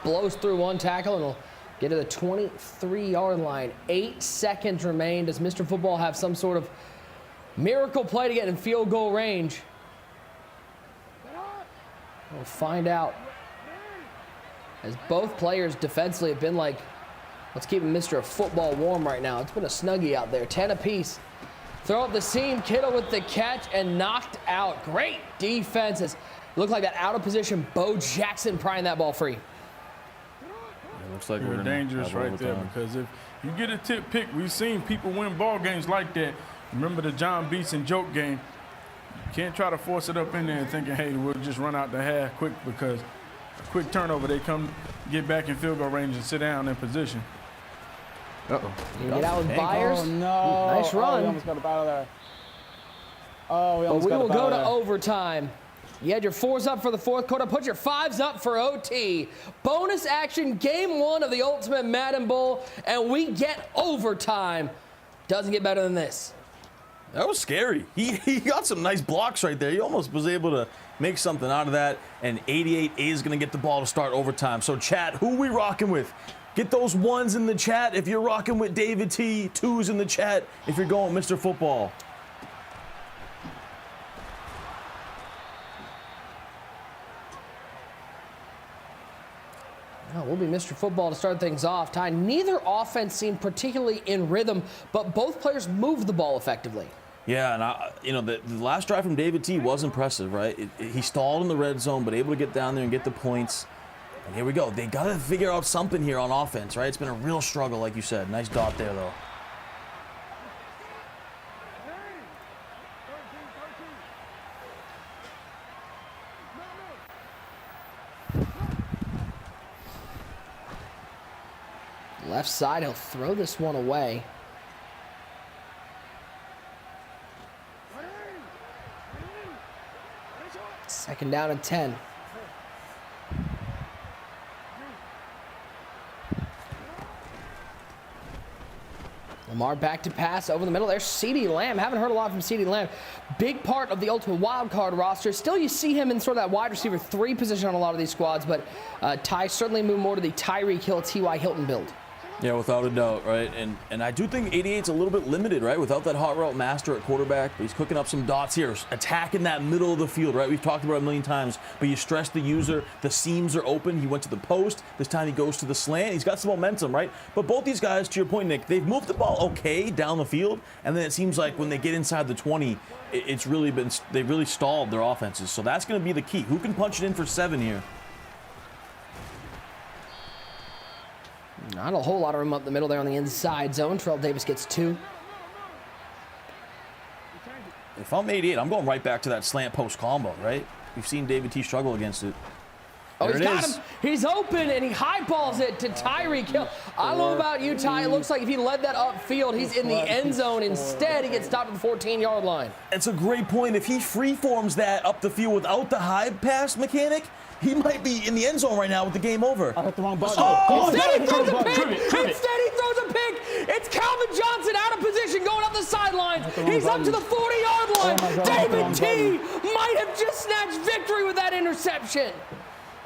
S6: Blows through 1 tackle and will get to the 23-yard line. 8 seconds remain. Does Mr. Football have some sort of miracle play to get in field goal range? We'll find out. As both players defensively have been like, let's keep Mr. Football warm right now. It's been a snuggie out there. 10 apiece. Throw up the seam. Kittle with the catch and knocked out. Great defense. It looked like that out of position. Bo Jackson prying that ball free.
S1: It looks like
S4: we're dangerous right there, because if you get a tip pick, we've seen people win ball games like that. Remember the John Beeson joke game? You can't try to force it up in there and thinking, hey, we'll just run out the half quick, because a quick turnover, they come get back in field goal range and sit down in position.
S6: You get out with Byers.
S13: Oh, no.
S6: Nice run.
S13: Oh, we almost got a battle there. Oh, we almost
S6: but we
S13: got
S6: will
S13: a battle
S6: go to
S13: there.
S6: overtime. You had your 4s up for the 4th quarter. Put your 5s up for OT. Bonus action, game 1 of the Ultimate Madden Bowl, and we get overtime. Doesn't get better than this.
S1: That was scary. He got some nice blocks right there. He almost was able to make something out of that. And 88 is going to get the ball to start overtime. So, chat, who we rocking with? Get those 1s in the chat if you're rocking with David T. 2s in the chat if you're going with Mr. Football.
S6: Will be Mr. Football to start things off. Ty, neither offense seemed particularly in rhythm, but both players moved the ball effectively.
S1: Yeah, and the last drive from David T was impressive, right? He stalled in the red zone, but able to get down there and get the points. And here we go. They got to figure out something here on offense, right? It's been a real struggle, like you said. Nice dot there, though.
S6: Left side, he'll throw this one away. Second down and 10. Lamar back to pass over the middle. There's CeeDee Lamb. Haven't heard a lot from CeeDee Lamb. Big part of the Ultimate Wildcard roster. Still, you see him in sort of that wide receiver 3 position on a lot of these squads, but Ty certainly moved more to the Tyreek Hill, T.Y. Hilton build.
S1: Yeah, without a doubt, right? And I do think 88's a little bit limited, right? Without that hot route master at quarterback, but he's cooking up some dots here, attacking that middle of the field, right? We've talked about it a million times, but you stress the user, the seams are open. He went to the post. This time he goes to the slant. He's got some momentum, right? But both these guys, to your point, Nick, they've moved the ball okay down the field, and then it seems like when they get inside the 20, they've really stalled their offenses. So that's going to be the key. Who can punch it in for 7 here?
S6: Not a whole lot of room up the middle there on the inside zone. Terrell Davis gets 2.
S1: If I'm 88, I'm going right back to that slant post combo, right? We've seen David T struggle against it.
S6: Oh,
S1: There
S6: he's
S1: it
S6: got
S1: is.
S6: him. He's open, and he high balls it to Tyreek Hill. I don't know about you, Ty. It looks like if he led that upfield, he's in the end zone. Instead, he gets stopped at the 14-yard line.
S1: It's a great point. If he freeforms that up the field without the high pass mechanic, he might be in the end zone right now with the game over.
S9: I hit the wrong button.
S1: Oh,
S6: Instead, he throws a pick.
S9: Trivet.
S6: Instead, he throws a pick. It's Calvin Johnson out of position going up the sideline. He's up to the 40-yard line.
S9: Oh my God,
S6: David T might have just snatched victory with that interception.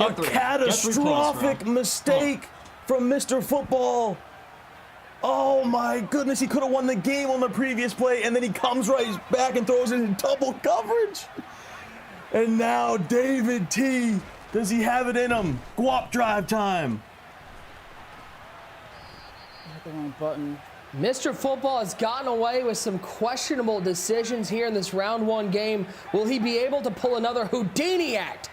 S1: A catastrophic mistake from Mr. Football. Oh my goodness, he could have won the game on the previous play, and then he comes right back and throws it in double coverage. And now David T, does he have it in him? Guap drive time.
S9: The wrong button.
S6: Mr. Football has gotten away with some questionable decisions here in this round one game. Will he be able to pull another Houdini act?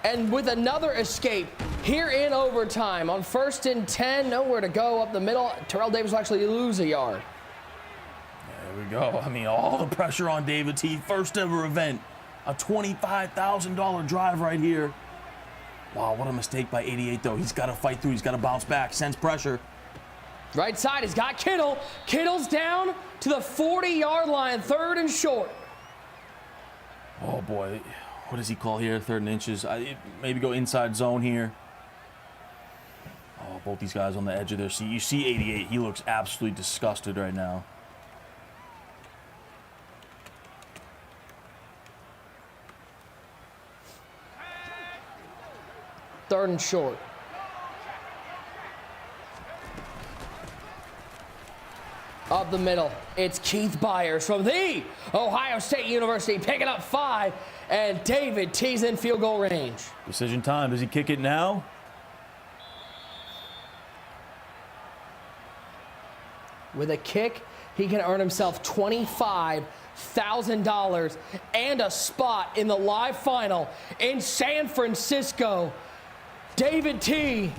S6: And with another escape here in overtime on 1st and 10, nowhere to go up the middle. Terrell Davis will actually lose a yard.
S1: There we go. I mean, all the pressure on David T. First ever event. A $25,000 drive right here. Wow, what a mistake by 88, though. He's got to fight through. He's got to bounce back. Sense pressure.
S6: Right side, he's got Kittle. Kittle's down to the 40-yard line, 3rd and short.
S1: Oh, boy. What does he call here? 3rd and inches. Maybe go inside zone here. Oh, both these guys on the edge of their seat. You see 88. He looks absolutely disgusted right now.
S6: Third and short. Up the middle, it's Keith Byers from the Ohio State University picking up 5, and David T's in field goal range.
S1: Decision time. Does he kick it now?
S6: With a kick, he can earn himself $25,000 and a spot in the live final in San Francisco. David T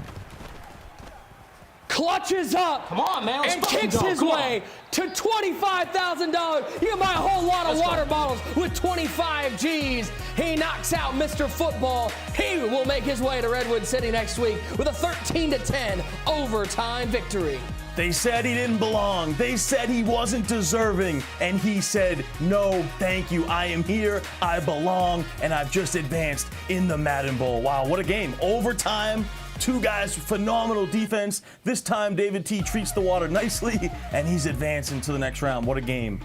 S6: clutches up.
S9: Come on, man.
S6: And kicks his way to $25,000. You can buy a whole lot of water bottles with 25 G's. He knocks out Mr. Football. He will make his way to Redwood City next week with a 13-10 overtime victory.
S1: They said he didn't belong. They said he wasn't deserving. And he said, no, thank you. I am here. I belong. And I've just advanced in the Madden Bowl. Wow, what a game. Overtime. 2 guys, phenomenal defense. This time, David T treats the water nicely, and he's advancing to the next round. What a game.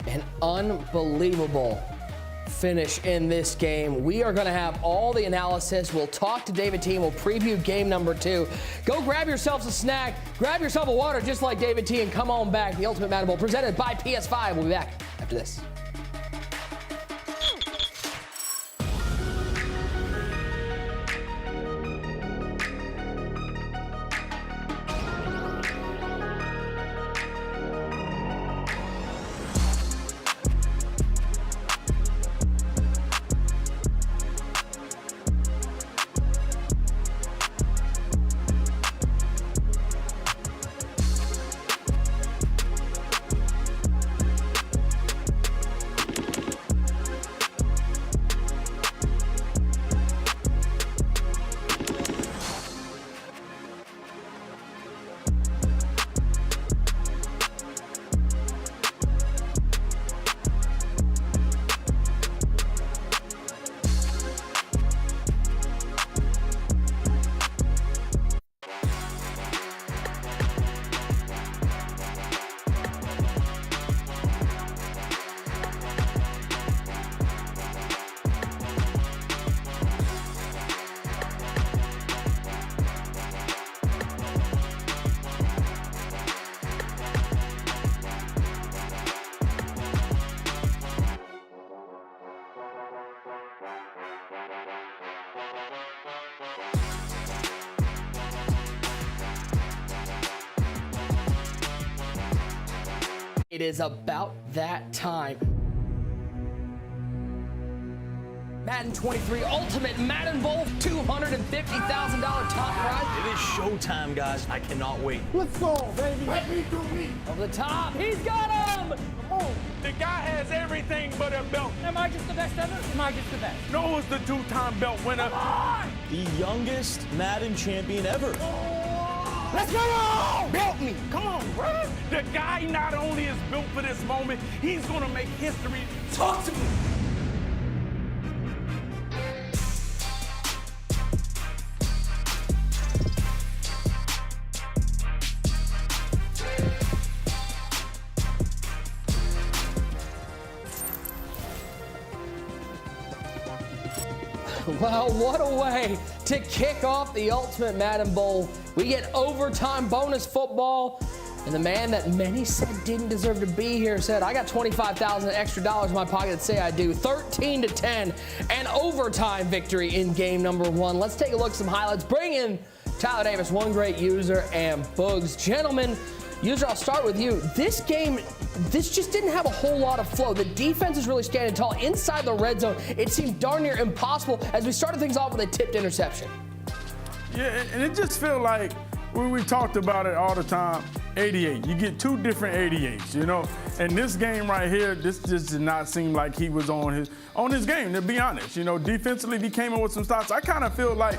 S6: An unbelievable finish in this game. We are going to have all the analysis. We'll talk to David T, and we'll preview game number 2. Go grab yourselves a snack, grab yourself a water just like David T, and come on back. The Ultimate Madden Bowl presented by PS5. We'll be back after this. It is about that time. Madden 23 Ultimate Madden Bowl, $250,000 top prize.
S1: It is showtime, guys. I cannot wait.
S3: Let's go, baby. Let me do me.
S6: Over the top, he's got him!
S4: Oh, the guy has everything but a belt.
S13: Am I just the best ever? Am I just the best?
S4: Noah's the two-time belt winner.
S13: Come on!
S9: The youngest Madden champion ever.
S13: Let's go! Belt me! Come on, bro!
S4: The guy not only is built for this moment, he's gonna make history.
S13: Talk to me!
S6: Well, what a way to kick off the Ultimate Madden Bowl. We get overtime bonus football. And the man that many said didn't deserve to be here said, I got $25,000 extra dollars in my pocket that say I do. 13-10, an overtime victory in game number 1. Let's take a look at some highlights. Bring in Tyler Davis, one great user, and Boogs. Gentlemen, user, I'll start with you. This game, this just didn't have a whole lot of flow. The defense is really standing tall. Inside the red zone, it seemed darn near impossible as we started things off with a tipped interception.
S4: Yeah, and it just felt like, we talked about it all the time, 88. You get two different 88s, you know? And this game right here, this just did not seem like he was on his game, to be honest. You know, defensively, he came in with some stops. I kind of feel like,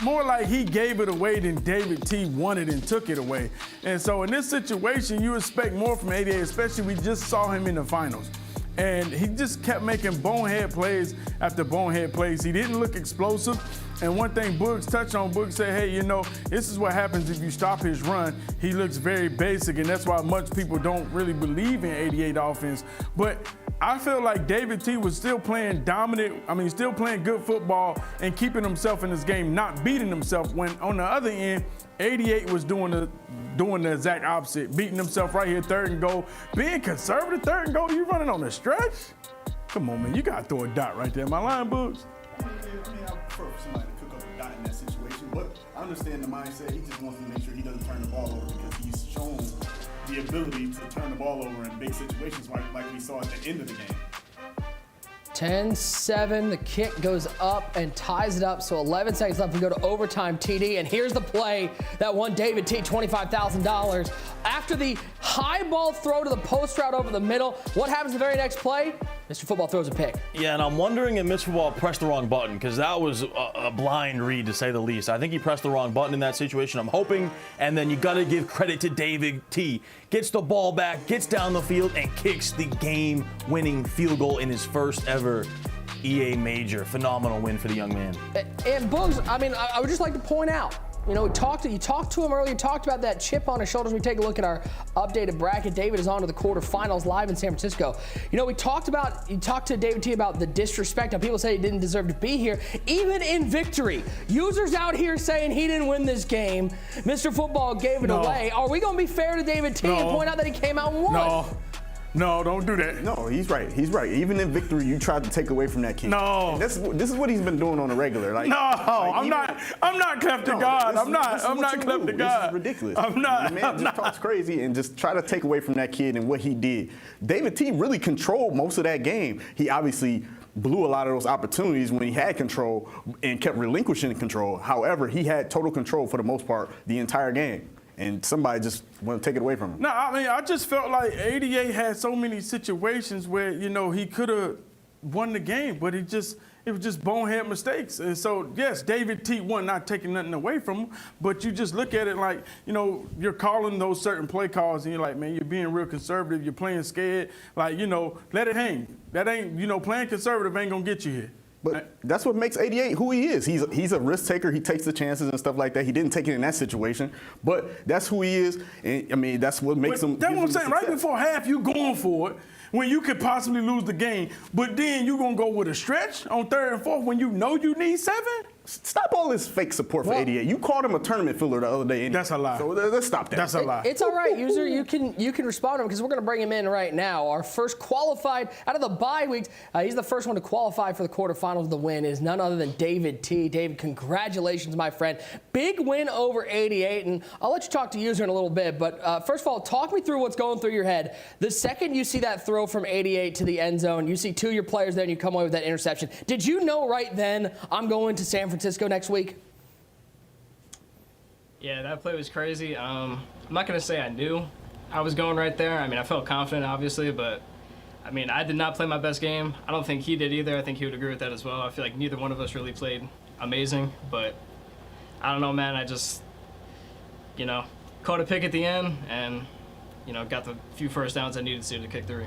S4: more like he gave it away than David T wanted and took it away. And so in this situation, you expect more from 88, especially we just saw him in the finals. And he just kept making bonehead plays after bonehead plays. He didn't look explosive. And one thing Boogs touched on, Boogs said, hey, you know, this is what happens if you stop his run. He looks very basic, and that's why much people don't really believe in 88 offense. But I feel like David T was still playing dominant, still playing good football and keeping himself in this game, not beating himself, when on the other end, 88 was doing the exact opposite, beating himself right here, 3rd and goal. Being conservative, 3rd and goal, you running on the stretch? Come on, man, you got to throw a dot right there. Am I lying, Boogs?
S5: I prefer for somebody to cook up a dot in that situation, but I understand the mindset. He just wants to make sure he doesn't turn the ball over because he's shown the ability to turn the ball over in big situations like we saw at the end of the game.
S6: 10-7, the kick goes up and ties it up, so 11 seconds left. We go to overtime, TD, and here's the play that won David T $25,000. After the high ball throw to the post route over the middle, what happens the very next play? Mr. Football throws a pick.
S1: Yeah, and I'm wondering if Mr. Football pressed the wrong button, because that was a blind read, to say the least. I think he pressed the wrong button in that situation. I'm hoping, and then you got to give credit to David T. Gets the ball back, gets down the field, and kicks the game-winning field goal in his first ever EA major. Phenomenal win for the young man.
S6: And Boogs, I would just like to point out, you know, you talked to him earlier, talked about that chip on his shoulders. We take a look at our updated bracket. David is on to the quarterfinals live in San Francisco. You know, you talked to David T about the disrespect. Now, people say he didn't deserve to be here. Even in victory, users out here saying he didn't win this game. Mr. Football gave it away. Are we going to be fair to David T and point out that he came out and won?
S4: No, don't do that.
S5: No, he's right. He's right. Even in victory, you tried to take away from that kid.
S4: No.
S5: And this is what he's been doing on a regular. Like,
S4: I'm not Clef to God. I'm not Clef to God.
S5: This is ridiculous.
S4: I'm not.
S5: The man just talks crazy and just try to take away from that kid and what he did. David T really controlled most of that game. He obviously blew a lot of those opportunities when he had control and kept relinquishing control. However, he had total control for the most part the entire game. And somebody just want to take it away from him.
S4: No, I just felt like 88 had so many situations where, you know, he could have won the game, but it was just bonehead mistakes. And so, yes, David T won, not taking nothing away from him, but you just look at it like, you know, you're calling those certain play calls, and you're like, man, you're being real conservative, you're playing scared. Like, you know, let it hang. That ain't, you know, playing conservative ain't going to get you here.
S5: But that's what makes 88 who he is. He's a risk taker. He takes the chances and stuff like that. He didn't take it in that situation, but that's who he is. And that's what makes him.
S4: That's what I'm saying. Right before half, you going for it when you could possibly lose the game, but then you gonna go with a stretch on 3rd and 4th when you know you need 7.
S5: Stop all this fake support for 88. You called him a tournament filler the other day. Anyway.
S4: That's a lie.
S5: So let's stop that.
S4: That's a lie.
S6: It's all right, user. You can respond to him because we're going to bring him in right now. Our first qualified out of the bye weeks. He's the first one to qualify for the quarterfinals. The win is none other than David T. David, congratulations, my friend. Big win over 88, and I'll let you talk to user in a little bit. But first of all, talk me through what's going through your head. The second you see that throw from 88 to the end zone, you see 2 of your players there, and you come away with that interception. Did you know right then I'm going to San Francisco next week?
S10: Yeah, that play was crazy. I'm not going to say I knew, I was going right there. I mean, I felt confident, obviously, but I mean, I did not play my best game. I don't think he did either. I think he would agree with that as well. I feel like neither one of us really played amazing, but I don't know, man. I just, you know, caught a pick at the end and, you know, got the few first downs I needed to kick 3.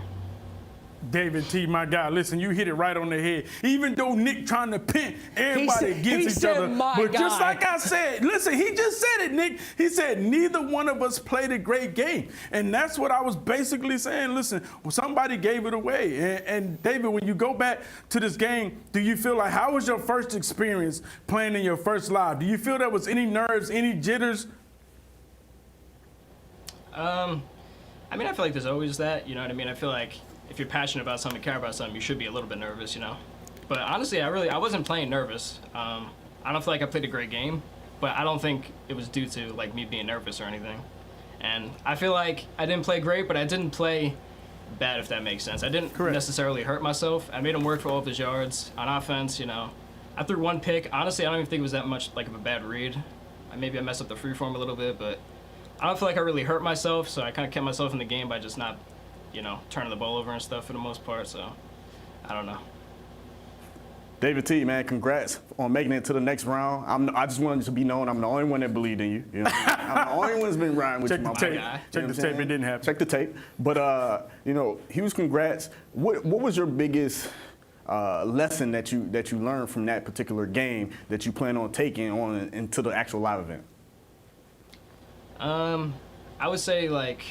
S4: David T, my guy, listen, you hit it right on the head. Even though Nick trying to pin everybody against each other, but just like I said, listen, he just said it, Nick. He said neither one of us played a great game, and that's what I was basically saying. Listen, well, somebody gave it away, and David, when you go back to this game, do you feel like how was your first experience playing in your first live? Do you feel there was any nerves, any jitters?
S10: I mean, I feel like there's always that. You know what I mean? I feel like if you're passionate about something, care about something, you should be a little bit nervous, you know? But honestly, I wasn't playing nervous. I don't feel like I played a great game, but I don't think it was due to like me being nervous or anything. And I feel like I didn't play great, but I didn't play bad, if that makes sense. I didn't necessarily hurt myself. I made him work for all of his yards. On offense, you know, I threw 1 pick. Honestly, I don't even think it was that much like of a bad read. Maybe I messed up the free form a little bit, but I don't feel like I really hurt myself, so I kind of kept myself in the game by just not, you know, turning the ball over and stuff for the most part, so I don't know.
S5: David T, man, congrats on making it to the next round. I just wanted to be known I'm the only one that believed in you. You know, I'm the only one that's been riding with you, my
S4: tape.
S5: man.
S4: Check the tape. It didn't happen.
S5: Check the tape. But you know, huge congrats. What was your biggest lesson that you learned from that particular game that you plan on taking on into the actual live event?
S10: I would say like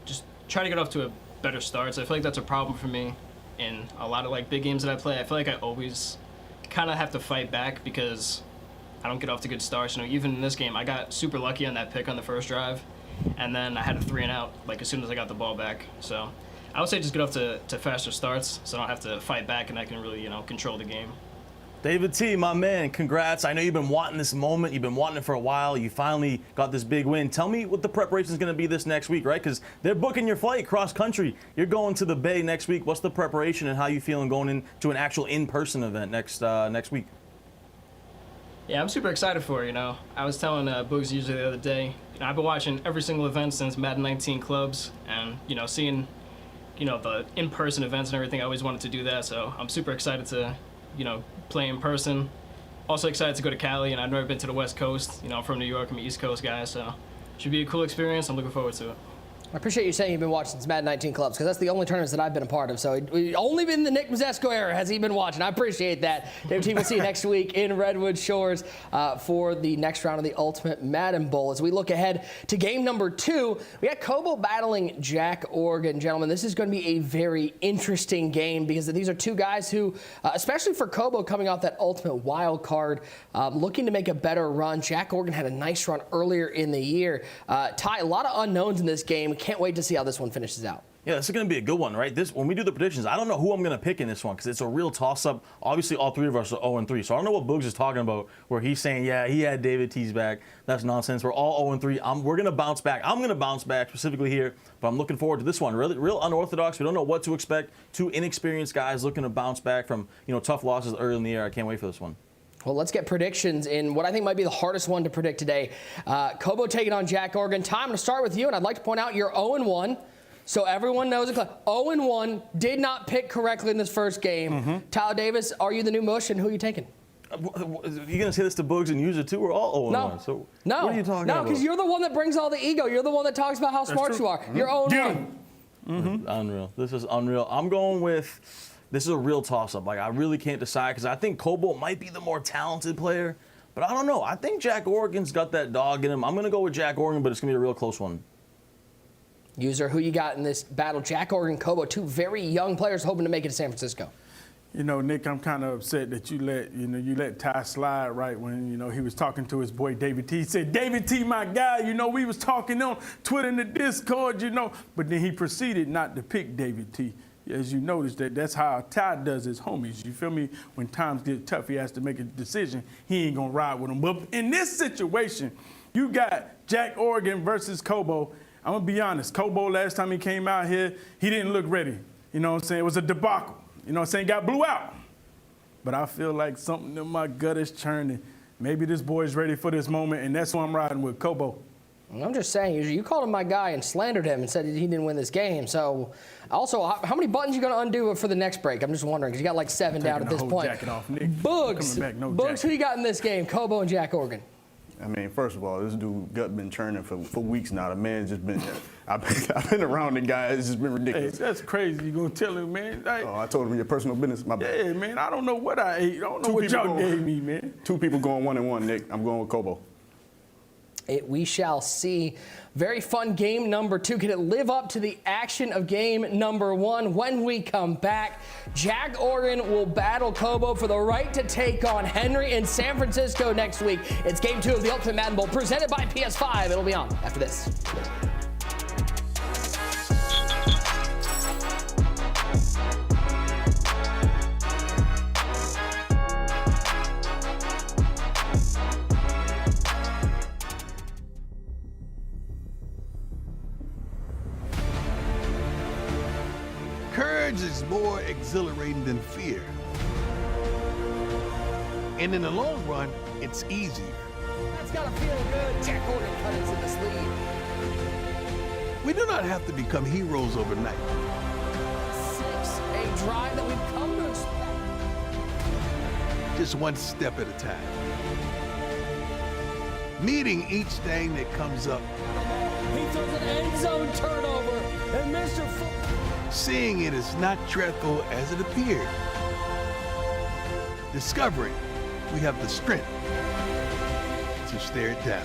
S10: just try to get off to a better start. So I feel like that's a problem for me in a lot of like big games that I play. I feel like I always kind of have to fight back because I don't get off to good starts. You know, even in this game, I got super lucky on that pick on the first drive, and then I had a 3 and out like as soon as I got the ball back. So I would say just get off to faster starts so I don't have to fight back and I can really, you know, control the game.
S1: David T, my man, congrats. I know you've been wanting this moment. You've been wanting it for a while. You finally got this big win. Tell me what the preparation is going to be this next week, right? Because they're booking your flight cross country. You're going to the Bay next week. What's the preparation and how you feeling going into an actual in-person event next week?
S10: Yeah, I'm super excited for it, you know. I was telling Boogs usually the other day, you know, I've been watching every single event since Madden 19 clubs and, you know, seeing, you know, the in-person events and everything. I always wanted to do that, so I'm super excited to, you know, play in person. Also excited to go to Cali, and I've never been to the West Coast. You know, I'm from New York. I'm an East Coast guy, so should be a cool experience. I'm looking forward to it.
S6: I appreciate you saying you've been watching since Madden 19 clubs, because that's the only tournaments that I've been a part of. So only been the Nick Mazesco era has he been watching. I appreciate that. David T, we'll see you next week in Redwood Shores for the next round of the Ultimate Madden Bowl. As we look ahead to game number 2, we got COBO battling Jack Oregon. Gentlemen, this is going to be a very interesting game because these are two guys who, especially for COBO coming off that Ultimate Wild Card, looking to make a better run. Jack Oregon had a nice run earlier in the year. Ty, a lot of unknowns in this game. Can't wait to see how this one finishes out.
S1: Yeah, this is going to be a good one, right? When we do the predictions, I don't know who I'm going to pick in this one because it's a real toss-up. Obviously, all three of us are 0-3, so I don't know what Boogs is talking about where he's saying, yeah, he had David T's back. That's nonsense. We're all 0-3. We're going to bounce back. I'm going to bounce back specifically here, but I'm looking forward to this one. Really, real unorthodox. We don't know what to expect. Two inexperienced guys looking to bounce back from, you know, tough losses early in the year. I can't wait for this one.
S6: Well, let's get predictions in what I think might be the hardest one to predict today. COBO taking on Jack Oregon. Ty, I'm going to start with you, and I'd like to point out you're 0-1. So everyone knows it. 0-1, did not pick correctly in this first game. Mm-hmm. Tyler Davis, are you the new mush, and who are you taking?
S1: Are you going to say this to Boogs and use it too? We're all 0-1.
S6: No.
S1: So
S6: no.
S1: What are you talking about?
S6: No, because you're the one that brings all the ego. You're the one that talks about how smart you are. Mm-hmm. You're 0-1.
S1: Mm-hmm. Unreal. This is unreal. I'm going with... This is a real toss-up. Like, I really can't decide because I think COBO might be the more talented player, but I don't know. I think Jack Oregon's got that dog in him. I'm going to go with Jack Oregon, but it's going to be a real close one.
S6: User, who you got in this battle? Jack Oregon, COBO, two very young players hoping to make it to San Francisco.
S4: You know, Nick, I'm kind of upset that you let Ty slide right when, you know, he was talking to his boy David T. He said, David T, my guy, you know, we was talking on Twitter and the Discord, you know, but then he proceeded not to pick David T. As you notice, that's how Ty does his homies. You feel me? When times get tough, he has to make a decision. He ain't going to ride with them. But in this situation, you got Jack Oregon versus COBO. I'm going to be honest. COBO, last time he came out here, he didn't look ready. You know what I'm saying? It was a debacle. You know what I'm saying? Got blew out. But I feel like something in my gut is churning. Maybe this boy's ready for this moment, and that's why I'm riding with COBO.
S6: I'm just saying, you called him my guy and slandered him and said he didn't win this game. So, also, how many buttons are you going to undo for the next break? I'm just wondering, because you got like 7 down at this point.
S4: Jacket off, Nick.
S6: Boogs, who you got in this game? COBO and Jack Oregon.
S5: I mean, first of all, this dude gut been churning for weeks now. The man's just been, I've been around the guy. It's just been ridiculous.
S4: Hey, that's crazy. You gonna tell him, man? Like,
S5: I told him your personal business. My bad.
S4: Yeah, man. I don't know what I ate. I don't know what y'all gave me, man.
S5: 2 people going 1-1, Nick. I'm going with COBO.
S6: We shall see. Very fun game number 2. Can it live up to the action of game number 1? When we come back, Jack Oregon will battle COBO for the right to take on Henry in San Francisco next week. It's game 2 of the Ultimate Madden Bowl presented by PS5. It'll be on after this.
S2: Courage is more exhilarating than fear. And in the long run, it's easier.
S6: That's gotta feel good. Jack Oregon cut into this lead.
S2: We do not have to become heroes overnight.
S6: 6, a drive that we've come to expect.
S2: Just one step at a time. Meeting each thing that comes up.
S6: He throws an end zone turnover, and Mr.
S2: Seeing it is not dreadful as it appeared. Discovering we have the strength to stare it down.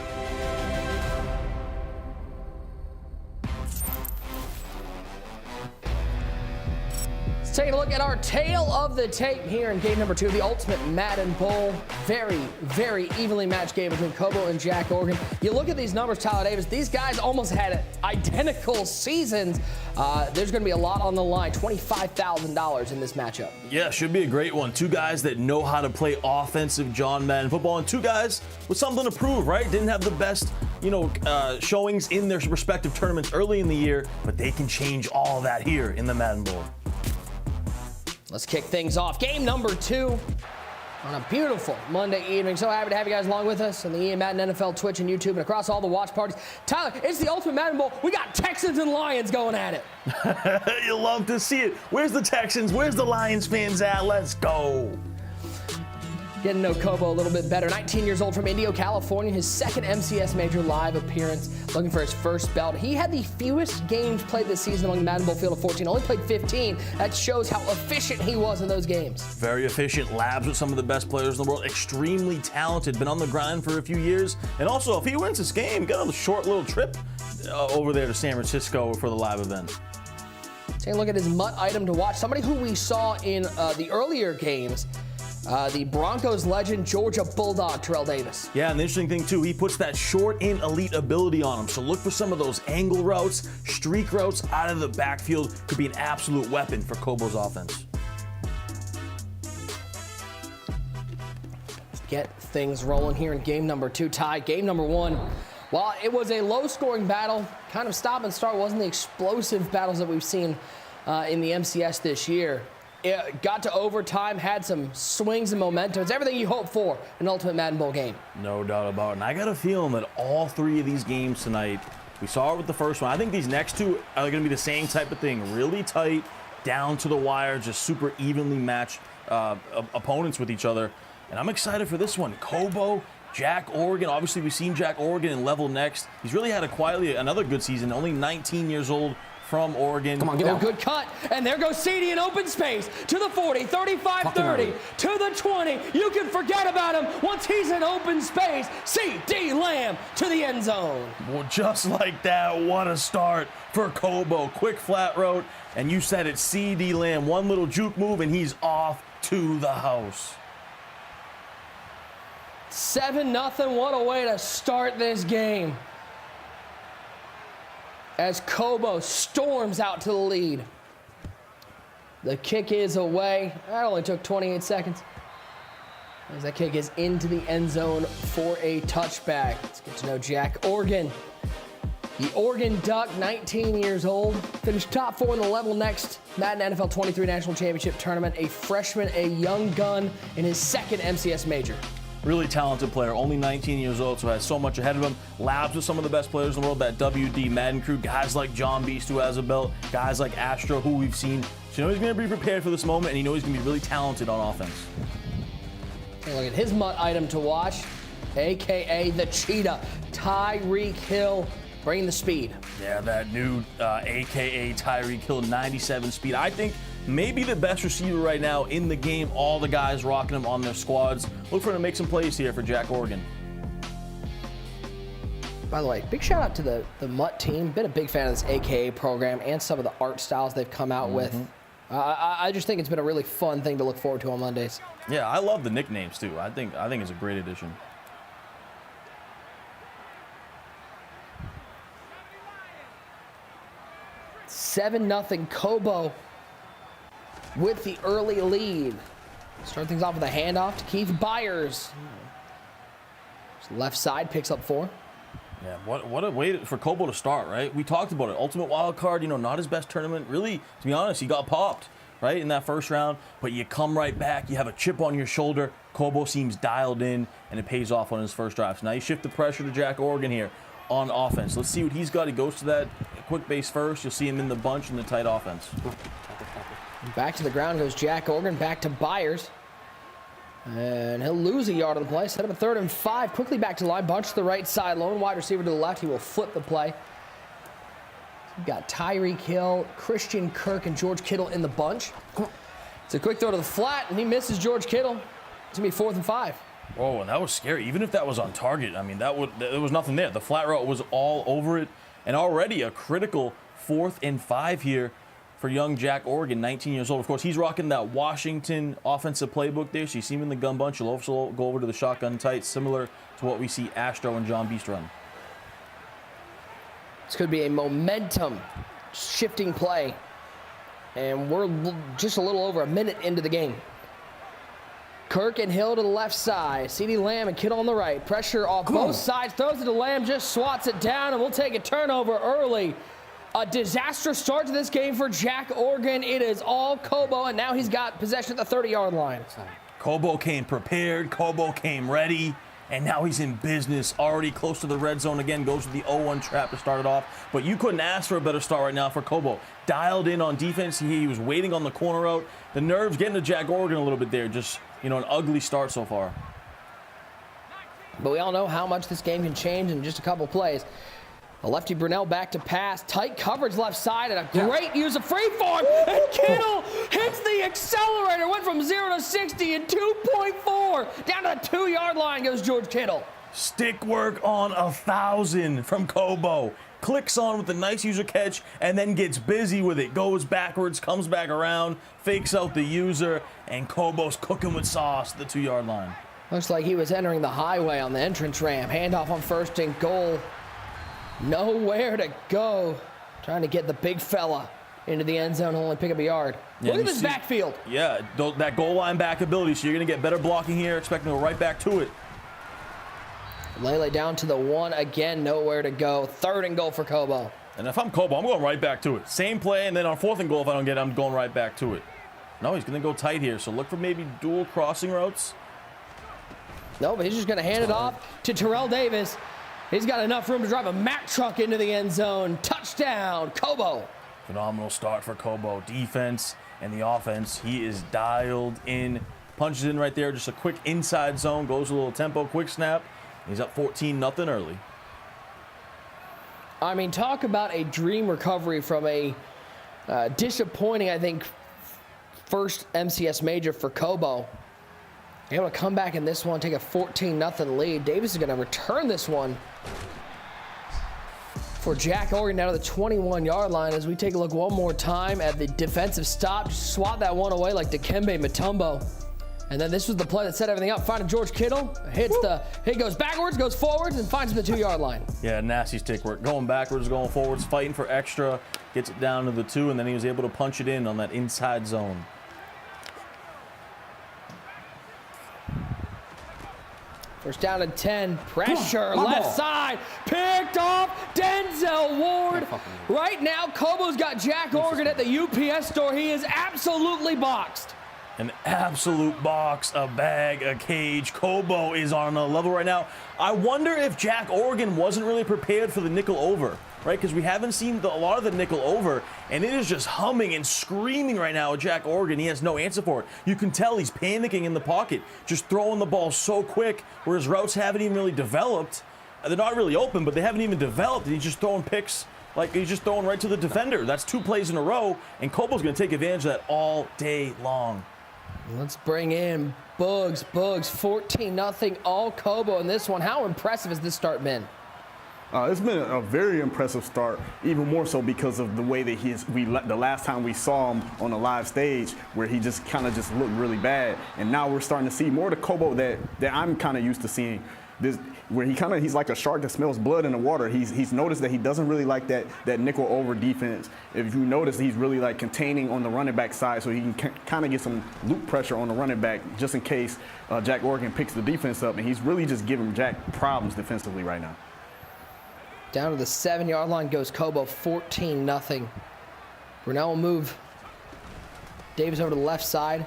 S6: Let's take a look at our tail of the tape here in game number 2 of the Ultimate Madden Bowl. Very, very evenly matched game between COBO and Jack Oregon. You look at these numbers, Tyler Davis, these guys almost had identical seasons. There's going to be a lot on the line, $25,000 in this matchup.
S1: Yeah, should be a great one. 2 guys that know how to play offensive John Madden football, and 2 guys with something to prove, right? Didn't have the best, showings in their respective tournaments early in the year, but they can change all that here in the Madden Bowl.
S6: Let's kick things off. Game number 2 on a beautiful Monday evening. So happy to have you guys along with us on the Ian Madden NFL, Twitch, and YouTube, and across all the watch parties. Tyler, it's the Ultimate Madden Bowl. We got Texans and Lions going at it.
S1: You'll love to see it. Where's the Texans? Where's the Lions fans at? Let's go.
S6: Getting to know COBO a little bit better. 19 years old from Indio, California. His second MCS Major live appearance, looking for his first belt. He had the fewest games played this season among the Madden Bowl field of 14. Only played 15. That shows how efficient he was in those games.
S1: Very efficient. Labs with some of the best players in the world. Extremely talented. Been on the grind for a few years. And also, if he wins this game, got a short little trip over there to San Francisco for the live event.
S6: Take a look at his MUT item to watch. Somebody who we saw in the earlier games. The Broncos legend, Georgia Bulldog, Terrell Davis.
S1: Yeah, and the interesting thing, too, he puts that short and elite ability on him. So look for some of those angle routes, streak routes out of the backfield. Could be an absolute weapon for COBO's offense.
S6: Let's get things rolling here in game number 2. Tie game number 1. While it was a low-scoring battle, kind of stop and start, wasn't the explosive battles that we've seen in the MCS this year. It got to overtime, had some swings and momentum. It's everything you hope for in an Ultimate Madden Bowl game.
S1: No doubt about it. And I got a feeling that all 3 of these games tonight, we saw it with the first one. I think these next 2 are going to be the same type of thing. Really tight, down to the wire, just super evenly matched opponents with each other. And I'm excited for this one. COBO, Jack Oregon. Obviously, we've seen Jack Oregon in Level Next. He's really had another good season, only 19 years old. From Oregon.
S6: Come on, get out. Good cut. And there goes CD in open space to the 40, 35, 30, to the 20. You can forget about him once he's in open space. CD Lamb to the end zone.
S1: Well, just like that, what a start for COBO. Quick flat route, and you said it, CD Lamb. One little juke move, and he's off to the house.
S6: 7-0. What a way to start this game. As COBO storms out to the lead. The kick is away. That only took 28 seconds. As that kick is into the end zone for a touchback. Let's get to know Jack Oregon. The Oregon Duck, 19 years old, finished top 4 in the Level Next Madden NFL 23 National Championship Tournament. A freshman, a young gun in his second MCS Major.
S1: really talented player, only 19 years old, so has so much ahead of him. Labs with some of the best players in the world, that WD Madden crew, guys like John Beast who has a belt, guys like Astro who we've seen. So you know he's going to be prepared for this moment, and you know he's going to be really talented on offense.
S6: Look at his MUT item to watch, AKA the Cheetah, Tyreek Hill, bringing the speed.
S1: Yeah, that new AKA Tyreek Hill 97 speed. I think maybe the best receiver right now in the game. All the guys rocking him on their squads. Look for him to make some plays here for Jack Oregon.
S6: By the way, big shout out to the MUT team. Been a big fan of this AKA program and some of the art styles they've come out with. I just think it's been a really fun thing to look forward to on Mondays.
S1: Yeah, I love the nicknames too. I think it's a great addition.
S6: Seven 0 COBO with the early lead. Start things off with a handoff to Keith Byers. Left side picks up 4.
S1: Yeah, what a way for COBO to start, right? We talked about it. Ultimate wild card, you know, not his best tournament. Really, to be honest, he got popped, right, in that first round. But you come right back. You have a chip on your shoulder. COBO seems dialed in, and it pays off on his first drive. So now you shift the pressure to Jack Oregon here on offense. Let's see what he's got. He goes to that quick base first. You'll see him in the bunch in the tight offense.
S6: Back to the ground goes Jack Oregon. Back to Byers. And he'll lose a yard on the play. Set up a 3rd and 5. Quickly back to the line. Bunch to the right side. Lone wide receiver to the left. He will flip the play. We've got Tyreek Hill, Christian Kirk, and George Kittle in the bunch. It's a quick throw to the flat, and he misses George Kittle. It's going to be 4th and 5.
S1: Whoa, and that was scary. Even if that was on target, I mean, there was nothing there. The flat route was all over it. And already a critical 4th and 5 here for young Jack Oregon, 19 years old. Of course, he's rocking that Washington offensive playbook there. So you see him in the gun bunch. He'll also go over to the shotgun tight, similar to what we see Astro and John Beast run.
S6: This could be a momentum shifting play. And we're just a little over a minute into the game. Kirk and Hill to the left side. CeeDee Lamb and Kittle on the right. Pressure off both sides. Throws it to Lamb, just swats it down, and we'll take a turnover early. A disastrous start to this game for Jack Oregon. It is all COBO, and now he's got possession at the 30-yard line.
S1: COBO came prepared. COBO came ready. And now he's in business, already close to the red zone again. Goes to the 0-1 trap to start it off. But you couldn't ask for a better start right now for COBO. Dialed in on defense. He was waiting on the corner route. The nerves getting to Jack Oregon a little bit there. Just, you know, an ugly start so far.
S6: But we all know how much this game can change in just a couple plays. The lefty Brunell back to pass. Tight coverage left side and a great use of freeform. And Kittle hits the accelerator. Went from 0 to 60 in 2.4. Down to the 2-yard line goes George Kittle.
S1: Stick work on 1,000 from COBO. Clicks on with a nice user catch and then gets busy with it. Goes backwards, comes back around, fakes out the user, and COBO's cooking with sauce at the 2-yard line.
S6: Looks like he was entering the highway on the entrance ramp. Handoff on 1st and goal. Nowhere to go. Trying to get the big fella into the end zone, only pick up a yard.
S1: Yeah,
S6: look at this backfield.
S1: Yeah, that goal line back ability. So you're going to get better blocking here. Expecting to go right back to it.
S6: Lele down to the 1 again. Nowhere to go. 3rd and goal for COBO.
S1: And if I'm COBO, I'm going right back to it. Same play, and then on 4th and goal, if I don't get it, I'm going right back to it. No, he's going to go tight here. So look for maybe dual crossing routes.
S6: No, but he's just going to hand it off to Terrell Davis. He's got enough room to drive a Mack truck into the end zone. Touchdown, COBO.
S1: Phenomenal start for COBO. Defense and the offense. He is dialed in. Punches in right there. Just a quick inside zone. Goes a little tempo. Quick snap. He's up 14-0 early.
S6: I mean, talk about a dream recovery from a disappointing, I think, first MCS major for COBO. Able to come back in this one, take a 14-0 lead. Davis is going to return this one for Jack Oregon down to the 21-yard line as we take a look one more time at the defensive stop. Just swat that one away like Dikembe Mutombo. And then this was the play that set everything up. Finding George Kittle. Hit goes backwards, goes forwards, and finds the 2-yard line.
S1: Yeah, nasty stick work. Going backwards, going forwards, fighting for extra. Gets it down to the 2, and then he was able to punch it in on that inside zone.
S6: First down and 10. Pressure, left side. Picked off Denzel Ward. Right now, COBO's got Jack Oregon at the UPS store. He is absolutely boxed.
S1: An absolute box, a bag, a cage. COBO is on a level right now. I wonder if Jack Oregon wasn't really prepared for the nickel over, right? Because we haven't seen a lot of the nickel over, and it is just humming and screaming right now at Jack Oregon. He has no answer for it. You can tell he's panicking in the pocket, just throwing the ball so quick, where his routes haven't even really developed. They're not really open, but they haven't even developed, and he's just throwing picks like he's just throwing right to the defender. That's 2 plays in a row, and COBO's going to take advantage of that all day long.
S6: Let's bring in Bugs. 14-0 all COBO in this one. How impressive has this start been?
S5: It's been a very impressive start, even more so because of the way that the last time we saw him on a live stage, where he just kind of just looked really bad. And now we're starting to see more of the COBO that I'm kind of used to seeing. This, where he's like a shark that smells blood in the water. He's noticed that he doesn't really like that nickel over defense. If you notice, he's really like containing on the running back side, so he can kind of get some loop pressure on the running back just in case Jack Oregon picks the defense up. And he's really just giving Jack problems defensively right now.
S6: Down to the 7-yard line goes COBO, 14-0. Brunel will move Davis over to the left side.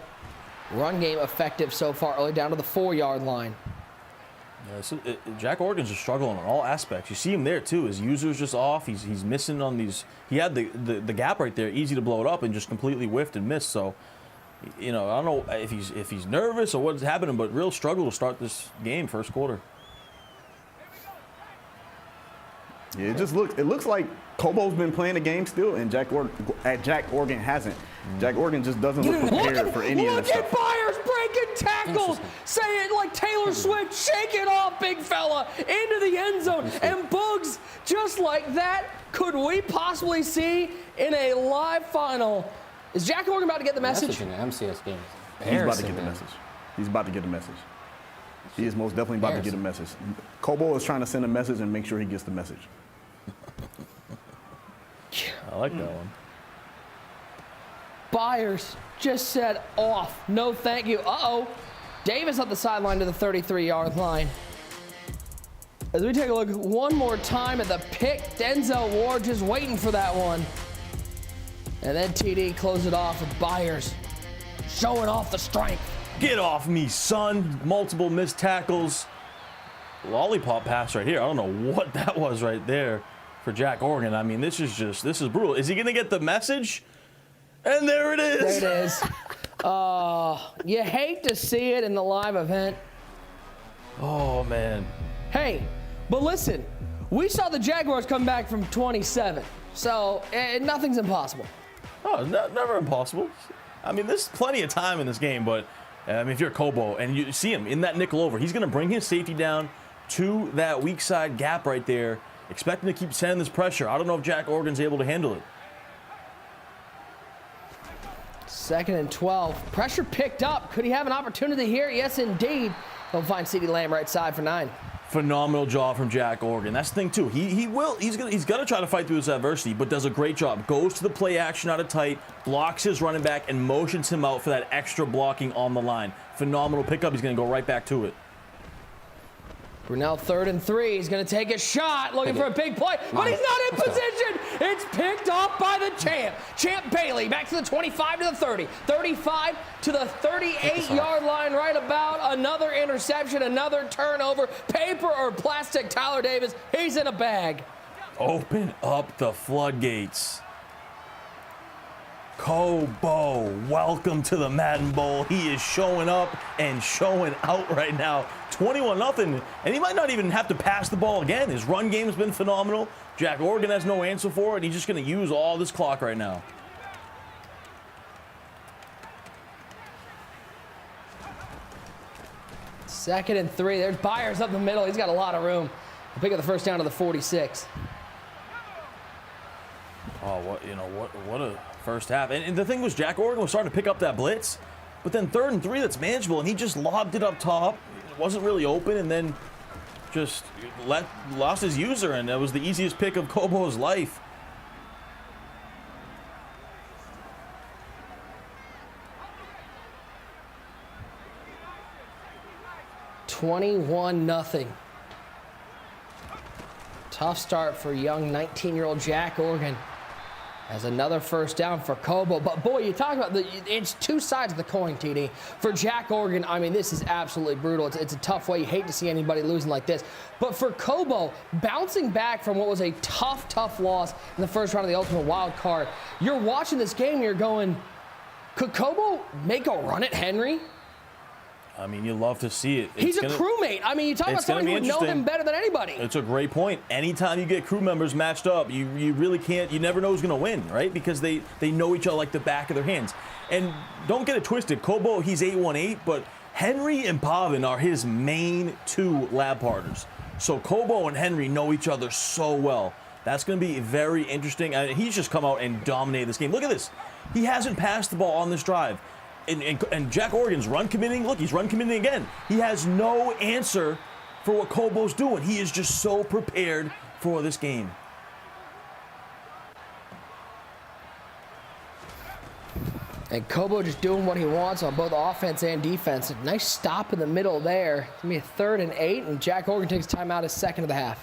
S6: Run game effective so far early, down to the 4-yard line.
S1: Yeah, so Jack Oregon's just struggling on all aspects. You see him there too. His user's just off. He's missing on these. He had the gap right there, easy to blow it up, and just completely whiffed and missed. So, you know, I don't know if he's nervous or what's happening, but real struggle to start this game first quarter.
S5: Yeah, it looks like COBO's been playing the game still, and Jack Oregon hasn't. Jack Oregon just doesn't look prepared for any of this stuff.
S6: Look at Byers breaking tackles. Say it like Taylor Swift. Shake it off, big fella, into the end zone. And Bugs, just like that, could we possibly see in a live final? Is Jack Oregon about to get the message?
S8: In an MCS game.
S5: He's about to get the message. He's about to get the message. He is most definitely about to get a message. COBO is trying to send a message and make sure he gets the message.
S1: I like that one.
S6: Byers just said off. No thank you. Uh-oh. Davis up the sideline to the 33-yard line. As we take a look one more time at the pick, Denzel Ward just waiting for that one. And then TD closed it off with Byers showing off the strength.
S1: Get off me, son. Multiple missed tackles. Lollipop pass right here. I don't know what that was right there for Jack Oregon. I mean, this is brutal. Is he going to get the message? And there it is.
S6: There it is. You hate to see it in the live event.
S1: Oh, man.
S6: Hey, but listen, we saw the Jaguars come back from 27, so nothing's impossible.
S1: Oh, never impossible. I mean, there's plenty of time in this game, but I mean, if you're COBO and you see him in that nickel over, he's going to bring his safety down to that weak side gap right there, expecting to keep sending this pressure. I don't know if Jack Oregon's able to handle it.
S6: 2nd and 12. Pressure picked up. Could he have an opportunity here? Yes, indeed. He'll find CeeDee Lamb right side for 9.
S1: Phenomenal job from Jack Oregon. That's the thing too. He's gonna try to fight through this adversity, but does a great job. Goes to the play action out of tight, blocks his running back, and motions him out for that extra blocking on the line. Phenomenal pickup. He's gonna go right back to it.
S6: Brunel 3rd and 3. He's going to take a shot, looking for a big play, but he's not in position. It's picked off by the champ. Champ Bailey back to the 25 to the 30. 35 to the 38-yard line right about. Another interception, another turnover. Paper or plastic, Tyler Davis. He's in a bag.
S1: Open up the floodgates. COBO, welcome to the Madden Bowl. He is showing up and showing out right now. 21-0, and he might not even have to pass the ball again. His run game has been phenomenal. Jack Oregon has no answer for it. He's just going to use all this clock right now.
S6: Second and 3. There's Byers up the middle. He's got a lot of room. He'll pick up the first down to the 46.
S1: Oh, what a first half. And the thing was, Jack Oregon was starting to pick up that blitz, but then 3rd and 3, that's manageable, and he just lobbed it up top. It wasn't really open, and then just lost his user, and that was the easiest pick of COBO's life.
S6: $21-0. Tough start for young 19-year-old Jack Oregon. As another first down for COBO. But boy, you talk about it's two sides of the coin, TD. For Jack Oregon, I mean, this is absolutely brutal. It's a tough way. You hate to see anybody losing like this. But for COBO, bouncing back from what was a tough loss in the first round of the Ultimate Wild Card, you're watching this game and you're going, could COBO make a run at Henry?
S1: I mean, you love to see it.
S6: He's a crewmate. I mean, you talk about somebody who would know him better than anybody.
S1: It's a great point. Anytime you get crew members matched up, you really can't, you never know who's going to win, right? Because they know each other like the back of their hands. And don't get it twisted. COBO, he's 818, but Henry and Pavin are his main two lab partners. So COBO and Henry know each other so well. That's going to be very interesting. He's just come out and dominated this game. Look at this. He hasn't passed the ball on this drive. And Jack Oregon's run committing. Look, he's run committing again. He has no answer for what COBO's doing. He is just so prepared for this game.
S6: And COBO just doing what he wants on both offense and defense. A nice stop in the middle there. It's going to be a 3rd and 8, and Jack Oregon takes timeout his second of the half.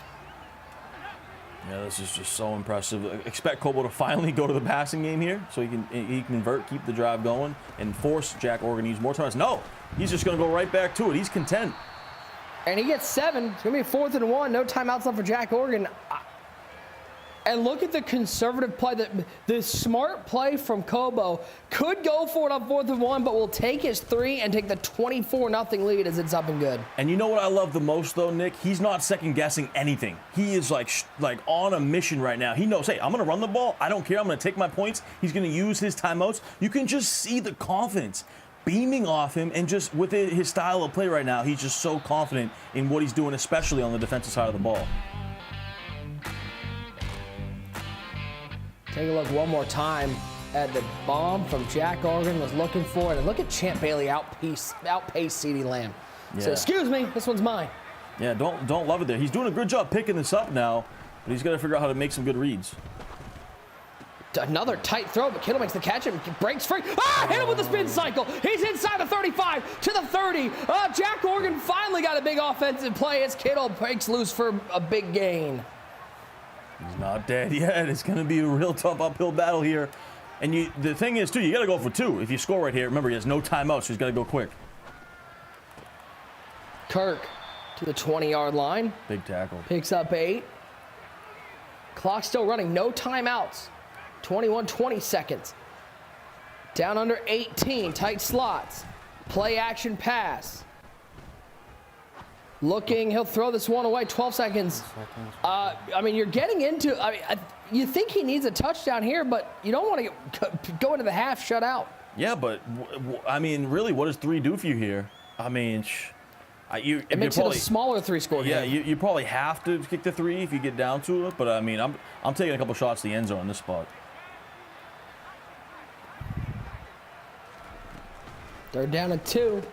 S1: Yeah, this is just so impressive. Expect COBO to finally go to the passing game here so he can convert, keep the drive going, and force Jack Oregon to use more times. No, he's just going to go right back to it. He's content.
S6: And he gets 7. It's going to be a 4th and 1. No timeouts left for Jack Oregon. And look at the conservative play. The smart play from COBO could go for it on 4th and 1, but will take his 3 and take the 24-0 lead as it's up and good.
S1: And you know what I love the most, though, Nick? He's not second-guessing anything. He is like on a mission right now. He knows, hey, I'm going to run the ball. I don't care. I'm going to take my points. He's going to use his timeouts. You can just see the confidence beaming off him, and just with his style of play right now, he's just so confident in what he's doing, especially on the defensive side of the ball.
S6: Take a look one more time at the bomb from Jack Oregon was looking for it. And look at Champ Bailey outpace CeeDee Lamb.
S1: Yeah.
S6: So, excuse me, this one's mine.
S1: Yeah, don't love it there. He's doing a good job picking this up now, but he's got to figure out how to make some good reads.
S6: Another tight throw, but Kittle makes the catch and breaks free. Hit him with the spin cycle. He's inside the 35 to the 30. Jack Oregon finally got a big offensive play as Kittle breaks loose for a big gain.
S1: He's not dead yet. It's going to be a real tough uphill battle here. And the thing is, too, you got to go for 2. If you score right here, remember, he has no timeouts, so he's got to go quick.
S6: Kirk to the 20-yard line.
S1: Big tackle.
S6: Picks up 8. Clock still running. No timeouts. 20 seconds. Down under 18. Tight slots. Play action pass. Looking, he'll throw this one away. 12 seconds. I mean, you're getting into. You think he needs a touchdown here, but you don't want to go into the half shut out.
S1: Yeah, but I mean, really, what does 3 do for you here? I mean,
S6: it makes it a smaller 3-score game.
S1: Yeah, you probably have to kick the 3 if you get down to it. But I mean, I'm taking a couple shots to the end zone in this spot.
S6: They're down at 2.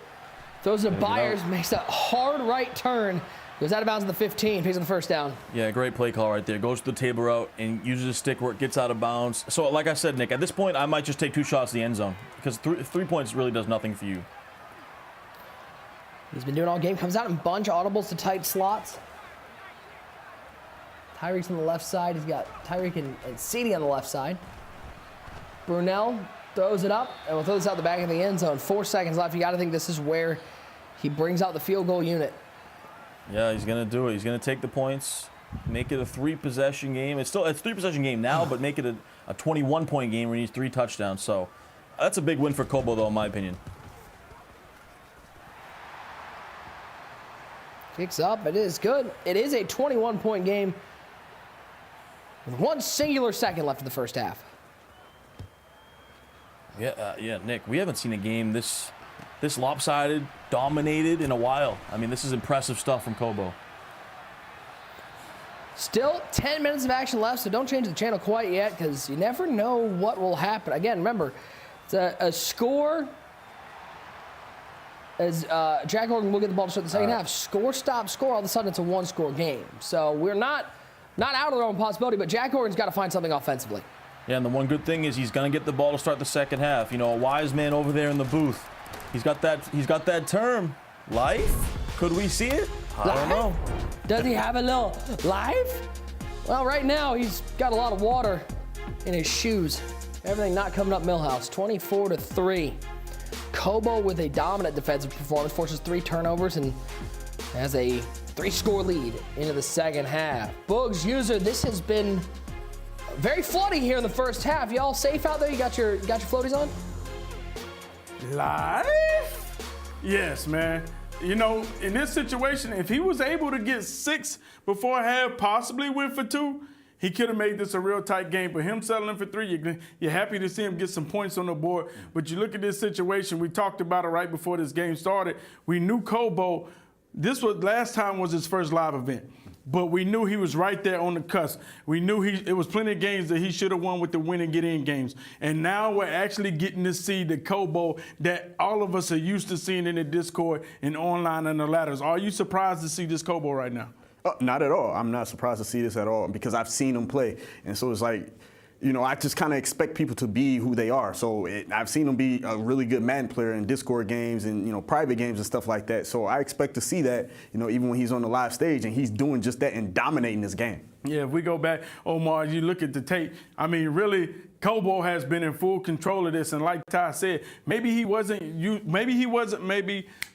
S6: Throws to Byers, makes a hard right turn. Goes out of bounds at the 15, picks up the first down.
S1: Yeah, great play call right there. Goes to the table route and uses his stick where it gets out of bounds. So, like I said, Nick, at this point, I might just take 2 shots to the end zone because 3 points really does nothing for you.
S6: He's been doing all game. Comes out and bunch audibles to tight slots. Tyreek's on the left side. He's got Tyreek and CeeDee on the left side. Brunell throws it up, and we'll throw this out the back of the end zone. 4 seconds left. You got to think this is where he brings out the field goal unit.
S1: Yeah, he's going to do it. He's going to take the points, make it a 3-possession game. It's 3-possession game now, but make it a 21-point game where he needs 3 touchdowns. So that's a big win for COBO, though, in my opinion.
S6: Kicks up. It is good. It is a 21-point game with 1 singular second left in the first half.
S1: Yeah, Nick, we haven't seen a game this lopsided, dominated in a while. I mean, this is impressive stuff from COBO.
S6: Still 10 minutes of action left, so don't change the channel quite yet because you never know what will happen. Again, remember, it's a score as Jack Oregon will get the ball to start the second half. Score, stop, score. All of a sudden, it's a 1-score game. So we're not out of their own possibility, but Jack Oregon's got to find something offensively.
S1: Yeah, and the one good thing is he's going to get the ball to start the second half. You know, a wise man over there in the booth. He's got that term, life. Could we see it? I don't know.
S6: Does he have a little life? Well, right now he's got a lot of water in his shoes. Everything not coming up Millhouse, 24-3. COBO with a dominant defensive performance, forces 3 turnovers and has a 3-score lead into the second half. Boogs, user, this has been very floody here in the first half. Y'all safe out there? You got your floaties on?
S4: Live? Yes, man. You know, in this situation, if he was able to get 6 before half, possibly went for 2, he could have made this a real tight game. But him settling for 3, you're happy to see him get some points on the board. But you look at this situation, we talked about it right before this game started. We knew COBO, last time was his first live event. But we knew he was right there on the cusp. We knew it was plenty of games that he should have won with the win and get in games. And now we're actually getting to see the COBO that all of us are used to seeing in the Discord and online and the ladders. Are you surprised to see this COBO right now?
S5: Not at all. I'm not surprised to see this at all because I've seen him play. And so it's like, you know, I just kind of expect people to be who they are. So I've seen him be a really good Madden player in Discord games and, you know, private games and stuff like that. So I expect to see that, you know, even when he's on the live stage and he's doing just that and dominating this game.
S4: Yeah, if we go back, Omar, you look at the tape, I mean, really, COBO has been in full control of this. And like Ty said, maybe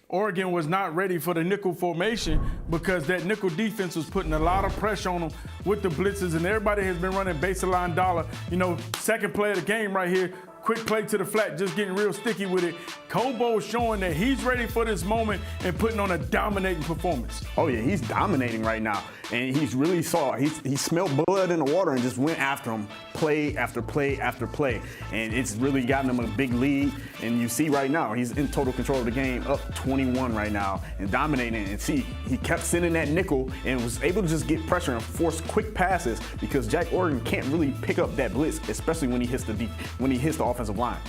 S4: Oregon was not ready for the nickel formation because that nickel defense was putting a lot of pressure on them with the blitzes, and everybody has been running baseline dollar. You know, second play of the game right here, quick play to the flat, just getting real sticky with it. COBO showing that he's ready for this moment and putting on a dominating performance.
S5: Oh yeah, he's dominating right now. And he's really he smelled blood in the water and just went after him play after play after play. And it's really gotten him a big lead. And you see right now, he's in total control of the game, up 21 right now and dominating. And see, he kept sending that nickel and was able to just get pressure and force quick passes because Jack Oregon can't really pick up that blitz, especially when he hits the offensive line.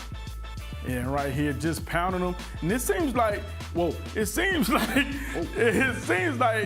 S4: And right here, just pounding them. And it seems like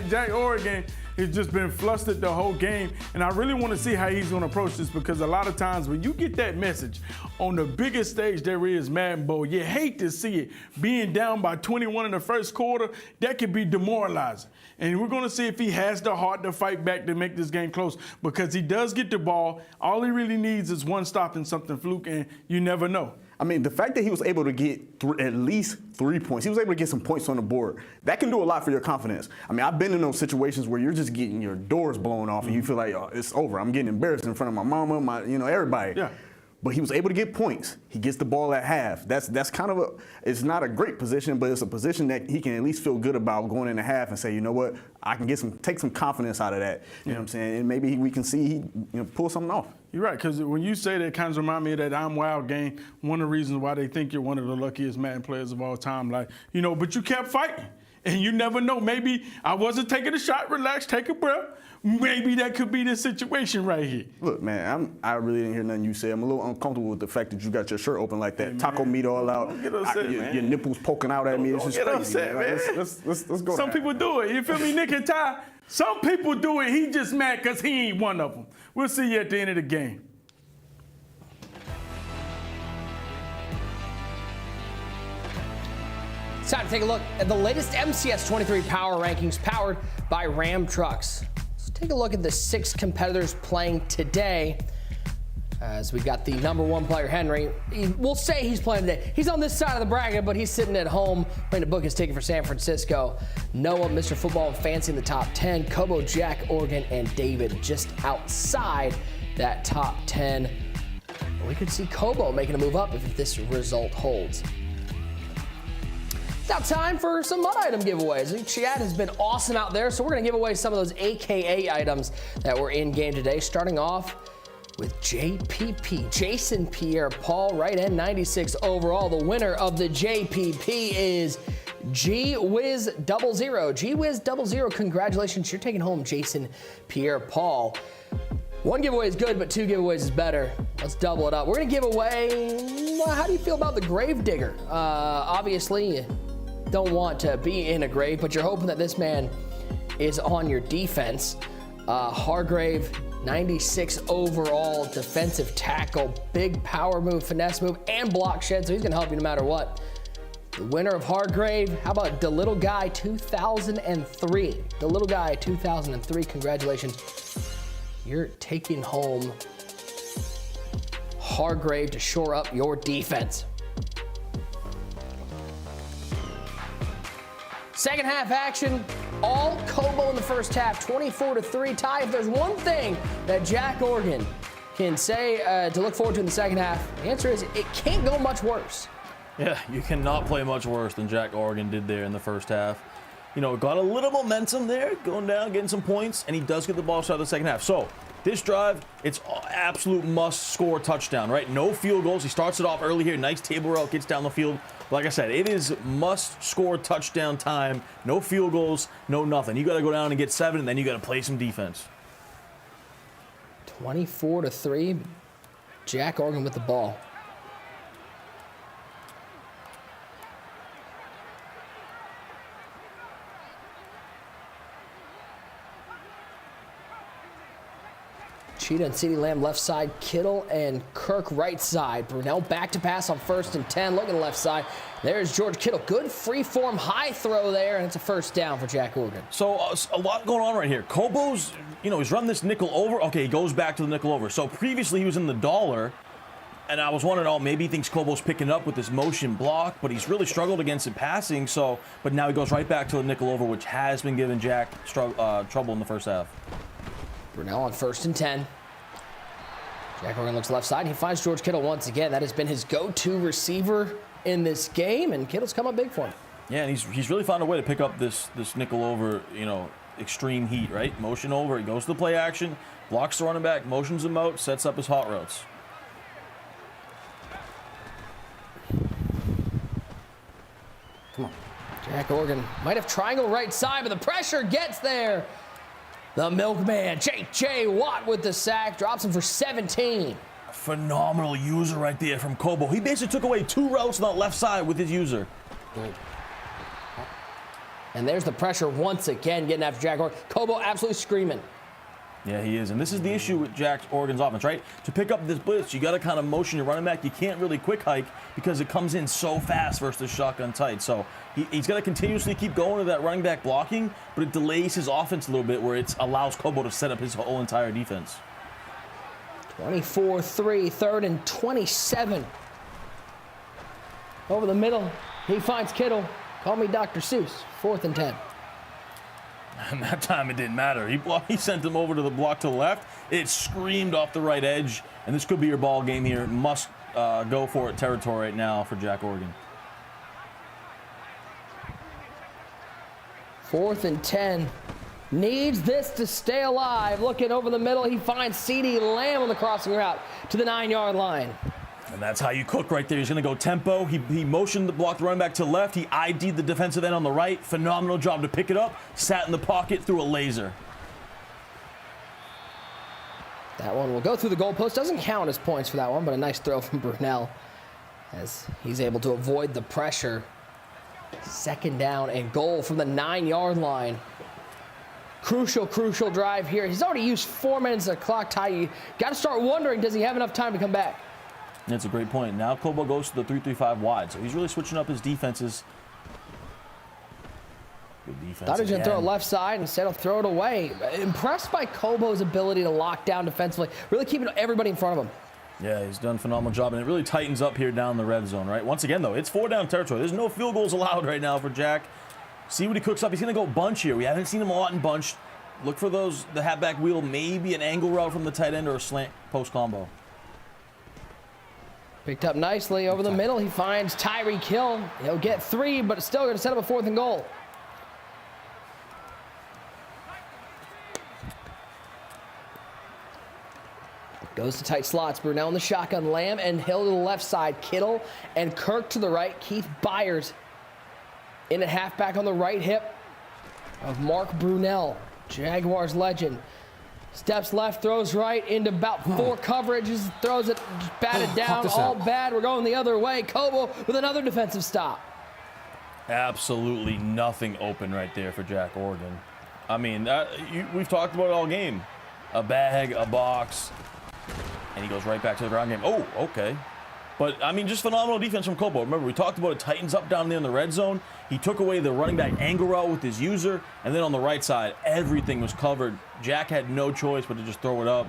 S4: Jack Oregon has just been flustered the whole game. And I really want to see how he's going to approach this because a lot of times when you get that message on the biggest stage there is, Madden Bowl, you hate to see it. Being down by 21 in the first quarter, that could be demoralizing. And we're going to see if he has the heart to fight back to make this game close because he does get the ball. All he really needs is one stop and something fluke, and you never know.
S5: I mean, the fact that he was able to get at least 3 points, he was able to get some points on the board, that can do a lot for your confidence. I mean, I've been in those situations where you're just getting your doors blown off and you feel like, oh, it's over. I'm getting embarrassed in front of my mama, everybody.
S4: Yeah.
S5: But he was able to get points. He gets the ball at half. That's kind of it's not a great position, but it's a position that he can at least feel good about going into half and say, you know what, I can take some confidence out of that. You know what I'm saying? And maybe we can see he pull something off.
S4: You're right, because when you say that, it kind of reminds me of that I'm Wild game. One of the reasons why they think you're one of the luckiest Madden players of all time. Like, but you kept fighting. And you never know. Maybe I wasn't taking a shot. Relax, take a breath. Maybe that could be the situation right here.
S5: Look, man, I really didn't hear nothing you said. I'm a little uncomfortable with the fact that you got your shirt open like that. Hey, taco meat all out.
S4: Don't get upset, man.
S5: Your nipples poking out at me. This is crazy.
S4: Upset, man.
S5: Let's go.
S4: Some people do it. You feel me, Nick and Ty? Some people do it. He just mad because he ain't one of them. We'll see you at the end of the game.
S6: It's time to take a look at the latest MCS 23 power rankings powered by Ram Trucks. Let's take a look at the 6 competitors playing today. As we got the #1 player, Henry. We'll say he's playing today. He's on this side of the bracket, but he's sitting at home waiting to book his ticket for San Francisco. Noah, Mr. Football and Fancy in the top 10. COBO, Jack, Oregon, and David just outside that top 10. We could see COBO making a move up if this result holds. Now time for some MUT item giveaways. Chad has been awesome out there, so we're going to give away some of those AKA items that were in game today, starting off with JPP, Jason Pierre-Paul, right end 96 overall. The winner of the JPP is GWiz00. GWiz00, congratulations. You're taking home Jason Pierre-Paul. 1 giveaway is good, but 2 giveaways is better. Let's double it up. We're going to give away, how do you feel about the Grave Digger? Obviously, you don't want to be in a grave, but you're hoping that this man is on your defense. Hargrave, 96 overall defensive tackle, big power move, finesse move, and block shed, so he's going to help you no matter what. The winner of Hargrave, how about the Little Guy 2003? The Little Guy 2003, congratulations. You're taking home Hargrave to shore up your defense. Second half action, all COBO in the first half, 24-3 tie. If there's one thing that Jack Oregon can say to look forward to in the second half, the answer is it can't go much worse.
S1: Yeah, you cannot play much worse than Jack Oregon did there in the first half. You know, got a little momentum there, going down, getting some points, and he does get the ball shot in the second half. So this drive, it's absolute must-score touchdown, right? No field goals. He starts it off early here. Nice table route, gets down the field. Like I said, it is must-score touchdown time. No field goals, no nothing. You got to go down and get 7, and then you got to play some defense.
S6: 24-3, Jack Oregon with the ball. Cheetah and CeeDee Lamb left side, Kittle and Kirk right side. Brunell back to pass on 1st and 10, looking left side. There's George Kittle. Good free form, high throw there, and it's a first down for Jack Oregon.
S1: So a lot going on right here. COBO's, you know, he's run this nickel over. Okay, he goes back to the nickel over. So previously he was in the dollar, and I was wondering, oh, maybe he thinks COBO's picking up with this motion block, but he's really struggled against it passing. So, but now he goes right back to the nickel over, which has been giving Jack trouble in the first half.
S6: Brunell on 1st and 10. Jack Oregon looks left side. He finds George Kittle once again. That has been his go-to receiver in this game, and Kittle's come up big for him.
S1: Yeah, and he's really found a way to pick up this nickel over, you know, extreme heat, right? Motion over, he goes to the play action, blocks the running back, motions him out, sets up his hot routes.
S6: Come on. Jack Oregon might have triangle right side, but the pressure gets there. The milkman, J.J. Watt with the sack, drops him for 17.
S1: Phenomenal user right there from COBO. He basically took away 2 routes on the left side with his user.
S6: And there's the pressure once again, getting after Jack Oregon. COBO absolutely screaming.
S1: Yeah, he is. And this is the issue with Jack Oregon's offense, right? To pick up this blitz, you got to kind of motion your running back. You can't really quick hike because it comes in so fast versus the shotgun tight. So he's got to continuously keep going to that running back blocking, but it delays his offense a little bit where it allows COBO to set up his whole entire defense.
S6: 24-3, 3rd and 27. Over the middle, he finds Kittle. Call me Dr. Seuss, 4th and 10.
S1: And that time it didn't matter. He sent him over to the block to the left. It screamed off the right edge, and this could be your ball game here. Must go for it territory right now for Jack Oregon.
S6: 4th and 10. Needs this to stay alive. Looking over the middle, he finds CeeDee Lamb on the crossing route to the 9-yard line.
S1: And that's how you cook right there. He's going to go tempo. He motioned the block, the running back to the left. He ID'd the defensive end on the right. Phenomenal job to pick it up. Sat in the pocket, threw a laser.
S6: That one will go through the goalpost. Doesn't count as points for that one, but a nice throw from Brunell as he's able to avoid the pressure. 2nd down and goal from the 9-yard line. Crucial drive here. He's already used 4 minutes of clock tie. You got to start wondering, does he have enough time to come back?
S1: That's a great point. Now COBO goes to the 3-3-5 wide, so he's really switching up his defenses. Good defense.
S6: Thought he was going to throw it left side, instead of throw it away. Impressed by COBO's ability to lock down defensively, really keeping everybody in front of him.
S1: Yeah, he's done a phenomenal job, and it really tightens up here down the red zone, right? Once again, though, it's 4-down territory. There's no field goals allowed right now for Jack. See what he cooks up. He's going to go bunch here. We haven't seen him a lot in bunch. Look for those, the halfback wheel, maybe an angle route from the tight end or a slant post combo.
S6: Picked up nicely over the middle. He finds Tyreek Hill. He'll get 3, but still going to set up a 4th and goal. Goes to tight slots. Brunell in the shotgun. Lamb and Hill to the left side. Kittle and Kirk to the right. Keith Byers in at halfback on the right hip of Mark Brunell, Jaguars legend. Steps left, throws right into about 4 coverages, throws it, batted down, all bad. We're going the other way. COBO with another defensive stop.
S1: Absolutely nothing open right there for Jack Oregon. I mean, we've talked about it all game. A bag, a box, and he goes right back to the ground game. Oh, okay. But, I mean, just phenomenal defense from COBO. Remember, we talked about it tightens up down there in the red zone. He took away the running back angle route with his user, and then on the right side, everything was covered. Jack had no choice but to just throw it up.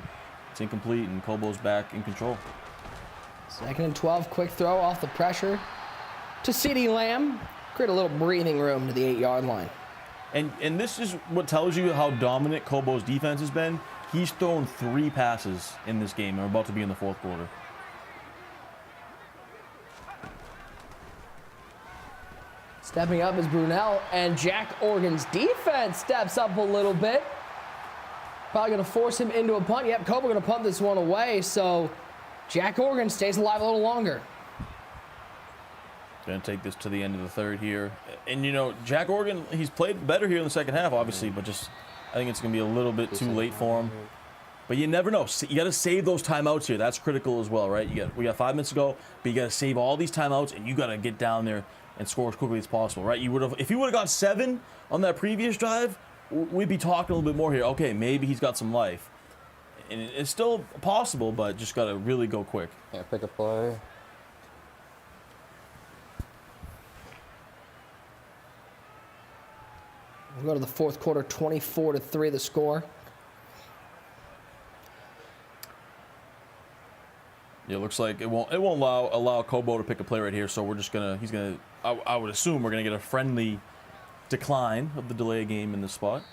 S1: It's incomplete, and COBO's back in control.
S6: 2nd and 12, quick throw off the pressure to CeeDee Lamb. Create a little breathing room to the 8-yard line.
S1: And this is what tells you how dominant COBO's defense has been. He's thrown 3 passes in this game, and we're about to be in the 4th quarter.
S6: Stepping up is Brunell, and Jack Oregon's defense steps up a little bit. Probably going to force him into a punt. Yep, COBO going to punt this one away, so Jack Oregon stays alive a little longer.
S1: Going to take this to the end of the 3rd here. And, you know, Jack Oregon, he's played better here in the 2nd half, obviously, but just I think it's going to be a little bit too late for him. But you never know. You got to save those timeouts here. That's critical as well, right? We got 5 minutes to go, but you got to save all these timeouts, and you got to get down there and score as quickly as possible, right? If you would have got 7 on that previous drive, we'd be talking a little bit more here. Okay, maybe he's got some life. And it's still possible, but just got to really go quick.
S16: Yeah, pick a play.
S6: We'll go to the 4th quarter, 24-3 the score.
S1: Yeah, it looks like it won't allow COBO to pick a play right here, so we're just I would assume we're gonna get a friendly decline of the delay game in this spot.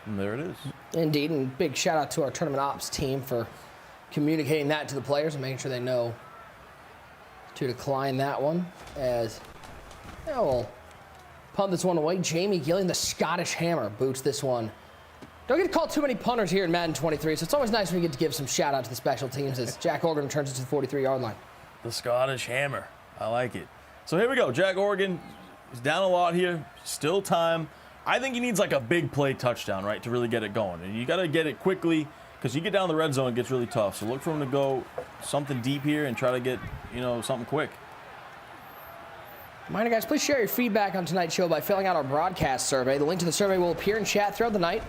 S1: And there it is.
S6: Indeed, and big shout out to our tournament ops team for communicating that to the players and making sure they know to decline that one. As we'll punt this one away. Jamie Gillian, the Scottish Hammer, boots this one. Don't get to call too many punters here in Madden 23, so it's always nice when you get to give some shout out to the special teams as Jack Oregon returns it to the 43-yard line.
S1: The Scottish Hammer. I like it. So here we go. Jack Oregon is down a lot here. Still time. I think he needs like a big play touchdown, right, to really get it going. And you got to get it quickly because you get down the red zone, it gets really tough. So look for him to go something deep here and try to get, something quick.
S6: Reminder, guys, please share your feedback on tonight's show by filling out our broadcast survey. The link to the survey will appear in chat throughout the night.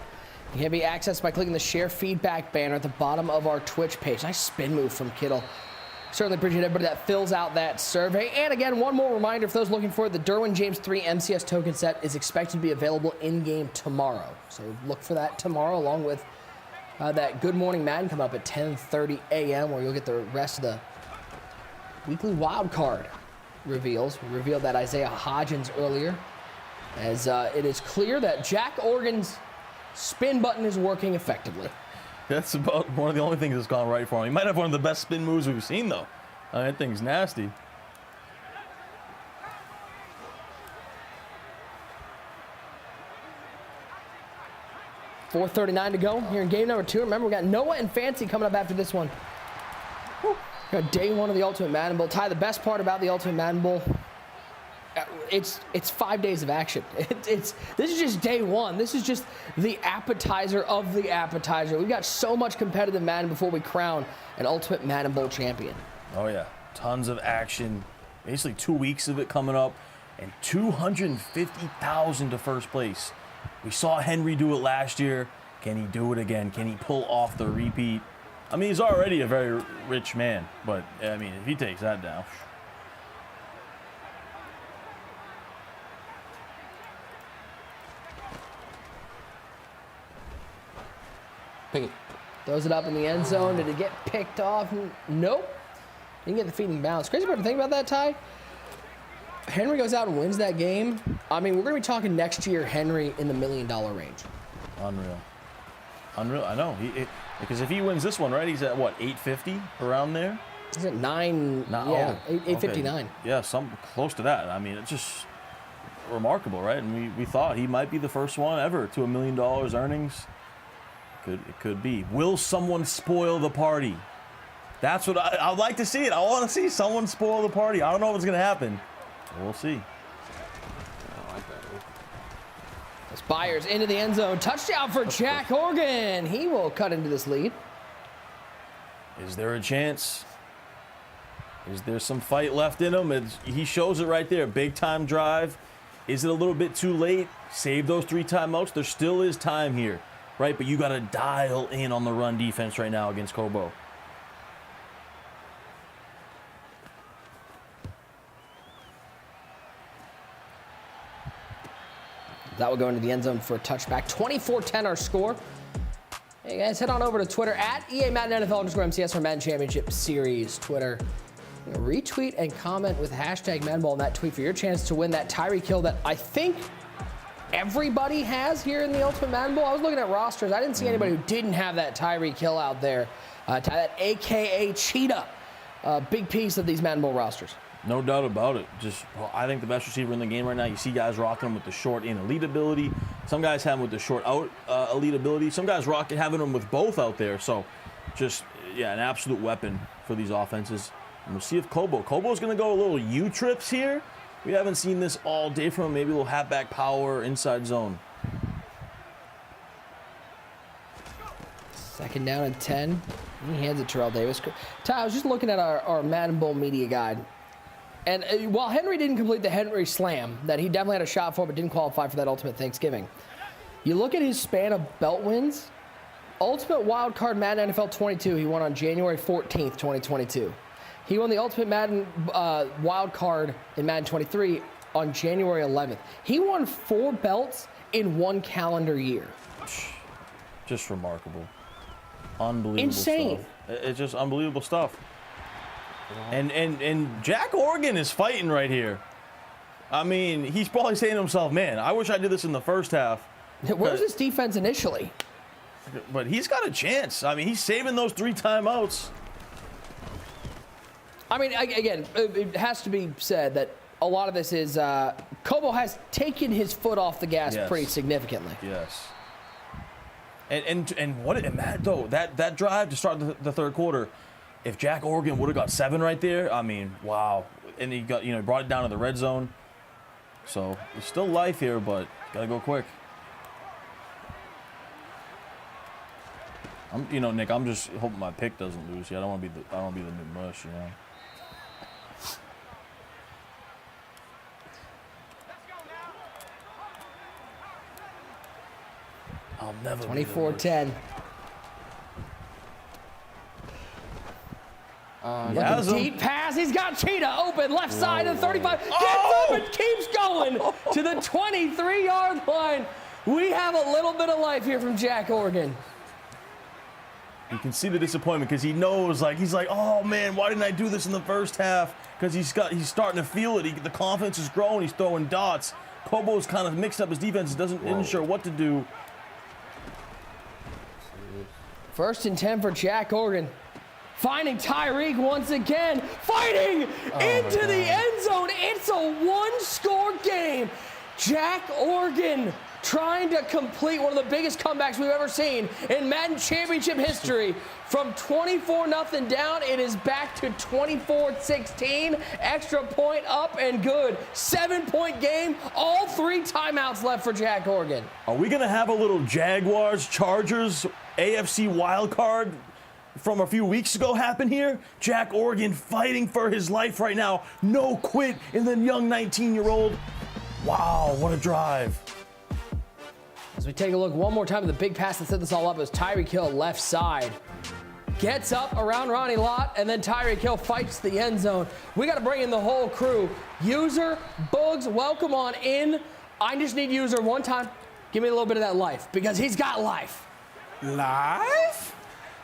S6: You can be accessed by clicking the share feedback banner at the bottom of our Twitch page. Nice spin move from Kittle. Certainly appreciate everybody that fills out that survey. And again, one more reminder for those looking for it, the Derwin James 3 MCS token set is expected to be available in-game tomorrow. So look for that tomorrow, along with that Good Morning Madden coming up at 10:30 a.m., where you'll get the rest of the weekly wild card reveals. We revealed that Isaiah Hodgins earlier, as it is clear that Jack Oregon's spin button is working effectively.
S1: That's about one of the only things that's gone right for him. He might have one of the best spin moves we've seen, though. That thing's nasty.
S6: $4:39 to go here in game number 2. Remember, we got Noah and Fancy coming up after this one. Whew. Got day 1 of the Ultimate Madden Bowl. Ty, the best part about the Ultimate Madden Bowl, it's 5 days of action. This is just day 1. This is just the appetizer of the appetizer. We've got so much competitive Madden before we crown an Ultimate Madden Bowl champion.
S1: Oh yeah, tons of action. Basically 2 weeks of it coming up, and $250,000 to first place. We saw Henry do it last year. Can he do it again? Can he pull off the repeat? I mean, he's already a very rich man, but I mean, if he takes that down.
S16: Pick it.
S6: Throws it up in the end zone. Did it get picked off? Nope. Didn't get the feet in bounds. Crazy part to think about that, Ty. Henry goes out and wins that game. I mean, we're going to be talking next year Henry in the $1 million range.
S1: Unreal. Unreal. I know. Because if he wins this one, right, he's at what, 850 around there?
S6: He's at 859.
S1: Okay. Yeah, something close to that. I mean, it's just remarkable, right? And we thought he might be the first one ever to $1 million earnings. It could be. Will someone spoil the party? That's what I'd like to see it. I want to see someone spoil the party. I don't know what's going to happen. We'll see.
S6: Spires into the end zone. Touchdown for Jack Oregon. He will cut into this lead.
S1: Is there a chance? Is there some fight left in him? He shows it right there. Big time drive. Is it a little bit too late? Save those 3 timeouts. There still is time here, right? But you got to dial in on the run defense right now against COBO.
S6: That will go into the end zone for a touchback. 24-10 our score. Hey guys, head on over to Twitter at EA Madden NFL_MCS for Madden Championship Series. Twitter. Retweet and comment with hashtag Madden Bowl in that tweet for your chance to win that Tyreek Hill that I think everybody has here in the Ultimate Madden Bowl. I was looking at rosters. I didn't see anybody who didn't have that Tyreek Hill out there. That AKA Cheetah. Big piece of these Madden Bowl rosters.
S1: No doubt about it. I think the best receiver in the game right now. You see guys rocking him with the short in elite ability. Some guys have him with the short out elite ability. Some guys having him with both out there. So, an absolute weapon for these offenses. And we'll see if Kobo's going to go a little U-trips here. We haven't seen this all day from him. Maybe a little halfback power, inside zone.
S6: 2nd down and 10. He hands it to Terrell Davis. Ty, I was just looking at our Madden Bowl media guide. And while Henry didn't complete the Henry Slam that he definitely had a shot for but didn't qualify for that Ultimate Thanksgiving, you look at his span of belt wins. Ultimate Wild Card Madden NFL 22, he won on January 14th, 2022. He won the Ultimate Madden Wild Card in Madden 23 on January 11th. He won 4 belts in 1 calendar year.
S1: Just remarkable. Unbelievable
S6: Insane.
S1: stuff. It's just unbelievable stuff. And Jack Oregon is fighting right here. I mean, he's probably saying to himself, man, I wish I did this in the first half.
S6: Where was his defense initially?
S1: But he's got a chance. I mean, he's saving those 3 timeouts.
S6: I mean, again, it has to be said that a lot of this is COBO has taken his foot off the gas pretty significantly.
S1: Yes. And Matt, though, that drive to start the third quarter, if Jack Oregon would have got 7 right there, I mean, wow. And he got brought it down to the red zone. So there's still life here, but gotta go quick. Nick, I'm just hoping my pick doesn't lose. Yeah, I don't want to be the new mush, I'll never
S6: 24-10. Deep pass. He's got Cheetah open left side of the 35. Gets up and keeps going to the 23-yard line. We have a little bit of life here from Jack Oregon.
S1: You can see the disappointment because he knows, he's like, oh man, why didn't I do this in the first half? Because he's starting to feel it. The confidence is growing. He's throwing dots. Kobo's kind of mixed up his defense. Isn't sure what to do.
S6: 1st and 10 for Jack Oregon. Finding Tyreek once again. Fighting into the end zone. It's a 1-score game. Jack Oregon trying to complete one of the biggest comebacks we've ever seen in Madden Championship history. From 24-0 down, it is back to 24-16. Extra point up and good. 7-point game. All 3 timeouts left for Jack Oregon.
S1: Are we going to have a little Jaguars-Chargers AFC wild card from a few weeks ago happen here? Jack Oregon fighting for his life right now. No quit in the young 19-year-old. Wow, what a drive.
S6: As we take a look one more time at the big pass that set this all up, is Tyreek Hill left side. Gets up around Ronnie Lott, and then Tyreek Hill fights the end zone. We got to bring in the whole crew. User, Bugs, welcome on in. I just need User one time. Give me a little bit of that life, because he's got life.
S4: Life?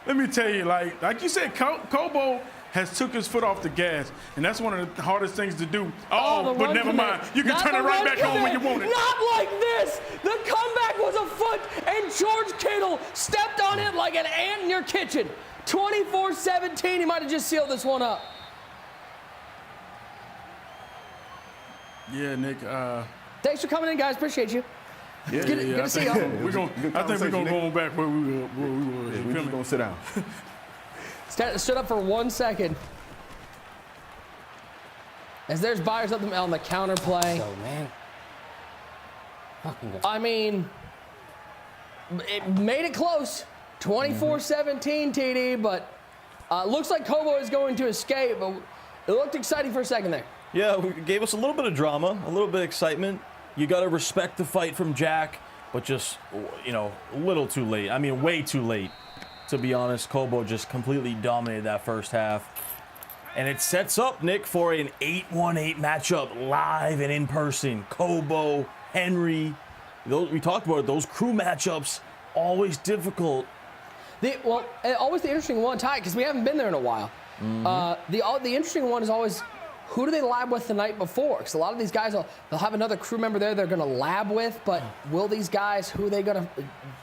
S4: Let me tell you, like you said, COBO has took his foot off the gas, and that's one of the hardest things to do. But never mind. You can turn it right back on when you want it.
S6: Not like this. The comeback was afoot, and George Kittle stepped on it like an ant in your kitchen. 24-17. He might have just sealed this one up.
S4: Yeah, Nick.
S6: Thanks for coming in, guys. Appreciate you.
S4: Yeah,
S6: good to see y'all.
S4: I think we're gonna go back where we were.
S5: We're just gonna sit down.
S6: Stood up for 1 second. As there's buyers up on the counter play.
S16: So, man.
S6: I mean, it made it close. 24-17 TD, but looks like COBO is going to escape, but it looked exciting for a second there.
S1: Yeah, it gave us a little bit of drama, a little bit of excitement. You got to respect the fight from Jack, but just, a little too late. I mean, way too late, to be honest. COBO just completely dominated that first half. And it sets up, Nick, for an 8-1-8 matchup live and in person. COBO, Henry, we talked about it, those crew matchups, always difficult.
S6: Always the interesting one, Ty, because we haven't been there in a while. The interesting one is always, who do they lab with the night before? Because a lot of these guys, they'll have another crew member there they're going to lab with, but will these guys, who are they going to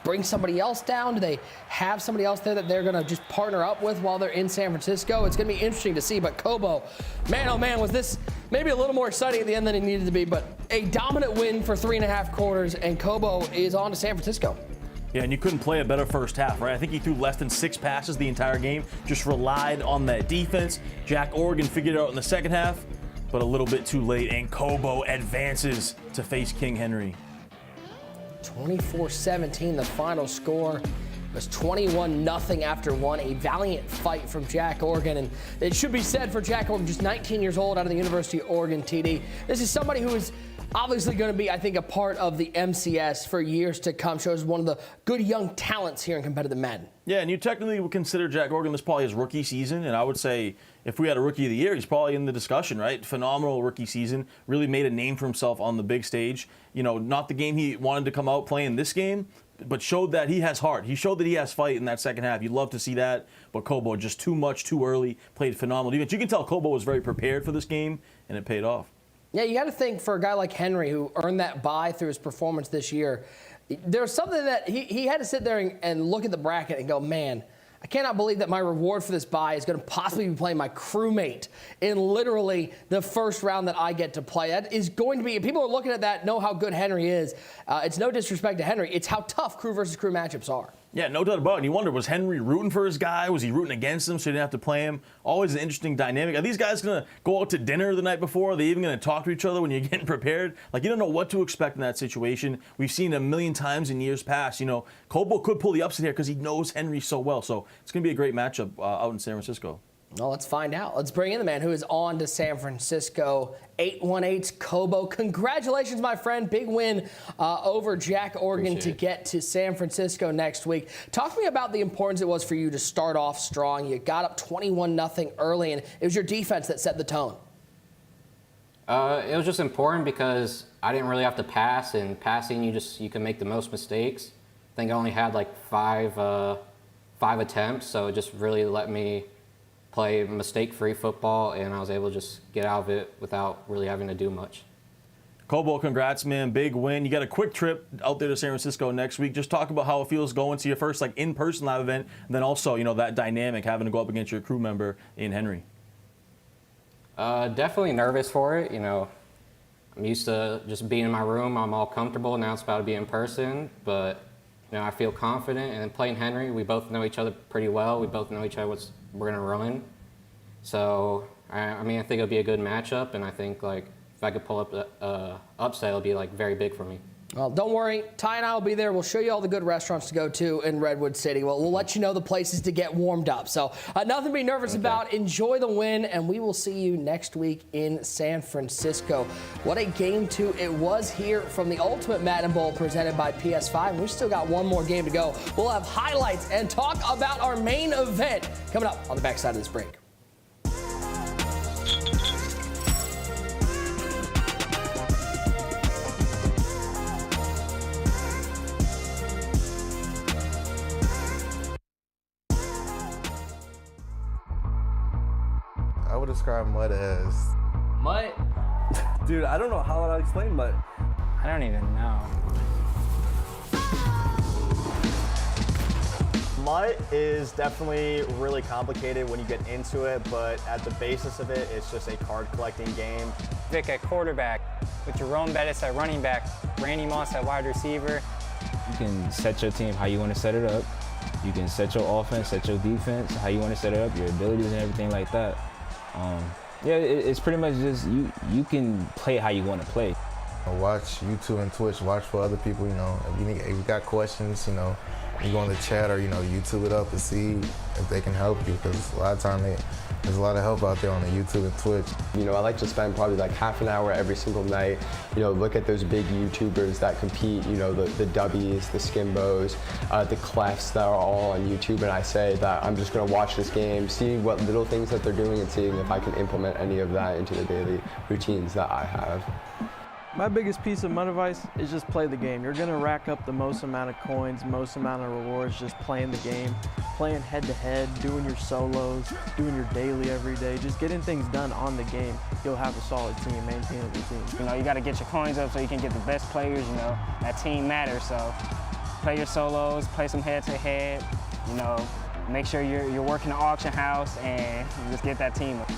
S6: bring somebody else down? Do they have somebody else there that they're going to just partner up with while they're in San Francisco? It's going to be interesting to see, but COBO, man, oh man, was this maybe a little more exciting at the end than it needed to be, but a dominant win for 3.5 quarters, and COBO is on to San Francisco.
S1: Yeah, and you couldn't play a better first half, right? I think he threw less than 6 passes the entire game, just relied on that defense. JACKOREGON figured it out in the second half, but a little bit too late, and COBO advances to face King Henry.
S6: 24-17, the final score. It was 21-0 after one. A valiant fight from JACKOREGON, and it should be said for JACKOREGON, just 19 years old, out of the University of Oregon, TD. This is somebody who is obviously going to be, I think, a part of the MCS for years to come. Shows one of the good young talents here in competitive Madden.
S1: Yeah, and you technically would consider JACKOREGON this probably his rookie season, and I would say if we had a rookie of the year, he's probably in the discussion, right? Phenomenal rookie season, really made a name for himself on the big stage. You know, not the game he wanted to come out playing this game, but showed that he has heart. He showed that he has fight in that second half. You'd love to see that, but COBO just too much, too early, played phenomenal defense. You can tell COBO was very prepared for this game, and it paid off.
S6: Yeah, you got to think for a guy like Henry, who earned that bye through his performance this year, there's something that he had to sit there and look at the bracket and go, man, I cannot believe that my reward for this bye is going to possibly be playing my crewmate in literally the first round that I get to play. That is going to be, people are looking at that, know how good Henry is. It's no disrespect to Henry. It's how tough crew versus crew matchups are.
S1: Yeah, no doubt about it. And you wonder, was Henry rooting for his guy? Was he rooting against him so he didn't have to play him? Always an interesting dynamic. Are these guys going to go out to dinner the night before? Are they even going to talk to each other when you're getting prepared? Like, you don't know what to expect in that situation. We've seen it a million times in years past. You know, COBO could pull the upset here because he knows Henry so well. So it's going to be a great matchup out in San Francisco.
S6: Well, let's find out. Let's bring in the man who is on to San Francisco, 818's COBO. Congratulations, my friend. Big win over JACKOREGON to get to San Francisco next week. Talk to me about the importance it was for you to start off strong. You got up 21-0 early, and it was your defense that set the tone.
S16: It was just important because I didn't really have to pass, and passing, you can make the most mistakes. I think I only had like five attempts, so it just really let me play mistake-free football, and I was able to just get out of it without really having to do much.
S1: COBO, congrats, man. Big win. You got a quick trip out there to San Francisco next week. Just talk about how it feels going to your first in-person live event, and then also, you know, that dynamic, having to go up against your crew member in Henry.
S16: Definitely nervous for it. You know, I'm used to just being in my room. I'm all comfortable. Now it's about to be in person, but you know, I feel confident. And then playing Henry, we both know each other pretty well. We both know each other what we're gonna run. So I mean, I think it'll be a good matchup, and I think like if I could pull up the upset, it'll be like very big for me.
S6: Well, don't worry. Ty and I will be there. We'll show you all the good restaurants to go to in Redwood City. We'll let you know the places to get warmed up. So nothing to be nervous about. Enjoy the win, and we will see you next week in San Francisco. What a game two it was here from the Ultimate Madden Bowl presented by PS5. We've still got one more game to go. We'll have highlights and talk about our main event coming up on the backside of this break.
S17: I would describe mud as...
S18: Mud? Dude, I don't know how I'll explain mud.
S12: I don't even know.
S19: Mud is definitely really complicated when you get into it, but at the basis of it, it's just a card collecting game.
S12: Vic at quarterback, with Jerome Bettis at running back, Randy Moss at wide receiver.
S20: You can set your team how you want to set it up. You can set your offense, set your defense, how you want to set it up, your abilities and everything like that. Yeah, it's pretty much just you can play how you want to play.
S17: Watch YouTube and Twitch, watch for other people, you know. If you got questions, you know, you go in the chat or, you know, YouTube it up and see if they can help you, because a lot of time there's a lot of help out there on the YouTube and Twitch.
S21: You know, I like to spend probably like half an hour every single night, you know, look at those big YouTubers that compete, you know, the W's, the Skimbos, the Clefs that are all on YouTube, and I say that I'm just gonna watch this game, see what little things that they're doing and seeing if I can implement any of that into the daily routines that I have.
S7: My biggest piece of mud advice is just play the game. You're gonna rack up the most amount of coins, most amount of rewards just playing the game, playing head-to-head, doing your solos, doing your daily every day, just getting things done on the game. You'll have a solid team, maintaining the team.
S22: You know, you gotta get your coins up so you can get the best players, you know. That team matters, so play your solos, play some head-to-head, you know, make sure you're working the auction house and just get that team up.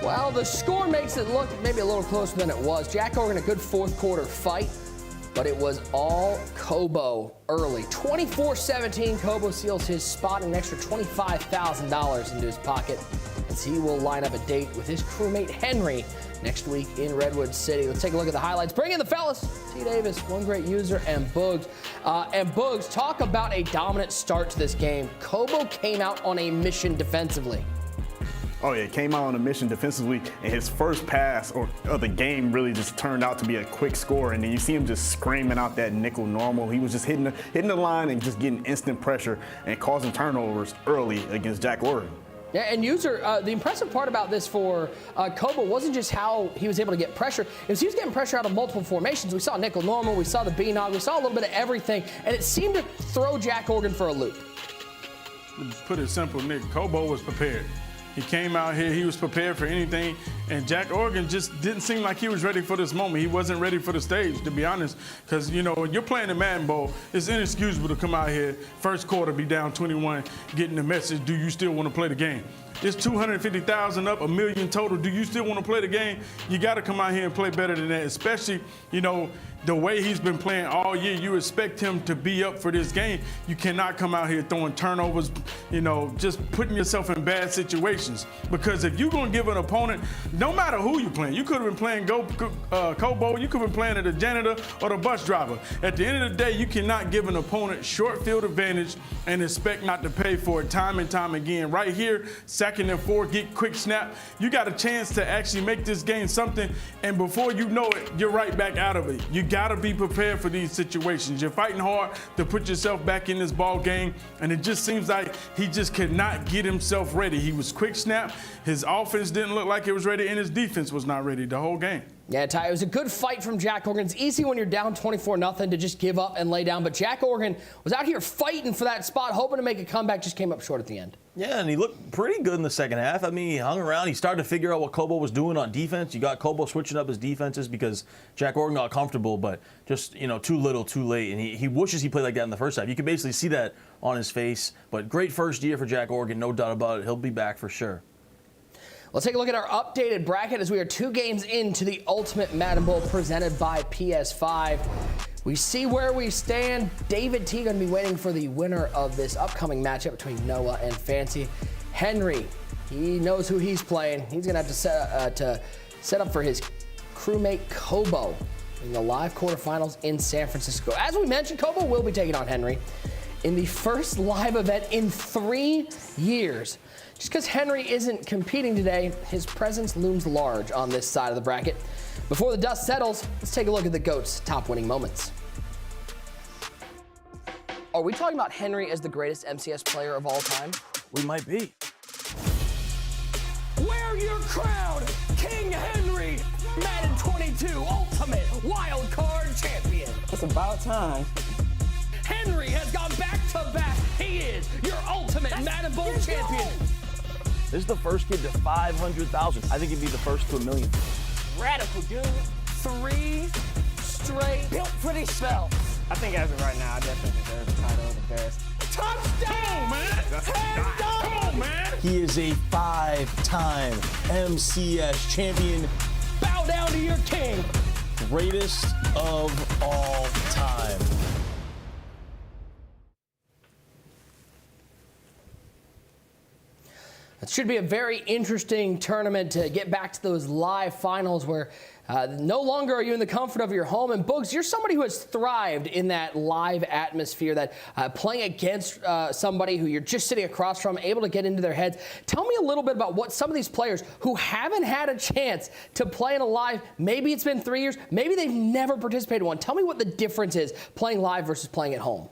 S6: Well, the score makes it look maybe a little closer than it was. Jack Oregon, a good fourth quarter fight, but it was all COBO early. 24-17, COBO seals his spot and an extra $25,000 into his pocket as he will line up a date with his crewmate Henry next week in Redwood City. Let's take a look at the highlights. Bring in the fellas. T. Davis, one great user, and Boogs. Talk about a dominant start to this game. COBO came out on a mission defensively.
S5: Oh yeah, came out on a mission defensively, and his first pass of the game really just turned out to be a quick score. And then you see him just screaming out that nickel normal. He was just hitting the line and just getting instant pressure and causing turnovers early against Jack Oregon.
S6: Yeah, and user, the impressive part about this for COBO wasn't just how he was able to get pressure. It was he was getting pressure out of multiple formations. We saw nickel normal, we saw the B-Nog, we saw a little bit of everything, and it seemed to throw Jack Oregon for a loop.
S4: To put it simple, Nick, COBO was prepared. He came out here, he was prepared for anything, and Jack Oregon just didn't seem like he was ready for this moment. He wasn't ready for the stage, to be honest, because, you know, when you're playing the Madden Bowl, it's inexcusable to come out here, first quarter, be down 21, getting the message, do you still want to play the game? It's 250,000 up, $1 million total. Do you still want to play the game? You got to come out here and play better than that, especially, you know, the way he's been playing all year. You expect him to be up for this game. You cannot come out here throwing turnovers, you know, just putting yourself in bad situations. Because if you're going to give an opponent, no matter who you're playing, you could have been playing COBO, you could have been playing the janitor or the bus driver. At the end of the day, you cannot give an opponent short field advantage and expect not to pay for it time and time again. Right here, 2nd and 4, get quick snap. You got a chance to actually make this game something, and before you know it, you're right back out of it. You got to be prepared for these situations. You're fighting hard to put yourself back in this ball game, and it just seems like he just could not get himself ready. He was quick snap. His offense didn't look like it was ready, and his defense was not ready the whole game.
S6: Yeah, Ty, it was a good fight from Jack Oregon. It's easy when you're down 24-0 to just give up and lay down, but Jack Oregon was out here fighting for that spot, hoping to make a comeback, just came up short at the end.
S1: Yeah, and he looked pretty good in the second half. I mean, he hung around. He started to figure out what COBO was doing on defense. You got COBO switching up his defenses because Jack Oregon got comfortable, but just, you know, too little, too late. And he wishes he played like that in the first half. You could basically see that on his face. But great first year for Jack Oregon, no doubt about it. He'll be back for sure.
S6: Let's take a look at our updated bracket as we are 2 games into the Ultimate Madden Bowl presented by PS5. We see where we stand. David T going to be waiting for the winner of this upcoming matchup between Noah and Fancy. Henry, he knows who he's playing. He's going to have to set up for his crewmate COBO in the live quarterfinals in San Francisco. As we mentioned, COBO will be taking on Henry in the first live event in 3 years. Just because Henry isn't competing today, his presence looms large on this side of the bracket. Before the dust settles, let's take a look at the GOAT's top winning moments. Are we talking about Henry as the greatest MCS player of all time?
S1: We might be.
S6: Wear your crown, King Henry, Madden 22 Ultimate Wild Card Champion.
S13: It's about time.
S6: Henry has gone back to back. He is your Ultimate Madden Bowl champion.
S9: This is the first kid to 500,000. I think he'd be the first to 1 million.
S22: Radical, dude.
S6: 3 straight built for these belts.
S22: I think as of right now, I definitely deserve the title of the best.
S6: Touchdown, man!
S4: Come on, man!
S9: He is a 5-time MCS champion.
S6: Bow down to your king.
S9: Greatest of all time.
S6: It should be a very interesting tournament to get back to those live finals where no longer are you in the comfort of your home. And Boogs, you're somebody who has thrived in that live atmosphere, that playing against somebody who you're just sitting across from, able to get into their heads. Tell me a little bit about what some of these players who haven't had a chance to play in a live, maybe it's been 3 years, maybe they've never participated in one. Tell me what the difference is playing live versus playing at home.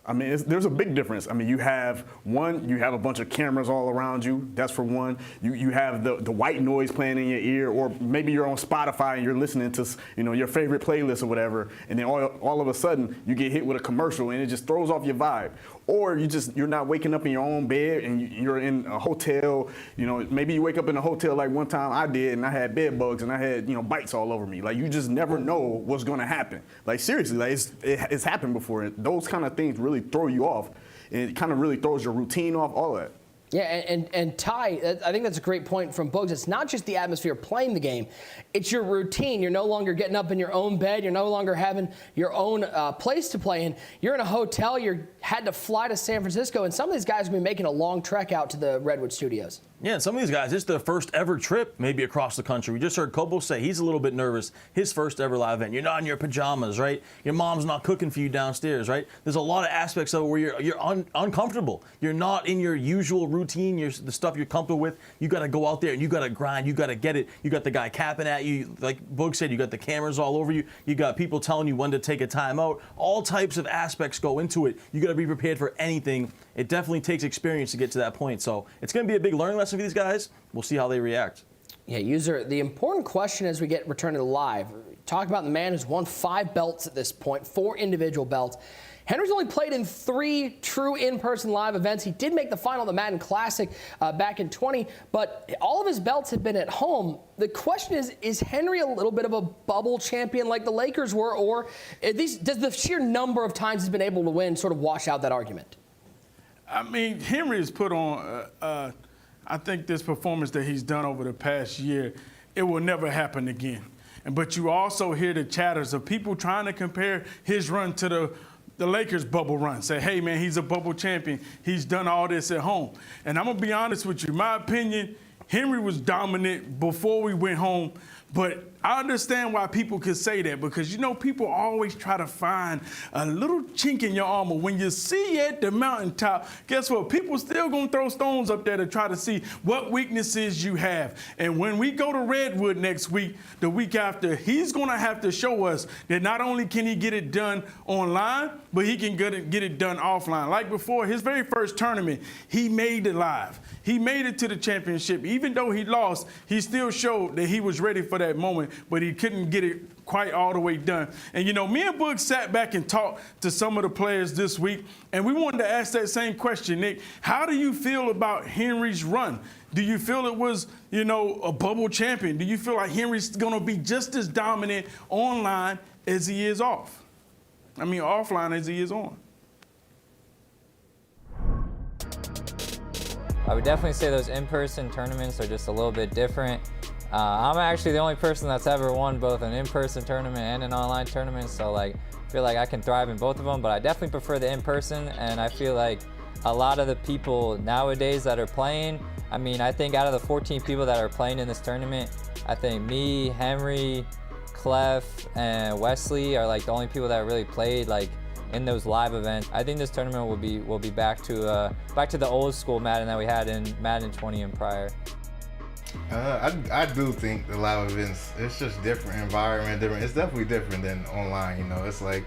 S5: I mean, there's a big difference. I mean, you have a bunch of cameras all around you. That's for one. You have the white noise playing in your ear, or maybe you're on Spotify and you're listening to, you know, your favorite playlist or whatever, and then all of a sudden you get hit with a commercial and it just throws off your vibe. Or you're not waking up in your own bed and you're in a hotel. You know, maybe you wake up in a hotel like one time I did, and I had bed bugs and I had, you know, bites all over me. Like, you just never know what's gonna happen. Like, seriously, like it's happened before. Those kind of things really throw you off, and it kind of really throws your routine off, all that.
S6: Yeah, and Ty, I think that's a great point from Boogs. It's not just the atmosphere playing the game, it's your routine. You're no longer getting up in your own bed. You're no longer having your own place to play in. You're in a hotel. You had to fly to San Francisco, and some of these guys will be making a long trek out to the Redwood studios.
S1: Yeah, and some of these guys, it's their first ever trip maybe across the country. We just heard COBO say he's a little bit nervous. His first ever live event. You're not in your pajamas, right? Your mom's not cooking for you downstairs, right? There's a lot of aspects of it where you're uncomfortable. You're not in your usual routine, the stuff you're comfortable with. You got to go out there and you got to grind. You got to get it. You got the guy capping at you. Like Boog said, you got the cameras all over you. You got people telling you when to take a timeout. All types of aspects go into it. You got to be prepared for anything. It definitely takes experience to get to that point. So it's going to be a big learning lesson for these guys. We'll see how they react.
S6: Yeah, user, the important question as we get returned to the live, talk about the man who's won 5 belts at this point, 4 individual belts. Henry's only played in 3 true in-person live events. He did make the final of the Madden Classic back in 20, but all of his belts have been at home. The question is Henry a little bit of a bubble champion like the Lakers were, or at least does the sheer number of times he's been able to win sort of wash out that argument?
S4: I mean, Henry has put on, I think this performance that he's done over the past year, it will never happen again. But you also hear the chatters of people trying to compare his run to the Lakers bubble run. Say, hey, man, he's a bubble champion. He's done all this at home. And I'm going to be honest with you. In my opinion, Henry was dominant before we went home. But I understand why people could say that, because, you know, people always try to find a little chink in your armor. When you see at the mountaintop, guess what? People still going to throw stones up there to try to see what weaknesses you have. And when we go to Redwood next week, the week after, he's going to have to show us that not only can he get it done online, but he can get it done offline. Like before, his very first tournament, he made it live. He made it to the championship. Even though he lost, he still showed that he was ready for that moment, but he couldn't get it quite all the way done. And, you know, me and Boog sat back and talked to some of the players this week, and we wanted to ask that same question, Nick. How do you feel about Henry's run? Do you feel it was, you know, a bubble champion? Do you feel like Henry's going to be just as dominant online as he is off? I mean, offline as he is on.
S12: I would definitely say those in-person tournaments are just a little bit different. I'm actually the only person that's ever won both an in-person tournament and an online tournament, so like, I feel like I can thrive in both of them, but I definitely prefer the in-person, and I feel like a lot of the people nowadays that are playing, I mean, I think out of the 14 people that are playing in this tournament, I think me, Henry, Clef, and Wesley are like the only people that really played like in those live events. I think this tournament will be back to the old school Madden that we had in Madden 20 and prior.
S17: I do think the live events, it's just different environment, different. It's definitely different than online, you know. It's like,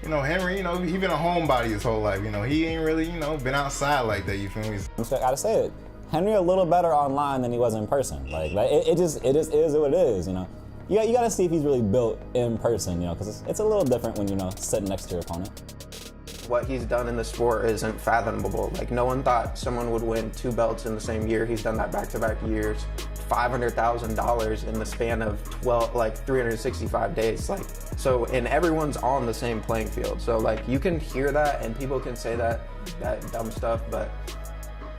S17: you know, Henry, you know, he been a homebody his whole life, you know. He ain't really, you know, been outside like that, you feel me?
S11: I gotta say it, Henry a little better online than he was in person. Like it just is what it is, you know. You gotta see if he's really built in person, you know, because it's a little different when, you know, sitting next to your opponent.
S14: what he's done in the sport isn't fathomable. Like, no one thought someone would win 2 belts in the same year. He's done that back-to-back years. $500,000 in the span of 365 days. Like, so, and everyone's on the same playing field. So, like, you can hear that and people can say that dumb stuff, but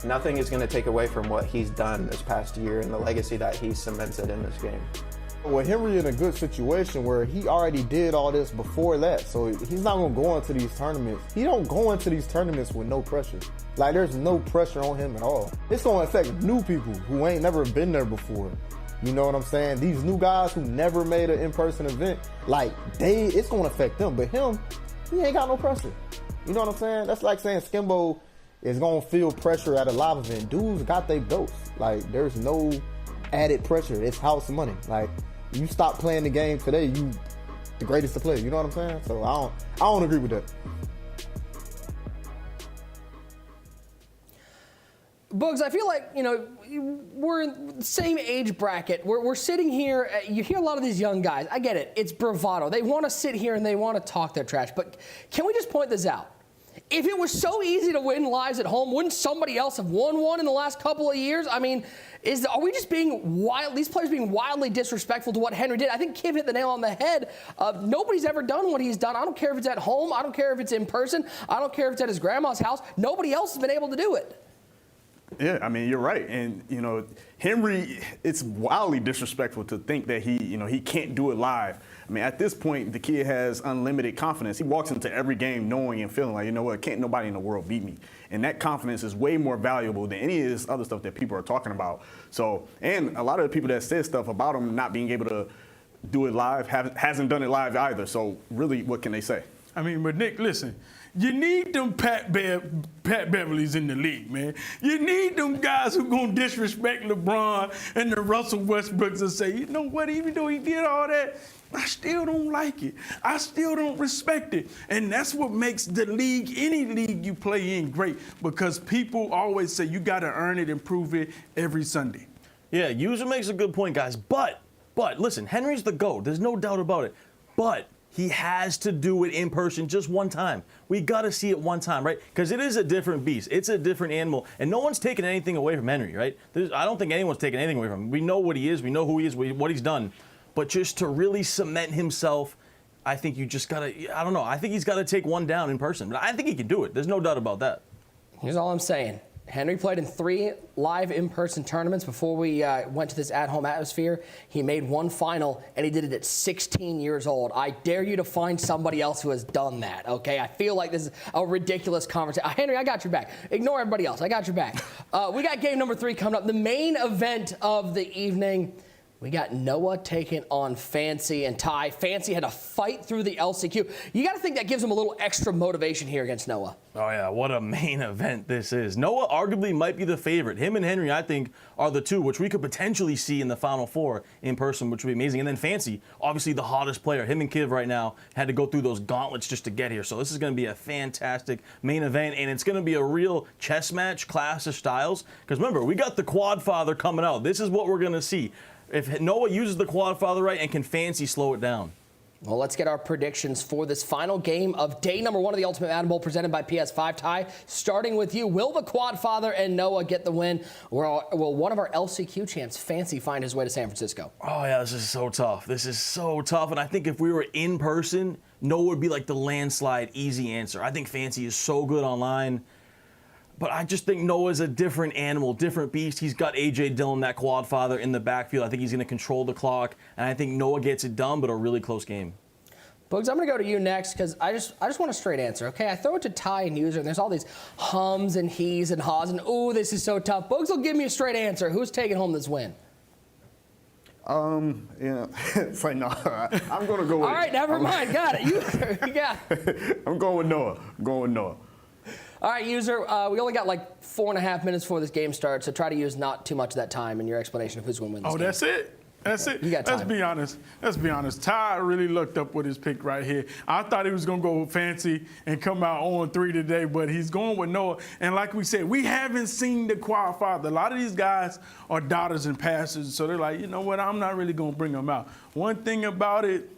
S14: nothing is going to take away from what he's done this past year and the legacy that he's cemented in this game.
S15: Well, Henry in a good situation where he already did all this before that, so he's not going to go into these tournaments. He don't go into these tournaments with no pressure. Like, there's no pressure on him at all. It's going to affect new people who ain't never been there before. You know what I'm saying? These new guys who never made an in-person event, like, it's going to affect them. But him, he ain't got no pressure. You know what I'm saying? That's like saying Skimbo is going to feel pressure at a live event. Dudes got their belts. Like, there's no added pressure. It's house money. Like, you stop playing the game today, you the greatest to play. You know what I'm saying? So I don't agree with that.
S6: Boogs, I feel like, you know, we're in the same age bracket. We're sitting here. You hear a lot of these young guys. I get it. It's bravado. They want to sit here and they want to talk their trash. But can we just point this out? If it was so easy to win lives at home, wouldn't somebody else have won one in the last couple of years? I mean, are we just being these players being wildly disrespectful to what Henry did? I think Kiv hit the nail on the head. Nobody's ever done what he's done. I don't care if it's at home. I don't care if it's in person. I don't care if it's at his grandma's house. Nobody else has been able to do it.
S5: Yeah, I mean, you're right. And, you know, Henry, it's wildly disrespectful to think that he can't do it live. I mean, at this point, the kid has unlimited confidence. He walks into every game knowing and feeling like, you know what, can't nobody in the world beat me. And that confidence is way more valuable than any of this other stuff that people are talking about. So, and a lot of the people that said stuff about him not being able to do it live hasn't done it live either. So really, what can they say?
S4: I mean, but Nick, listen. You need them Pat Beverleys in the league, man. You need them guys who gonna disrespect LeBron and the Russell Westbrooks and say, you know what, even though he did all that, I still don't like it. I still don't respect it. And that's what makes the league, any league you play in, great, because people always say you gotta earn it and prove it every Sunday.
S1: Yeah, User makes a good point, guys. But listen, Henry's the GOAT. There's no doubt about it. But he has to do it in person just one time. We got to see it one time, right? Because it is a different beast. It's a different animal. And no one's taking anything away from Henry, right? I don't think anyone's taking anything away from him. We know what he is. We know who he is, what he's done. But just to really cement himself, I think you just got to, I don't know. I think he's got to take one down in person. But I think he can do it. There's no doubt about that.
S6: Here's all I'm saying. Henry played in 3 live in-person tournaments before we went to this at-home atmosphere. He made 1 final, and he did it at 16 years old. I dare you to find somebody else who has done that, okay? I feel like this is a ridiculous conversation. Henry, I got your back. Ignore everybody else. I got your back. We got game number 3 coming up. The main event of the evening. We got Noah taking on Fancy and Ty. Fancy had to fight through the LCQ. You got to think that gives him a little extra motivation here against Noah.
S1: Oh, yeah, what a main event this is. Noah arguably might be the favorite. Him and Henry, I think, are the two, which we could potentially see in the Final Four in person, which would be amazing. And then Fancy, obviously the hottest player. Him and Kiv right now had to go through those gauntlets just to get here. So this is going to be a fantastic main event, and it's going to be a real chess match, clash of styles. Because remember, we got the Quad Father coming out. This is what we're going to see. If Noah uses the Quad Father right, and can Fancy slow it down?
S6: Well, let's get our predictions for this final game of day number 1 of the Ultimate Madden Bowl presented by PS5. Ty, starting with you, will the Quad Father and Noah get the win? Or will one of our LCQ champs, Fancy, find his way to San Francisco?
S1: Oh, yeah, this is so tough. This is so tough. And I think if we were in person, Noah would be like the landslide easy answer. I think Fancy is so good online. But I just think Noah's a different animal, different beast. He's got A.J. Dillon, that Quad Father, in the backfield. I think he's going to control the clock. And I think Noah gets it done, but a really close game.
S6: Boogs, I'm going to go to you next because I just want a straight answer, okay? I throw it to Ty and User, and there's all these hums and he's and haws, and ooh, this is so tough. Boogs will give me a straight answer. Who's taking home this win?
S5: It's like, no, I'm going to go with
S6: all right, never mind. Got it. You got it.
S5: I'm going with Noah.
S6: All right, User, we only got like 4.5 minutes before this game starts, so try to use not too much of that time in your explanation of who's going to win this game.
S4: Oh, that's it? That's it?
S6: You got time.
S4: Let's be honest. Ty really looked up with his pick right here. I thought he was going to go Fancy and come out 0-3 today, but he's going with Noah. And like we said, we haven't seen the Quad Father. A lot of these guys are doubters and passers, so they're like, you know what, I'm not really going to bring them out. One thing about it,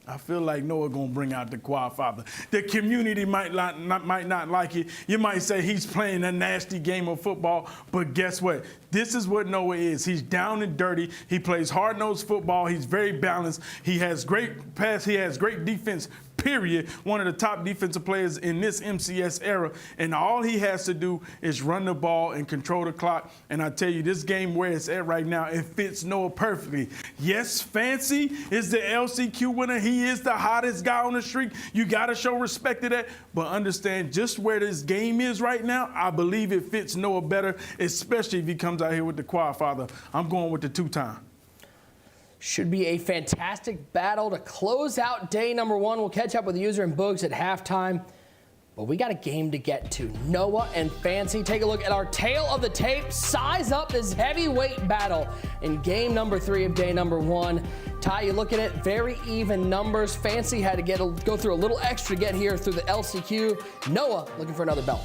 S4: I feel like Noah gonna bring out the quad father. The community might not like it. You might say he's playing a nasty game of football, but guess what? This is what Noah is. He's down and dirty. He plays hard-nosed football. He's very balanced. He has great pass. He has great defense, period. One of the top defensive players in this MCS era. And all he has to do is run the ball and control the clock. And I tell you, this game where it's at right now, it fits Noah perfectly. Yes, Fancy is the LCQ winner. He is the hottest guy on the street. You got to show respect to that. But understand just where this game is right now, I believe it fits Noah better, especially if he comes out here with the quad father. I'm going with the two-time.
S6: Should be a fantastic battle to close out day number 1. We'll catch up with User and Boogs at halftime. But we got a game to get to. Noah and Fancy. Take a look at our tail of the tape. Size up this heavyweight battle in game number 3 of day number 1. Ty, you look at it, very even numbers. Fancy had to go through a little extra to get here through the LCQ. Noah looking for another belt.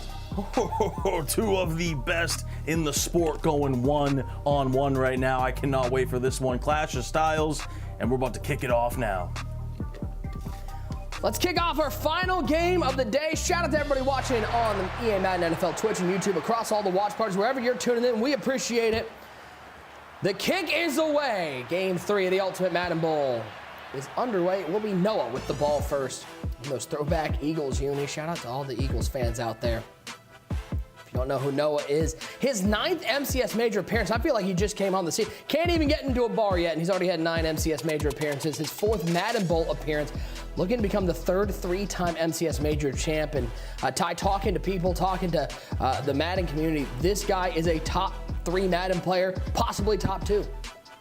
S1: Two of the best in the sport going one-on-one right now. I cannot wait for this one. Clash of styles, and we're about to kick it off now.
S6: Let's kick off our final game of the day. Shout out to everybody watching on the EA Madden NFL Twitch and YouTube, across all the watch parties, wherever you're tuning in. We appreciate it. The kick is away. Game 3 of the Ultimate Madden Bowl is underway. It will be Noah with the ball first. In those throwback Eagles unis. Shout out to all the Eagles fans out there. If you don't know who Noah is, his 9th MCS major appearance. I feel like he just came on the scene. Can't even get into a bar yet, and he's already had 9 MCS major appearances. His 4th Madden Bowl appearance. Looking to become the 3rd 3-time MCS major champ. And Ty, talking to people, talking to the Madden community, this guy is a top 3 Madden player, possibly top 2.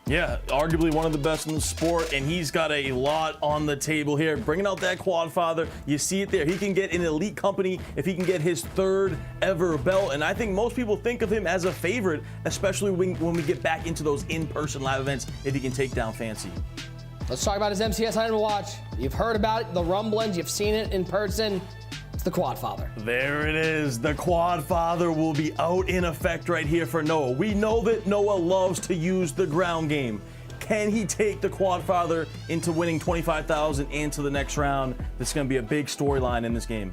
S1: Yeah, arguably one of the best in the sport, and he's got a lot on the table here. Bringing out that quad father, you see it there. He can get an elite company if he can get his 3rd ever belt, and I think most people think of him as a favorite, especially when we get back into those in-person live events, if he can take down Fancy.
S6: Let's talk about his MCS item to watch. You've heard about it, the rumblings, you've seen it in person. It's the quad father.
S1: There it is. The quad father will be out in effect right here for Noah. We know that Noah loves to use the ground game. Can he take the quad father into winning $25,000 into the next round? This is going to be a big storyline in this game.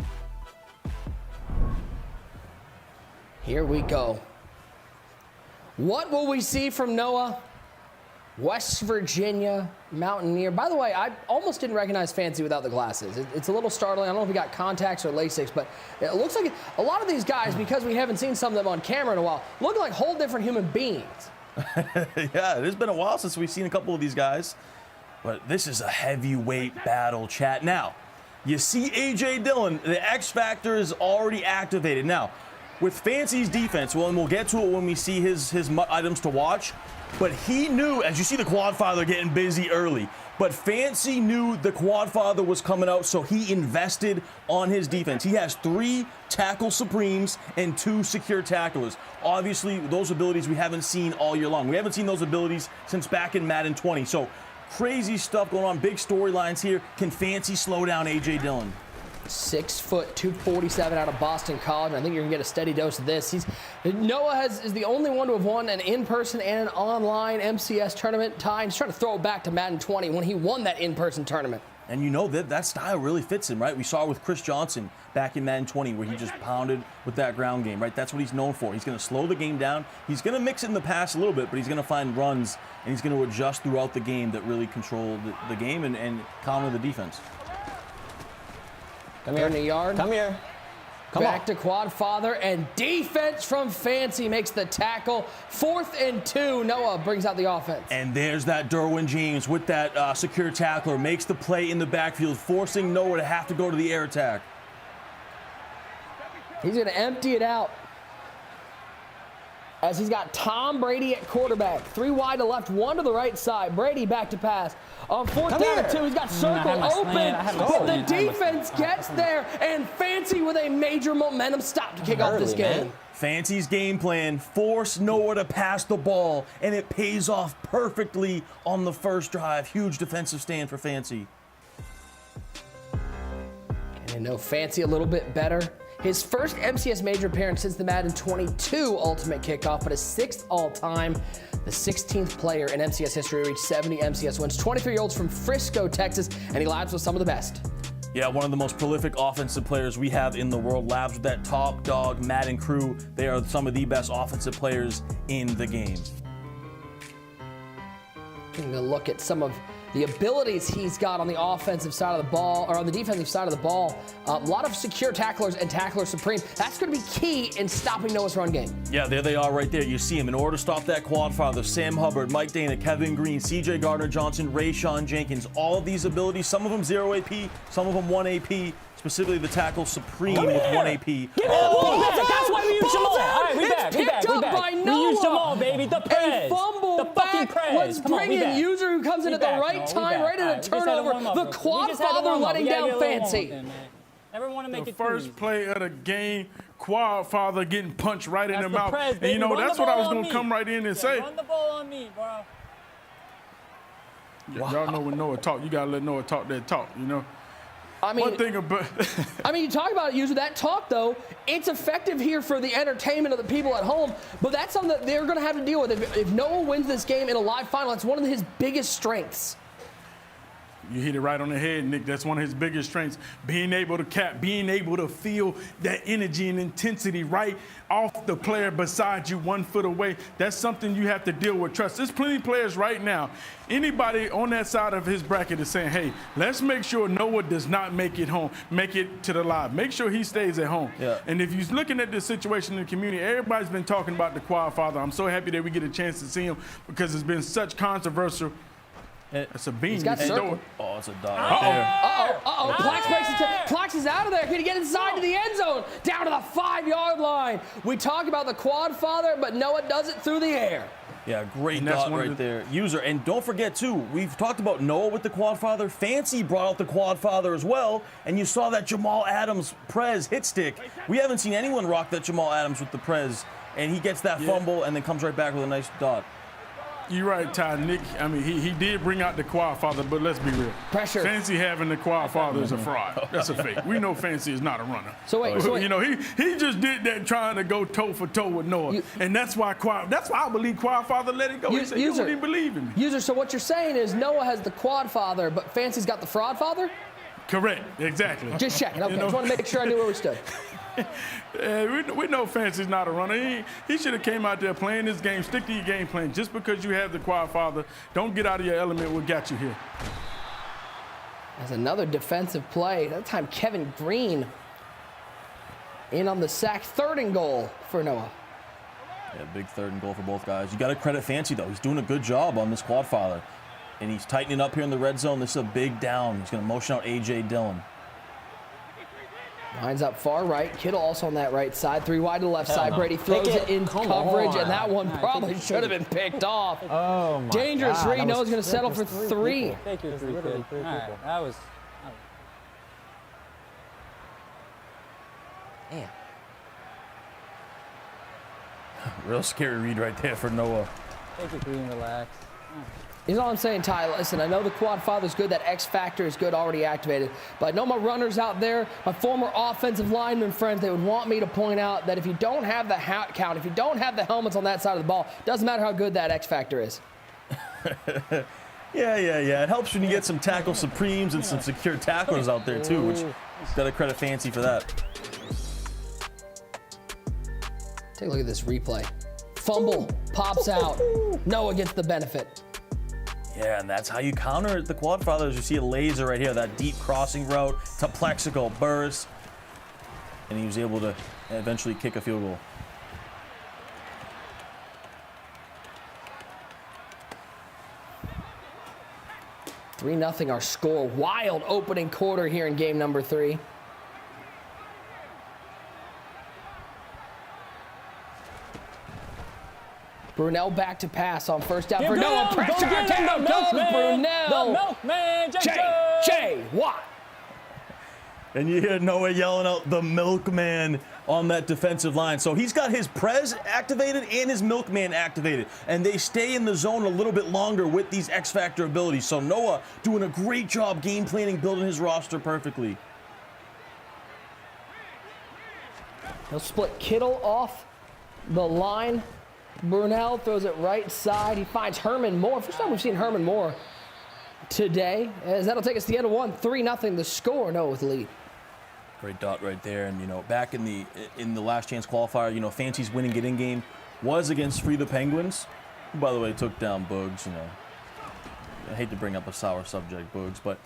S6: Here we go. What will we see from Noah? West Virginia Mountaineer. By the way, I almost didn't recognize Fancy without the glasses. It's a little startling. I don't know if he got contacts or LASIKs, but it looks like a lot of these guys, because we haven't seen some of them on camera in a while, look like whole different human beings.
S1: Yeah, it has been a while since we've seen a couple of these guys, but this is a heavyweight battle, chat. Now, you see AJ Dillon, the X Factor is already activated. Now, with Fancy's defense, well, and we'll get to it when we see his items to watch, but he knew, as you see the quad father getting busy early, but Fancy knew the quad father was coming out, so he invested on his defense. He has 3 tackle supremes and 2 secure tacklers. Obviously, those abilities we haven't seen all year long. We haven't seen those abilities since back in Madden 20. So crazy stuff going on, big storylines here. Can Fancy slow down AJ Dillon?
S6: 6 foot, 247 out of Boston College. I think you're gonna get a steady dose of this. Noah is the only one to have won an in-person and an online MCS tournament. Ty, he's trying to throw it back to Madden 20 when he won that in-person tournament.
S1: And you know that style really fits him, right? We saw it with Chris Johnson back in Madden 20 where he just pounded with that ground game, right? That's what he's known for. He's going to slow the game down. He's going to mix it in the pass a little bit, but he's going to find runs, and he's going to adjust throughout the game that really control the game and counter the defense.
S6: Come here in the yard.
S11: Come here.
S6: Back to quad father, and defense from Fancy makes the tackle. 4th and 2. Noah brings out the offense.
S1: And there's that Derwin James with that secure tackler, makes the play in the backfield, forcing Noah to have to go to the air attack.
S6: He's going to empty it out, as he's got Tom Brady at quarterback. 3 wide to left, 1 to the right side. Brady back to pass. On 4th down and 2, he's got circle open, but the defense gets there, and Fancy with a major momentum stop to kick off this game.
S1: Fancy's game plan, force Noah to pass the ball, and it pays off perfectly on the first drive. Huge defensive stand for Fancy.
S6: And I know Fancy a little bit better. His first MCS major appearance since the Madden 22 Ultimate Kickoff, but his 6th all-time. the 16th player in MCS history to reach 70 MCS wins. 23-year-old from Frisco, Texas, and he labs with some of the best.
S1: Yeah, one of the most prolific offensive players we have in the world. Labs with that top dog Madden crew. They are some of the best offensive players in the game.
S6: Taking a look at some of the abilities he's got on the offensive side of the ball, or on the defensive side of the ball. A lot of secure tacklers and tackler supreme. That's going to be key in stopping Noah's run game.
S1: Yeah, there they are right there. You see him. In order to stop that quad father, Sam Hubbard, Mike Dana, Kevin Green, CJ Gardner-Johnson, Rayshawn Jenkins, all of these abilities, some of them 0 AP, some of them 1 AP, specifically the tackle supreme with 1 AP.
S3: Give me the ball back. That's why we use Jamal. All right, we back. We back. We use Jamal, baby. The press. The fucking press.
S6: Let's bring in User, who comes in at the right time, right at a turnover. The quad father letting down Fancy.
S3: Everyone want to make
S4: the
S3: it
S4: first play of the game, quad father getting punched right in the mouth.
S3: Press,
S4: and you know,
S3: Run
S4: that's
S3: the
S4: what I was
S3: ball
S4: going
S3: on
S4: to come right in and say.
S3: Run the ball on me, bro.
S4: Y'all know when Noah talk, you got to let Noah talk that talk, you know.
S6: I mean,
S4: one thing about
S6: I mean, you talk about it, User, that talk, though, it's effective here for the entertainment of the people at home, but that's something that they're going to have to deal with. If Noah wins this game in a live final, it's one of his biggest strengths.
S4: You hit it right on the head, Nick. That's one of his biggest strengths. Being able to cap, being able to feel that energy and intensity right off the player beside you 1 foot away. That's something you have to deal with. Trust. There's plenty of players right now. Anybody on that side of his bracket is saying, hey, let's make sure Noah does not make it home, make it to the live. Make sure he stays at home.
S1: Yeah.
S4: And if you're looking at this situation in the community, everybody's been talking about the quad father. I'm so happy that we get a chance to see him because it's been such controversial. It's a beam.
S6: He's got circle.
S1: Oh, it's a dog right there.
S6: Plax breaks it. Plax is out of there. Can he get inside to the end zone? Down to the 5-yard line. We talk about the quad father, but Noah does it through the air.
S1: Yeah, great dot right there. User, and don't forget, too, we've talked about Noah with the quad father. Fancy brought out the quad father as well, and you saw that Jamal Adams Prez hit stick. We haven't seen anyone rock that Jamal Adams with the Prez, and he gets that fumble and then comes right back with a nice dot.
S4: You're right, Ty. Nick, I mean, he did bring out the quad father, but let's be real.
S6: Pressure.
S4: Fancy having the quad father is a fraud. That's a fake. We know Fancy is not a runner.
S6: So wait.
S4: You know, he just did that trying to go toe for toe with Noah, and that's why I believe quad father let it go. He said, you don't even believe in me.
S6: User, so what you're saying is Noah has the quad father, but Fancy's got the fraud father?
S4: Correct. Exactly.
S6: Just checking. Okay, just want to make sure I knew where we stood.
S4: We know Fancy's not a runner. He should have came out there playing this game. Stick to your game plan. Just because you have the quad father, don't get out of your element. What got you here?
S6: That's another defensive play. That time Kevin Green in on the sack. 3rd and goal for Noah.
S1: Yeah, big 3rd and goal for both guys. You got to credit Fancy, though. He's doing a good job on this quad father. And he's tightening up here in the red zone. This is a big down. He's going to motion out A.J. Dillon.
S6: Lines up far right. Kittle also on that right side. 3 wide to the left side. Brady throws it in coverage, and that one probably should have been picked off.
S3: Oh, my
S6: Dangerous
S3: God.
S6: read. Noah's going to settle for 3.
S3: Thank you, 3 kid. All right, that was...
S6: Damn.
S1: Real scary read right there for Noah.
S3: Take it green, relax.
S6: Here's all I'm saying, Ty. Listen, I know the quad father's good. That X factor is good, already activated. But I know my runners out there, my former offensive lineman friends, they would want me to point out that if you don't have the count, if you don't have the helmets on that side of the ball, doesn't matter how good that X factor is.
S1: Yeah. It helps when you get some tackle supremes and some secure tacklers out there, too, which got to credit Fancy for that.
S6: Take a look at this replay. Fumble, pops out. Noah gets the benefit.
S1: Yeah, and that's how you counter the quad father. As you see a laser right here, that deep crossing route to Plexico burst. And he was able to eventually kick a field goal.
S6: $3-0 our score. Wild opening quarter here in game number 3. Brunell back to pass on first down for Noah. Pressure. Down goes Brunell.
S3: The milkman,
S6: Jay Watt.
S1: And you hear Noah yelling out the milkman on that defensive line. So he's got his Prez activated and his milkman activated. And they stay in the zone a little bit longer with these X-Factor abilities. So Noah doing a great job game planning, building his roster perfectly.
S6: He'll split Kittle off the line. Brunel throws it right side. He finds Herman Moore. First time we've seen Herman Moore today, as that'll take us to the end of one. 3-0 the score. Noah with the lead.
S1: Great dot right there. And, you know, back in the last chance qualifier, you know, Fancy's winning get-in game was against Free the Penguins, who, by the way, took down Bugs. You know, I hate to bring up a sour subject, Bugs, but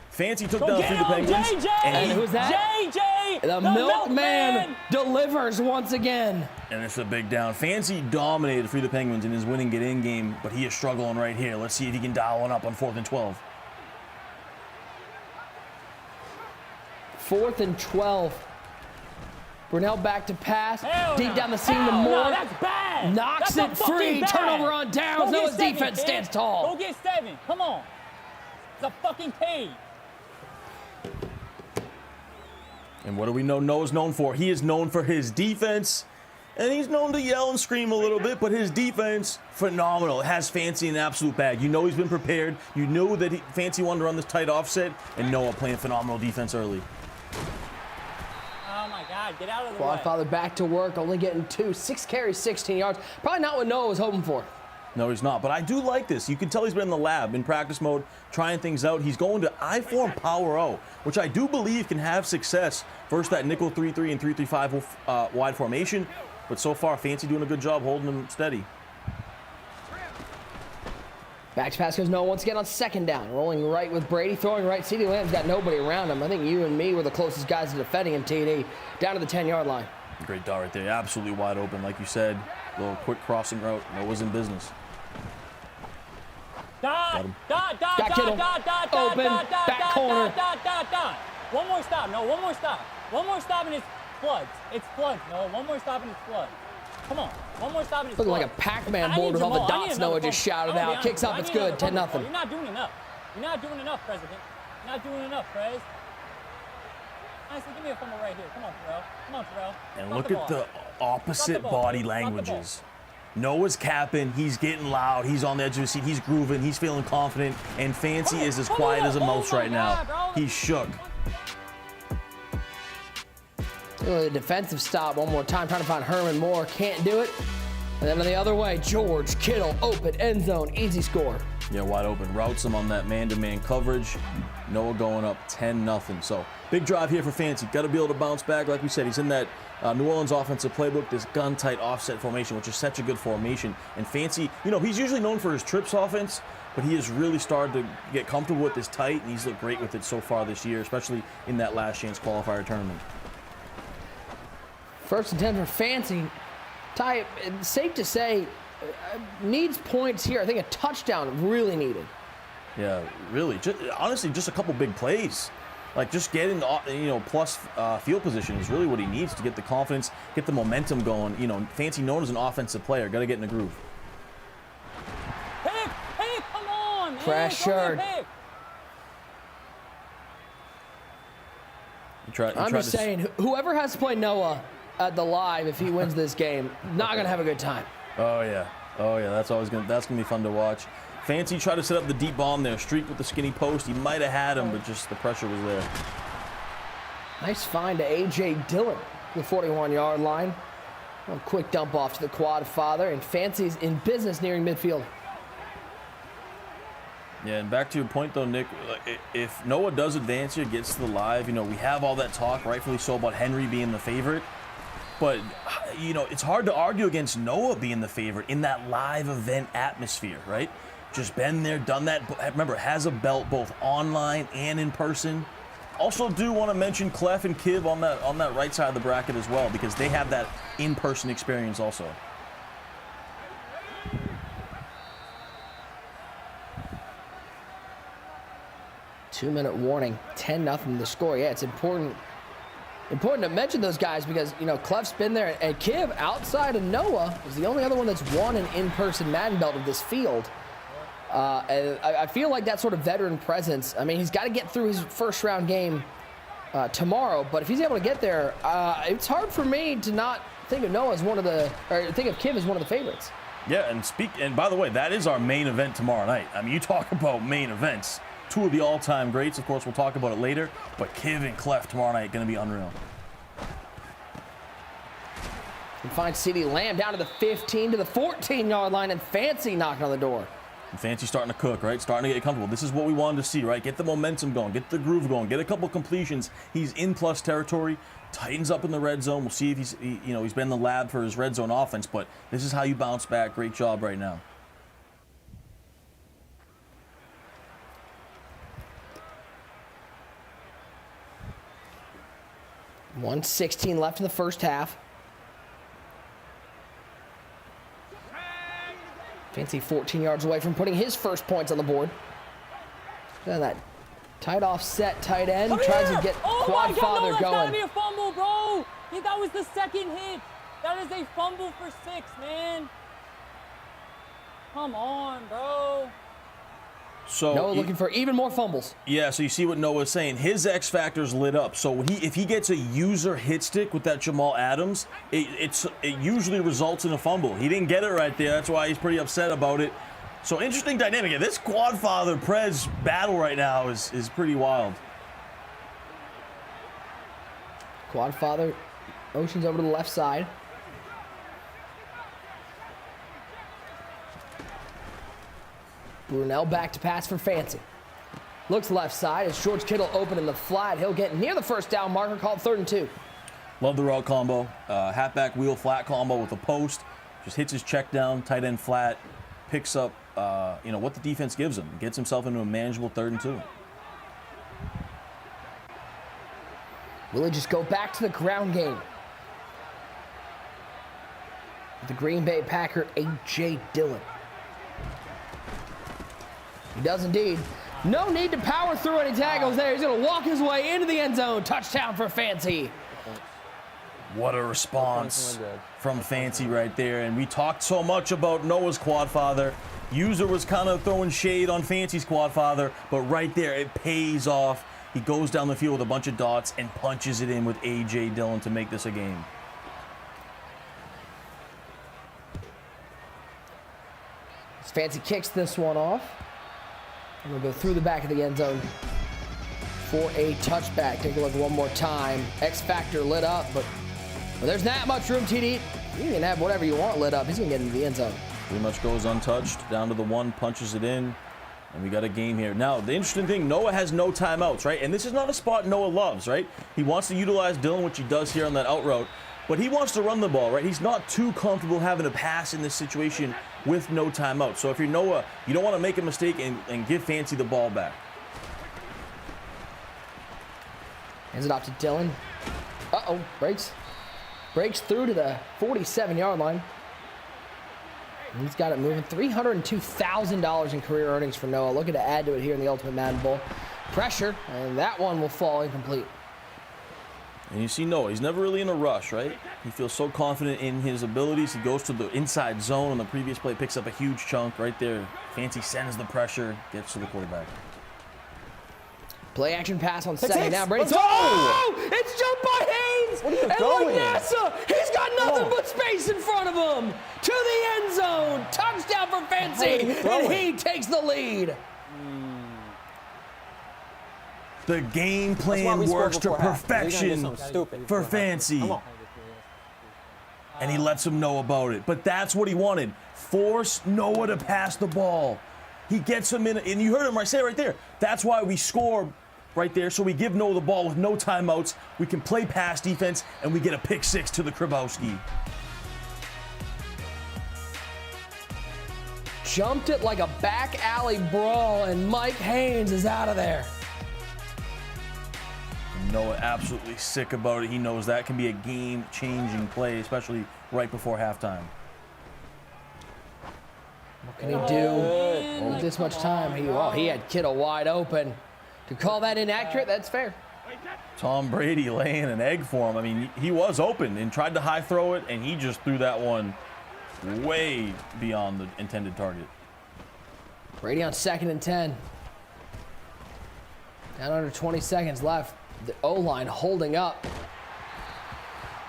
S1: Fancy took down Free the Penguins.
S6: JJ! And who's that?
S3: JJ!
S6: The Milkman delivers once again.
S1: And it's a big down. Fancy dominated Free the Penguins in his winning get-in game, but he is struggling right here. Let's see if he can dial one up on 4th and 12.
S6: 4th and 12. Brunel back to pass. Deep down the seam to
S3: Hell
S6: Moore.
S3: no, that's bad.
S6: Knocks
S3: That's
S6: it free.
S3: bad.
S6: Turnover on downs.
S3: Go get
S6: Noah's
S3: 7,
S6: defense
S3: kid.
S6: stands tall.
S3: Go get 7. Come on. It's a fucking cage.
S1: And what do we know Noah's known for? He is known for his defense, and he's known to yell and scream a little bit, but his defense, phenomenal. It has Fancy in an absolute bag. You know he's been prepared. You know that Fancy wanted to run this tight offset, and Noah playing phenomenal defense early.
S3: Oh, my God. Get out of the way.
S6: Quadfather back to work, only getting 2. 6 carries, 16 yards. Probably not what Noah was hoping for.
S1: No, he's not. But I do like this. You can tell he's been in the lab, in practice mode, trying things out. He's going to I-form Power O, which I do believe can have success versus that nickel 3-3 and 3-3-5 wide formation. But so far, Fancy doing a good job holding him steady.
S6: Back to pass goes Noah once again on 2nd down. Rolling right with Brady, throwing right. CeeDee Lamb's got nobody around him. I think you and me were the closest guys to defending him, TD. Down to the 10-yard line.
S1: Great dot right there. Absolutely wide open, like you said. Little quick crossing route. Noah's in business.
S3: Dot, dot, dot,
S6: Got Kittle.
S3: dot, dot,
S6: Open,
S3: dot, dot,
S6: back
S3: dot,
S6: corner.
S3: dot, dot, dot. One more stop. No, one more stop. One more stop and it's floods. It's floods. No, one more stop and it's floods. Come on. One more stop and it's
S6: Looking
S3: floods.
S6: like a Pac-Man
S3: I
S6: board
S3: need
S6: with all the
S3: Jamal. I need
S6: dots
S3: another
S6: Noah just
S3: fumble.
S6: shouted
S3: I'm gonna be
S6: out.
S3: honest
S6: Kicks
S3: with
S6: up,
S3: you.
S6: it's
S3: I need
S6: good.
S3: another
S6: 10-0.
S3: fumble. You're not doing enough. You're not doing enough, President. You're not doing enough, Prez. Honestly, give me a fumble right here. Come on, Terrell. Come on, Terrell.
S1: And
S3: Drop
S1: look
S3: the
S1: at
S3: ball.
S1: the opposite
S3: ball,
S1: body
S3: dude. Drop the ball.
S1: languages. Noah's capping, he's getting loud, he's on the edge of his seat, he's grooving, he's feeling confident, and Fancy is as quiet as a mouse right now. He's shook.
S6: The defensive stop one more time, trying to find Herman Moore. Can't do it. And then on the other way, George Kittle, open, end zone, easy score.
S1: Yeah, wide open. Routes him on that man-to-man coverage. Noah going up 10-0. So big drive here for Fancy. Got to be able to bounce back. Like we said, he's in that New Orleans offensive playbook, this gun-tight offset formation, which is such a good formation. And Fancy, you know, he's usually known for his trips offense, but he has really started to get comfortable with this tight, and he's looked great with it so far this year, especially in that last chance qualifier tournament.
S6: 1st and 10 for Fancy. Ty, it's safe to say, needs points here. I think a touchdown really needed.
S1: Yeah, really. Honestly, just a couple big plays. Like just getting, plus field position is really what he needs to get the confidence, get the momentum going. You know, Fancy known as an offensive player. Got to get in the groove.
S3: Pick, come on, man.
S6: Pressured. I'm just saying, whoever has to play Noah at the live, if he wins this game, not going to have a good time.
S1: Oh yeah, that's gonna be fun to watch. Fancy tried to set up the deep bomb there, streak with the skinny post. He might have had him, but just the pressure was there.
S6: Nice find to A.J. Dillon, the 41-yard line. A quick dump off to the quad father, and Fancy's in business nearing midfield.
S1: Yeah, and back to your point though, Nick, if Noah does advance here, gets to the live, we have all that talk, rightfully so, about Henry being the favorite. But, it's hard to argue against Noah being the favorite in that live event atmosphere, right? Just been there, done that. Remember, has a belt both online and in person. Also do want to mention Clef and Kiv on that right side of the bracket as well, because they have that in-person experience also.
S6: Two-minute warning, 10-0 the score. Yeah, it's important to mention those guys because, Clef's been there, and Kiv, outside of Noah, is the only other one that's won an in-person Madden belt of this field. And I feel like that sort of veteran presence, he's got to get through his first-round game tomorrow, but if he's able to get there, it's hard for me to not think of Noah as think of Kiv as one of the favorites.
S1: Yeah, and by the way, that is our main event tomorrow night. You talk about main events. Two of the all-time greats. Of course, we'll talk about it later. But Kiv and Clef tomorrow night going to be unreal.
S6: And finds CeeDee Lamb down to the 15 to the 14-yard line, and Fancy knocking on the door.
S1: And Fancy starting to cook, right? Starting to get comfortable. This is what we wanted to see, right? Get the momentum going, get the groove going, get a couple completions. He's in plus territory, tightens up in the red zone. We'll see if he's been in the lab for his red zone offense, but this is how you bounce back. Great job right now.
S6: $1:16 left in the first half. Fancy 14 yards away from putting his first points on the board. Look at that tight offset tight end. Tries to get quad father
S3: that's
S6: going.
S3: Gotta be a fumble, bro. That was the second hit. That is a fumble for 6, man. Come on, bro.
S1: So
S6: Noah looking for even more fumbles.
S1: Yeah, so you see what Noah's saying. His X factor's lit up. So if he gets a user hit stick with that Jamal Adams, it usually results in a fumble. He didn't get it right there. That's why he's pretty upset about it. So interesting dynamic. This Quadfather Prez battle right now is pretty wild.
S6: Quadfather motions over to the left side. Brunell back to pass for Fancy. Looks left side. It's George Kittle open in the flat. He'll get near the first down marker, called 3rd and 2.
S1: Love the route combo. Halfback wheel flat combo with a post. Just hits his check down, tight end flat, picks up what the defense gives him. Gets himself into a manageable 3rd and 2.
S6: Will he just go back to the ground game? The Green Bay Packer, A.J. Dillon. He does indeed. No need to power through any tackles there. He's going to walk his way into the end zone. Touchdown for Fancy.
S1: What a response from Fancy right there. And we talked so much about Noah's Quadfather. User was kind of throwing shade on Fancy's Quadfather, but right there it pays off. He goes down the field with a bunch of dots and punches it in with A.J. Dillon to make this a game.
S6: Fancy kicks this one off. And we'll go through the back of the end zone for a touchback. Take a look one more time. X Factor lit up, but there's not much room, TD. You can have whatever you want lit up. He's going to get into the end zone.
S1: Pretty much goes untouched. Down to the 1, punches it in. And we got a game here. Now, the interesting thing, Noah has no timeouts, right? And this is not a spot Noah loves, right? He wants to utilize Dillon, which he does here on that out route. But he wants to run the ball, right? He's not too comfortable having to pass in this situation with no timeout. So if you're Noah, you don't want to make a mistake and give Fancy the ball back.
S6: Hands it off to Dillon. Uh-oh, breaks through to the 47-yard line. And he's got it moving. $302,000 in career earnings for Noah. Looking to add to it here in the Ultimate Madden Bowl. Pressure, and that one will fall incomplete.
S1: And you see Noah, he's never really in a rush, right? He feels so confident in his abilities. He goes to the inside zone on the previous play, picks up a huge chunk right there. Fancy sends the pressure, gets to the quarterback.
S6: Play action pass on second down.
S3: Brady.
S6: Oh! It's jumped by Haynes!
S3: What are you
S6: and
S3: doing?
S6: look, NASA! He's got nothing but space in front of him! To the end zone! Touchdown for Fancy! And he takes the lead!
S1: The game plan works to perfection for Fancy. And he lets him know about it. But that's what he wanted. Force Noah to pass the ball. He gets him in, and you heard him say right there. That's why we score right there. So we give Noah the ball with no timeouts. We can play pass defense, and we get a pick 6 to the Krabowski.
S6: Jumped it like a back alley brawl, and Mike Haynes is out of there.
S1: Noah absolutely sick about it. He knows that can be a game-changing play, especially right before halftime.
S6: What can he do with this much time? He had Kittle wide open. To call that inaccurate, that's fair.
S1: Tom Brady laying an egg for him. I mean, he was open and tried to high throw it, and he just threw that one way beyond the intended target.
S6: Brady on 2nd and 10. Down under 20 seconds left. The O-line holding up.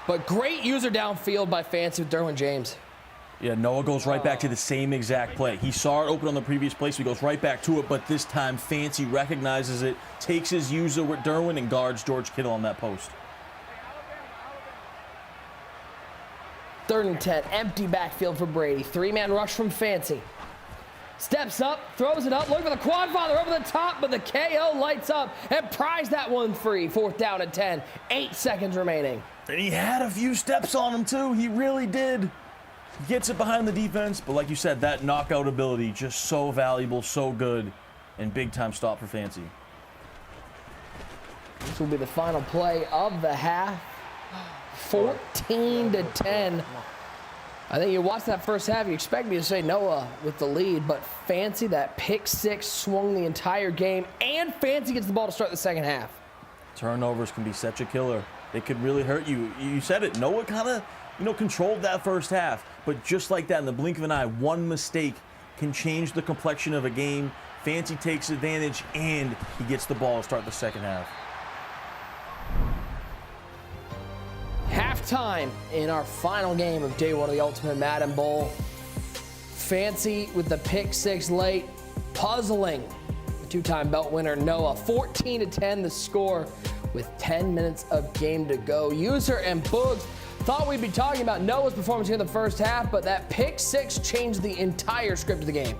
S6: But great user downfield by Fancy with Derwin James.
S1: Yeah, Noah goes right back to the same exact play. He saw it open on the previous play, so he goes right back to it, but this time Fancy recognizes it, takes his user with Derwin, and guards George Kittle on that post.
S6: 3rd and 10, empty backfield for Brady. 3-man rush from Fancy. Steps up, throws it up, looking for the quad father over the top, but the KO lights up and pries that one free. 4th down and 10, 8 seconds remaining.
S1: And he had a few steps on him too, he really did. Gets it behind the defense, but like you said, that knockout ability, just so valuable, so good, and big time stop for Fancy.
S6: This will be the final play of the half. 14-10. I think you watched that first half, you expect me to say Noah with the lead, but Fancy, that pick 6 swung the entire game, and Fancy gets the ball to start the second half.
S1: Turnovers can be such a killer. They could really hurt you. You said it, Noah kind of, controlled that first half, but just like that, in the blink of an eye, one mistake can change the complexion of a game. Fancy takes advantage, and he gets the ball to start the second half.
S6: Halftime in our final game of day 1 of the Ultimate Madden Bowl. Fancy with the pick 6 late, puzzling the 2-time belt winner Noah. 14-10 the score with 10 minutes of game to go. User and Boogs thought we'd be talking about Noah's performance here in the first half, but that pick 6 changed the entire script of the game.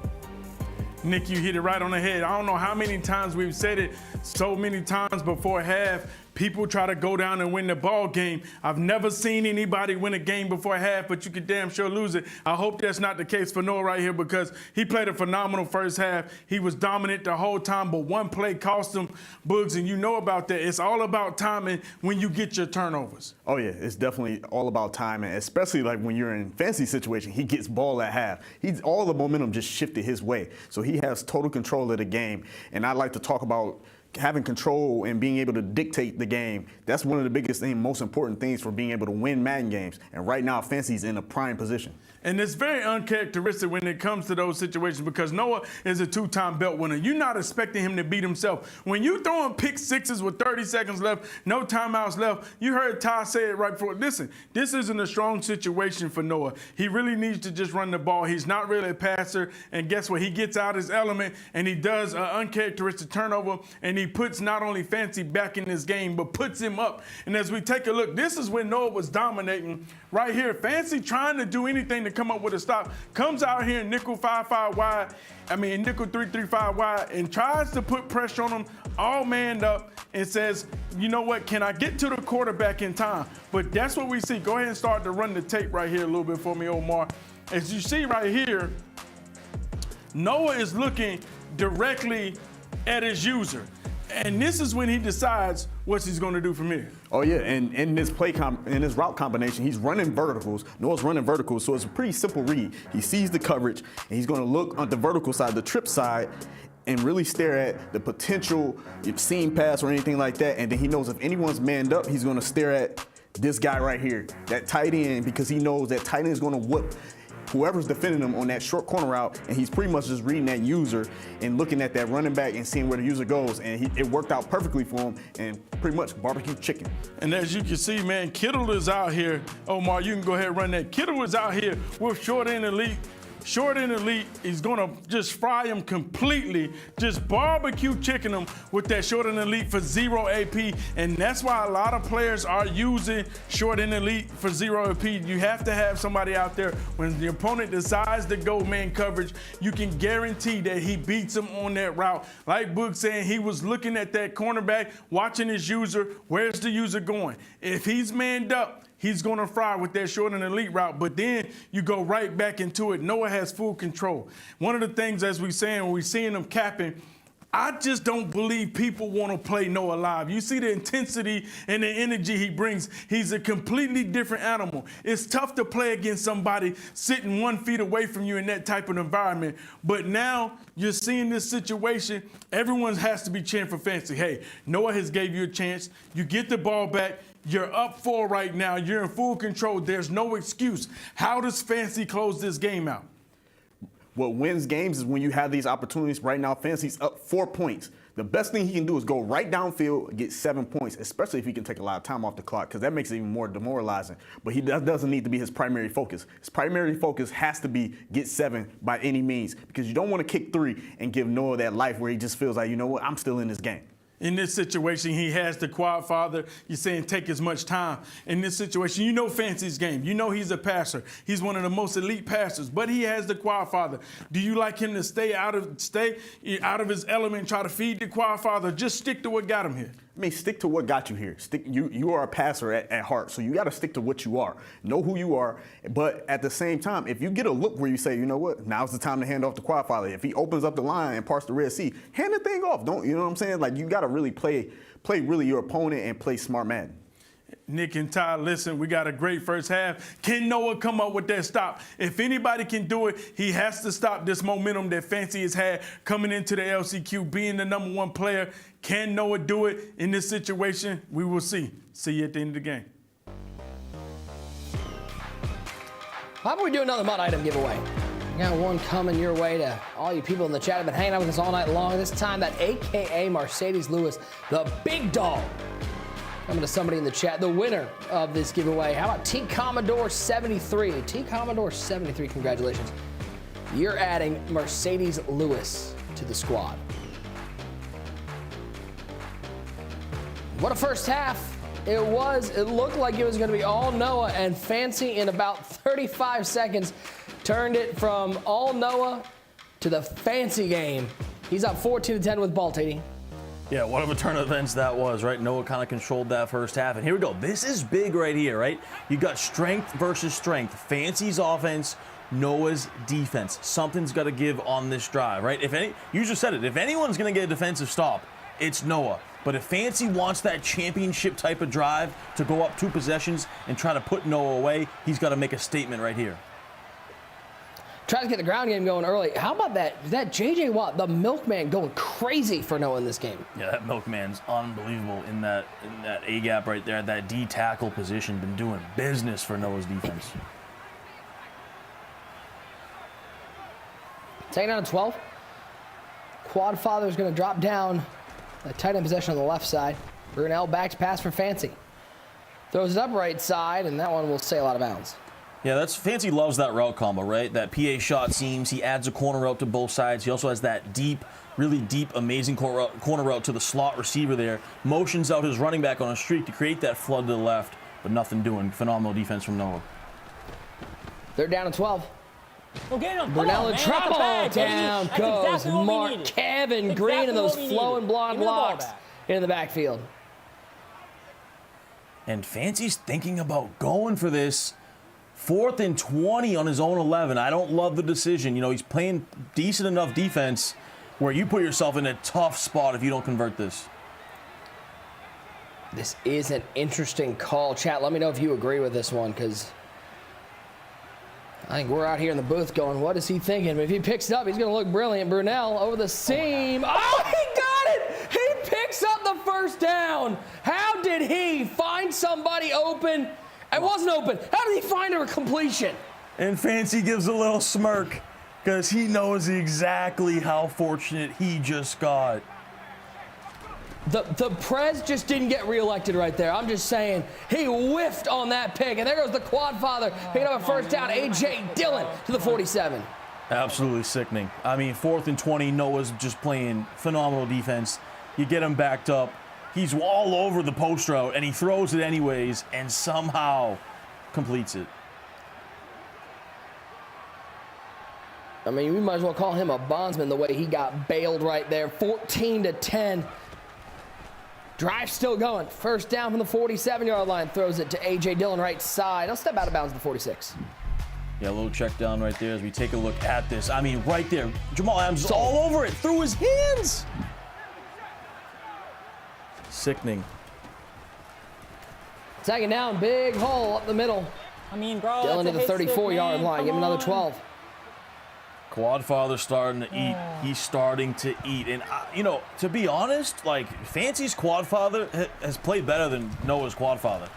S4: Nick, you hit it right on the head. I don't know how many times we've said it, so many times before half. People try to go down and win the ball game. I've never seen anybody win a game before half, but you could damn sure lose it. I hope that's not the case for Noah right here, because he played a phenomenal first half. He was dominant the whole time, but one play cost him, Boogs, and you know about that. It's all about timing when you get your turnovers.
S5: Oh yeah, it's definitely all about timing, especially like when you're in Fancy situation. He gets ball at half. All the momentum just shifted his way, so he has total control of the game. And I'd like to talk about having control and being able to dictate the game. That's one of the biggest and most important things for being able to win Madden games. And right now, Fancy's in a prime position.
S4: And it's very uncharacteristic when it comes to those situations, because Noah is a 2-time belt winner. You're not expecting him to beat himself. When you throwing pick 6s with 30 seconds left, no timeouts left, you heard Ty say it right before. Listen, this isn't a strong situation for Noah. He really needs to just run the ball. He's not really a passer. And guess what? He gets out his element and he does an uncharacteristic turnover, and he puts not only Fancy back in this game, but puts him up. And as we take a look, this is when Noah was dominating right here. Fancy trying to do anything to come up with a stop, comes out here in nickel 5-5 wide, nickel 3-3-5 wide, and tries to put pressure on him, all manned up, and says, you know what, can I get to the quarterback in time? But that's what we see. Go ahead and start to run the tape right here a little bit for me, Omar. As you see right here, Noah is looking directly at his user. And this is when he decides what he's going to do from here.
S5: Oh yeah, and in this in this route combination, he's running verticals. Noah's running verticals, so it's a pretty simple read. He sees the coverage, and he's going to look on the vertical side, the trip side, and really stare at the potential seam pass or anything like that. And then he knows if anyone's manned up, he's going to stare at this guy right here, that tight end, because he knows that tight end is going to whoop whoever's defending him on that short corner route, and he's pretty much just reading that user and looking at that running back and seeing where the user goes, and it worked out perfectly for him, and pretty much barbecue chicken.
S4: And as you can see, man, Kittle is out here. Omar, you can go ahead and run that. Kittle is out here with short end elite. Short and elite, he's gonna just fry him completely, just barbecue chicken him with that short and elite for 0 AP, and that's why a lot of players are using short and elite for 0 AP. You have to have somebody out there when the opponent decides to go man coverage, you can guarantee that he beats him on that route. Like Book saying, he was looking at that cornerback, watching his user, where's the user going? If he's manned up, he's going to fry with that short and elite route, but then you go right back into it. Noah has full control. One of the things, as we're saying, when we're seeing him capping, I just don't believe people want to play Noah live. You see the intensity and the energy he brings. He's a completely different animal. It's tough to play against somebody sitting 1 feet away from you in that type of environment. But now you're seeing this situation. Everyone has to be cheering for Fancy. Hey, Noah has gave you a chance. You get the ball back. You're up 4 right now. You're in full control. There's no excuse. How does Fancy close this game out?
S5: What wins games is when you have these opportunities. Right now, Fancy's up 4 points. The best thing he can do is go right downfield and get 7 points, especially if he can take a lot of time off the clock, because that makes it even more demoralizing. But that doesn't need to be his primary focus. His primary focus has to be get 7 by any means, because you don't want to kick 3 and give Noah that life where he just feels like, you know what, I'm still in this game.
S4: In this situation, he has the quad father. You're saying take as much time. In this situation, you know Fancy's game. You know he's a passer. He's one of the most elite passers, but he has the quad father. Do you like him to stay out of his element and try to feed the quad father? Just stick to what got him here.
S5: I mean, stick to what got you here. You are a passer at heart, so you got to stick to what you are. Know who you are, but at the same time, if you get a look where you say, you know what, now's the time to hand off the quad father. If he opens up the line and parts the Red Sea, hand the thing off. Don't, you know what I'm saying? Like, you got to really play really your opponent and play smart Madden.
S4: Nick and Ty, listen, we got a great first half. Can Noah come up with that stop? If anybody can do it, he has to stop this momentum that Fancy has had coming into the LCQ, being the #1 player. Can Noah do it in this situation? We will see. See you at the end of the game.
S6: How about we do another MUT item giveaway? We got one coming your way to all you people in the chat have been hanging out with us all night long. This time, that AKA Mercedes Lewis, the big dog. Coming to somebody in the chat, the winner of this giveaway. How about T Commodore 73? T Commodore 73, congratulations. You're adding Mercedes Lewis to the squad. What a first half it was. It looked like it was going to be all Noah, and Fancy in about 35 seconds turned it from all Noah to the Fancy game. He's up 14-10 with ball, TD.
S1: Yeah, what of a turn of events that was, right? Noah kind of controlled that first half. And here we go. This is big right here, right? You got strength versus strength. Fancy's offense, Noah's defense. Something's got to give on this drive, right? You just said it. If anyone's going to get a defensive stop, it's Noah. But if Fancy wants that championship type of drive to go up 2 possessions and try to put Noah away, he's got to make a statement right here.
S6: Trying to get the ground game going early. How about that J.J. Watt, the milkman, going crazy for Noah in this game?
S1: Yeah, that milkman's unbelievable in that A-gap right there, that D tackle position. Been doing business for Noah's defense.
S6: Taking down to 12. Quad father is going to drop down. A tight end possession on the left side. Brunel backs pass for Fancy. Throws it up right side, and that one will sail out of bounds.
S1: Yeah, Fancy loves that route combo, right? That PA shot seams. He adds a corner route to both sides. He also has that deep, really deep, amazing corner route to the slot receiver there. Motions out his running back on a streak to create that flood to the left, but nothing doing. Phenomenal defense from Noah.
S6: They're down to 12.
S3: Go get him.
S6: Brunel in trouble. Down goes
S3: exactly
S6: Mark Kevin Green and those flowing blonde locks into the backfield.
S1: And Fancy's thinking about going for this. 4th and 20 on his own 11. I don't love the decision. You know, he's playing decent enough defense where you put yourself in a tough spot if you don't convert this.
S6: This is an interesting call. Chat, let me know if you agree with this one, because I think we're out here in the booth going, what is he thinking? But if he picks it up, he's going to look brilliant. Brunel over the seam. Oh, he got it! He picks up the first down. How did he find somebody open? It wasn't open. How did he find a completion?
S1: And Fancy gives a little smirk because he knows exactly how fortunate he just got.
S6: The Prez just didn't get reelected right there. I'm just saying, he whiffed on that pick. And there goes the quad father picking up a first down. A.J. Dillon to the 47.
S1: Absolutely sickening. I mean, 4th and 20, Noah's just playing phenomenal defense. You get him backed up. He's all over the post route, and he throws it anyways and somehow completes it.
S6: I mean, we might as well call him a bondsman the way he got bailed right there. 14-10. Drive still going. First down from the 47-yard line. Throws it to A.J. Dillon right side. He'll step out of bounds at the 46.
S1: Yeah, a little check down right there as we take a look at this. I mean, right there. Jamal Adams is all over it through his hands. Sickening.
S6: Second down, big hole up the middle.
S3: I mean, bro,
S6: Dillon to the 34-yard line. Give him another 12.
S1: Quad father starting to eat. He's starting to eat. And, you know, to be honest, like, Fancy's quad father has played better than Noah's quad father.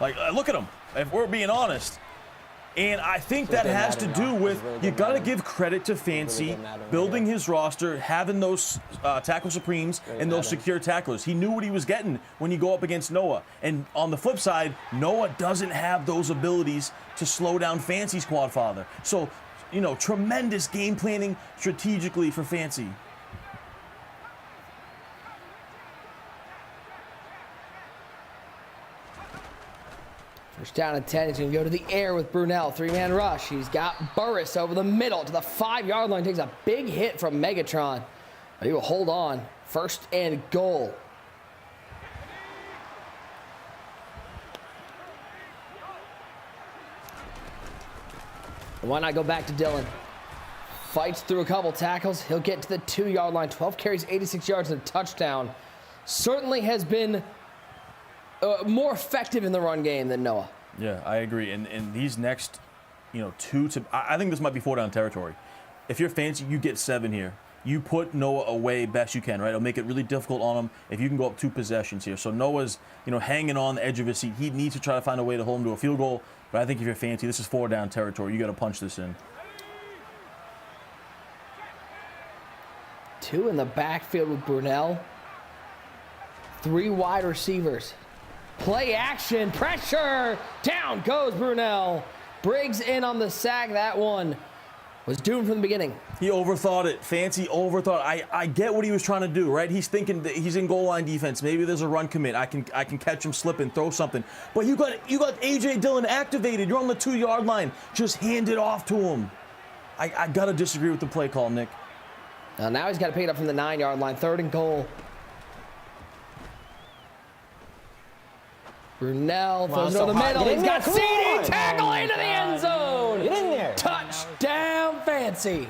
S1: Like, look at him, if we're being honest. And I think that has to do with, you got to give credit to Fancy building his roster, having those tackle supremes and those secure tacklers. He knew what he was getting when you go up against Noah. And on the flip side, Noah doesn't have those abilities to slow down Fancy's quad father. So, you know, tremendous game planning strategically for Fancy.
S6: First down and 10. He's going to go to the air with Brunel. 3-man rush. He's got Burris over the middle to the 5-yard line. Takes a big hit from Megatron. But he will hold on. First and goal. Why not go back to Dylan? Fights through a couple tackles. He'll get to the 2-yard line. 12 carries, 86 yards, and a touchdown. Certainly has been more effective in the run game than Noah.
S1: Yeah, I agree. And these next, I think this might be 4-down territory. If you're fancy, you get 7 here. You put Noah away best you can, right? It'll make it really difficult on him if you can go up 2 possessions here. So Noah's, hanging on the edge of his seat. He needs to try to find a way to hold him to a field goal. But I think if you're fancy, this is 4-down territory. You got to punch this in.
S6: 2 in the backfield with Brunel. 3 wide receivers. Play action, pressure. Down goes Brunel. Briggs in on the sack. That one was doomed from the beginning.
S1: He overthought it. Fancy overthought. I get what he was trying to do, right? He's thinking that he's in goal line defense. Maybe there's a run commit. I can catch him slipping, throw something. But you got AJ Dillon activated. You're on the 2-yard line. Just hand it off to him. I gotta disagree with the play call, Nick.
S6: Now he's got to pick it up from the 9-yard line. 3rd and goal. Brunel throws it over the middle. He's got CD tackle into the end zone.
S11: Get in there.
S6: Touchdown, Fancy.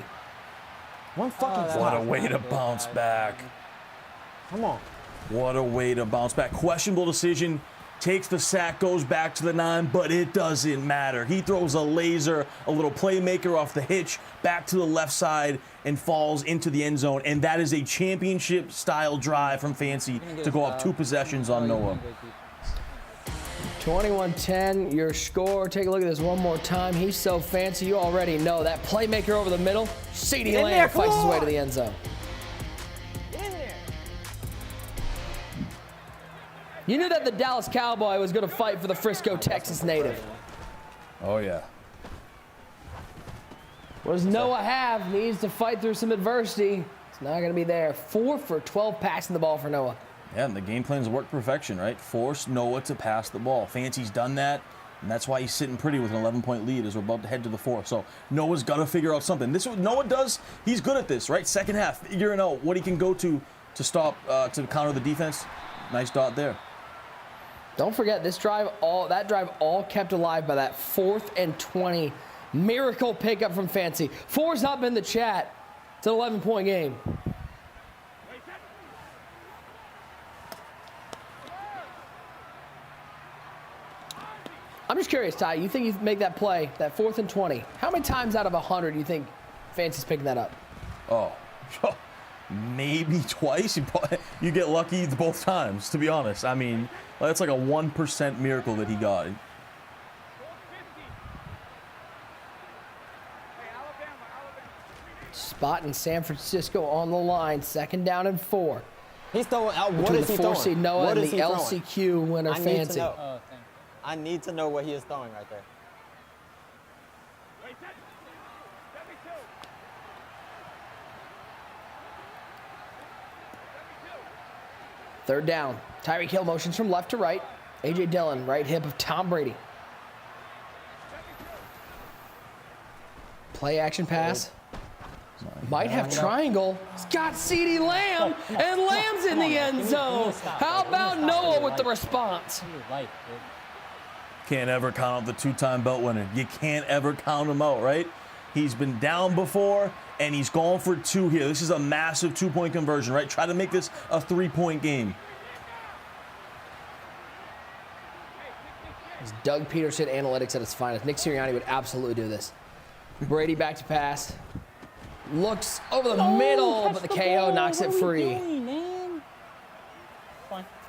S11: One fucking
S1: What a way to bounce back.
S11: Come on.
S1: What a way to bounce back. Questionable decision. Takes the sack, goes back to the 9, but it doesn't matter. He throws a laser, a little playmaker off the hitch, back to the left side, and falls into the end zone. And that is a championship-style drive from Fancy to go up 2 possessions on Noah.
S6: 21-10, your score. Take a look at this one more time. He's so fancy, you already know. That playmaker over the middle, CeeDee Lamb fights his way to the end zone. You knew that the Dallas Cowboy was going to fight for the Frisco, Texas native.
S1: Oh, yeah.
S6: What does Noah have? Needs to fight through some adversity. It's not going to be there. 4 for 12 passing the ball for Noah.
S1: Yeah, and the game plan's worked perfection, right? Force Noah to pass the ball. Fancy's done that, and that's why he's sitting pretty with an 11-point lead as we're about to head to the 4th. So Noah's got to figure out something. This is what Noah does. He's good at this, right? Second half, figuring out what he can go to stop, to counter the defense. Nice dot there.
S6: Don't forget this drive, that drive all kept alive by that 4th and 20 miracle pickup from Fancy. 4's up in the chat. It's an 11-point game. I'm just curious, Ty, you think you make that play, that 4th and 20, how many times out of 100 do you think Fancy's picking that up?
S1: Oh, maybe twice. You get lucky both times, to be honest. I mean, that's like a 1% miracle that he got.
S6: Spot in San Francisco on the line. 2nd down and 4.
S11: He's throwing out. What
S6: Between
S11: is he
S6: the
S11: throwing?
S6: 4-seed Noah
S11: What
S6: and
S11: is
S6: the
S11: he throwing?
S6: LCQ winner
S11: I need
S6: Fancy.
S11: to know. I need to know what he is throwing right there.
S6: Third down. Tyreek Hill motions from left to right. A.J. Dillon, right hip of Tom Brady. Play action pass. Might have triangle. He's got CeeDee Lamb, and Lamb's in the end zone. How about Noah with the response?
S1: Can't ever count out the 2-time belt winner. You can't ever count him out, right? He's been down before, and he's going for 2 here. This is a massive 2-point conversion, right? Try to make this a 3-point game.
S6: It's Doug Peterson analytics at its finest. Nick Sirianni would absolutely do this. Brady back to pass. Looks over the middle, but the KO knocks it free.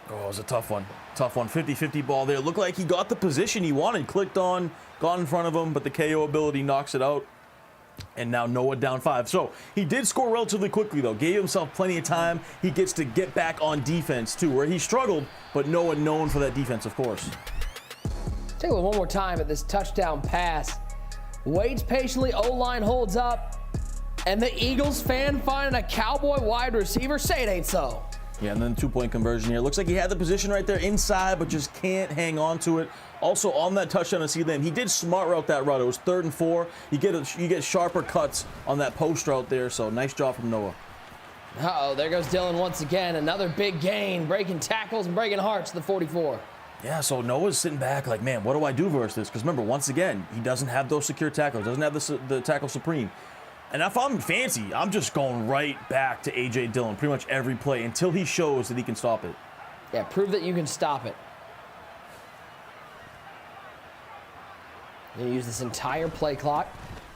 S1: Oh, it was a tough one. Tough one. 50-50 ball there. Looked like he got the position he wanted. Clicked on, got in front of him, but the KO ability knocks it out. And now Noah down 5. So he did score relatively quickly, though. Gave himself plenty of time. He gets to get back on defense, too, where he struggled, but Noah known for that defense, of course.
S6: Take a look one more time at this touchdown pass. Waits patiently, O-line holds up, and the Eagles fan finding a Cowboy wide receiver. Say it ain't so.
S1: Yeah, and then 2-point conversion here. Looks like he had the position right there inside, but just can't hang on to it. Also, on that touchdown to C-Lamb, he did smart route that route. It was 3rd and 4. You get sharper cuts on that post route there, so nice job from Noah.
S6: Uh-oh, there goes Dylan once again. Another big gain, breaking tackles and breaking hearts to the 44.
S1: Yeah, so Noah's sitting back like, man, what do I do versus this? Because remember, once again, he doesn't have those secure tackles, doesn't have the tackle supreme. And if I'm fancy, I'm just going right back to A.J. Dillon pretty much every play until he shows that he can stop it.
S6: Yeah, prove that you can stop it. He'll use this entire play clock.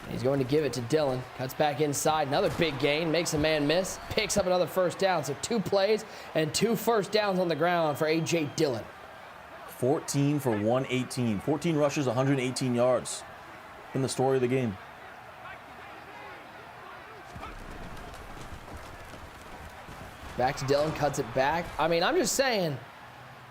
S6: He's going to give it to Dillon. Cuts back inside. Another big gain. Makes a man miss. Picks up another first down. So 2 plays and 2 first downs on the ground for A.J. Dillon.
S1: 14 for 118. 14 rushes, 118 yards. In the story of the game.
S6: Back to Dillon. Cuts it back. I mean, I'm just saying.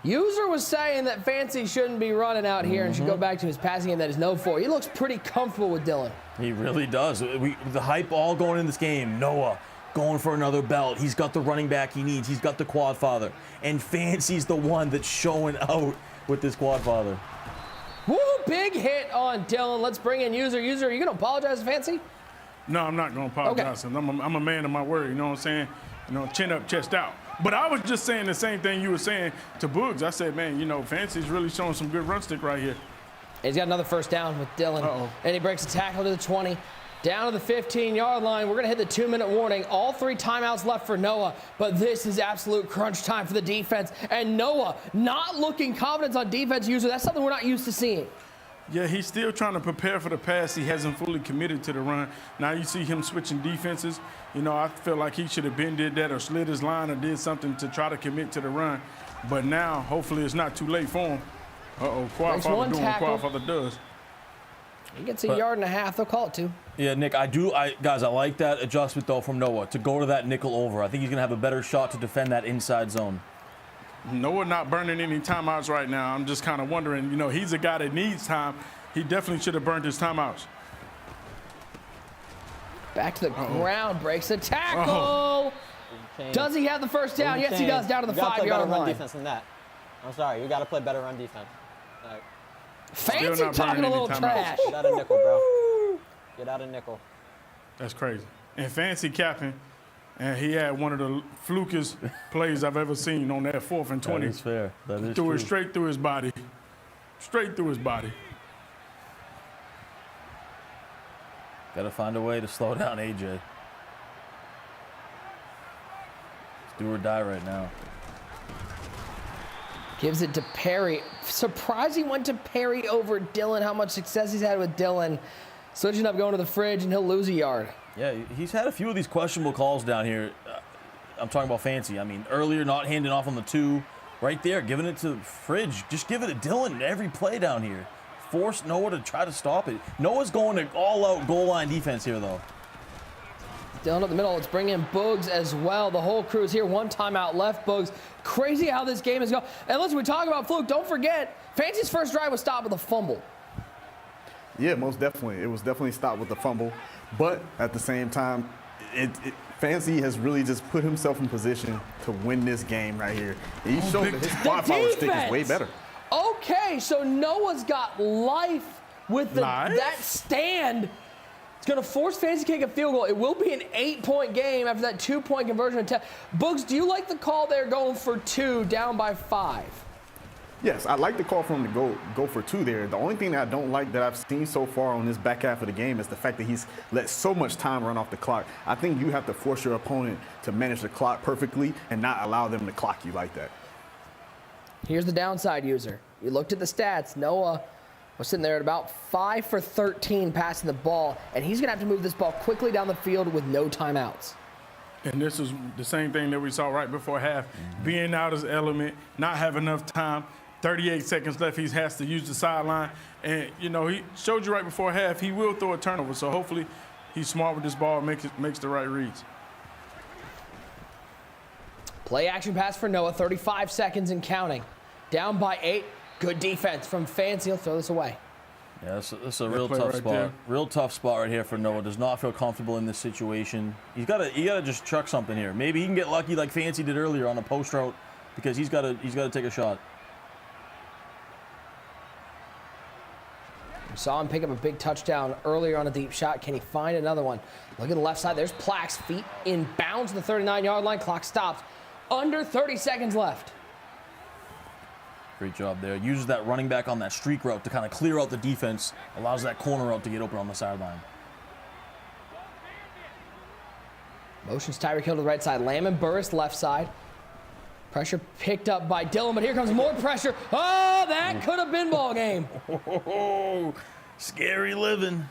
S6: User was saying that Fancy shouldn't be running out here and should go back to his passing game that he's known for. He looks pretty comfortable with Dillon.
S1: He really does. The hype all going in this game. Noah going for another belt. He's got the running back he needs. He's got the quad father. And Fancy's the one that's showing out with this quad father.
S6: Woo, big hit on Dillon. Let's bring in User. User, are you going to apologize to Fancy?
S4: No, I'm not going to apologize. Okay. I'm a man of my word, you know what I'm saying? You know, chin up, chest out. But I was just saying the same thing you were saying to Boogs. I said, man, you know, Fancy's really showing some good run stick right here.
S6: He's got another first down with Dillon. And he breaks a tackle to the 20. Down to the 15-yard line. We're going to hit the 2-minute warning. All 3 timeouts left for Noah. But this is absolute crunch time for the defense. And Noah not looking confident on defense. User. That's something we're not used to seeing.
S4: Yeah, he's still trying to prepare for the pass. He hasn't fully committed to the run. Now you see him switching defenses. You know, I feel like he should have been did that or slid his line or did something to try to commit to the run. But now, hopefully, it's not too late for him. Quad father doing what quad father does.
S6: He gets a yard and a half. They'll call it 2.
S1: Yeah, Nick, guys, I like that adjustment, though, from Noah to go to that nickel over. I think he's going to have a better shot to defend that inside zone.
S4: Noah not burning any timeouts right now. I'm just kind of wondering, you know, he's a guy that needs time. He definitely should have burned his timeouts.
S6: Back to the ground, breaks a tackle. Does he have the first down? Yes, he does, down to the 5-yard line.
S2: Run defense than that. I'm sorry, you got to play better run defense. Right.
S6: Fancy talking a little trash.
S2: Get out of nickel, bro. Get out of nickel.
S4: That's crazy. And Fancy capping. And he had one of the flukest plays I've ever seen on that 4th and 20.
S1: That is fair. That is
S4: Threw
S1: true.
S4: it straight through his body. Straight through his body.
S1: Got to find a way to slow down AJ. It's do or die right now.
S6: Gives it to Perry. Surprising went to Perry over Dillon. How much success he's had with Dillon. Switching up, going to the fridge, and he'll lose a yard.
S1: Yeah, he's had a few of these questionable calls down here. I'm talking about Fancy. I mean, earlier not handing off on the 2. Right there, giving it to Fridge. Just give it to Dillon every play down here. Force Noah to try to stop it. Noah's going to all-out goal line defense here, though.
S6: Dillon up the middle. Let's bring in Boogs as well. The whole crew's here. 1 timeout left, Boogs. Crazy how this game is going. And listen, we talk about Fluke. Don't forget, Fancy's first drive was stopped with a fumble.
S5: Yeah, most definitely. It was definitely stopped with a fumble. But at the same time, Fancy has really just put himself in position to win this game right here. He showed that his quad power stick is way better.
S6: Okay, so Noah's got life with that stand. It's going to force Fancy to kick a field goal. It will be an 8-point game after that 2-point conversion attempt. Boogs, do you like the call there going for 2, down by 5?
S5: Yes, I like the call for him to go for 2 there. The only thing that I don't like that I've seen so far on this back half of the game is the fact that he's let so much time run off the clock. I think you have to force your opponent to manage the clock perfectly and not allow them to clock you like that.
S6: Here's the downside, User. You looked at the stats. Noah was sitting there at about 5 for 13 passing the ball, and he's going to have to move this ball quickly down the field with no timeouts.
S4: And this is the same thing that we saw right before half. Being out of his element, not having enough time. 38 seconds left. He has to use the sideline. And, you know, he showed you right before half, he will throw a turnover. So hopefully he's smart with this ball and makes the right reads.
S6: Play action pass for Noah, 35 seconds and counting. Down by 8. Good defense from Fancy. He'll throw this away.
S1: Yeah, that's a real tough spot.
S4: there.
S1: Real tough spot right here for Noah. Does not feel comfortable in this situation. You gotta just chuck something here. Maybe he can get lucky like Fancy did earlier on a post route, because he's gotta take a shot.
S6: We saw him pick up a big touchdown earlier on a deep shot. Can he find another one? Look at the left side. There's Plack's feet in bounds to the 39-yard line. Clock stops. Under 30 seconds left.
S1: Great job there. Uses that running back on that streak route to kind of clear out the defense. Allows that corner route to get open on the sideline.
S6: Motions Tyreek Hill to the right side. Lamb and Burris left side. Pressure picked up by Dillon, but here comes more pressure. Oh, that could have been ball game.
S1: Scary living.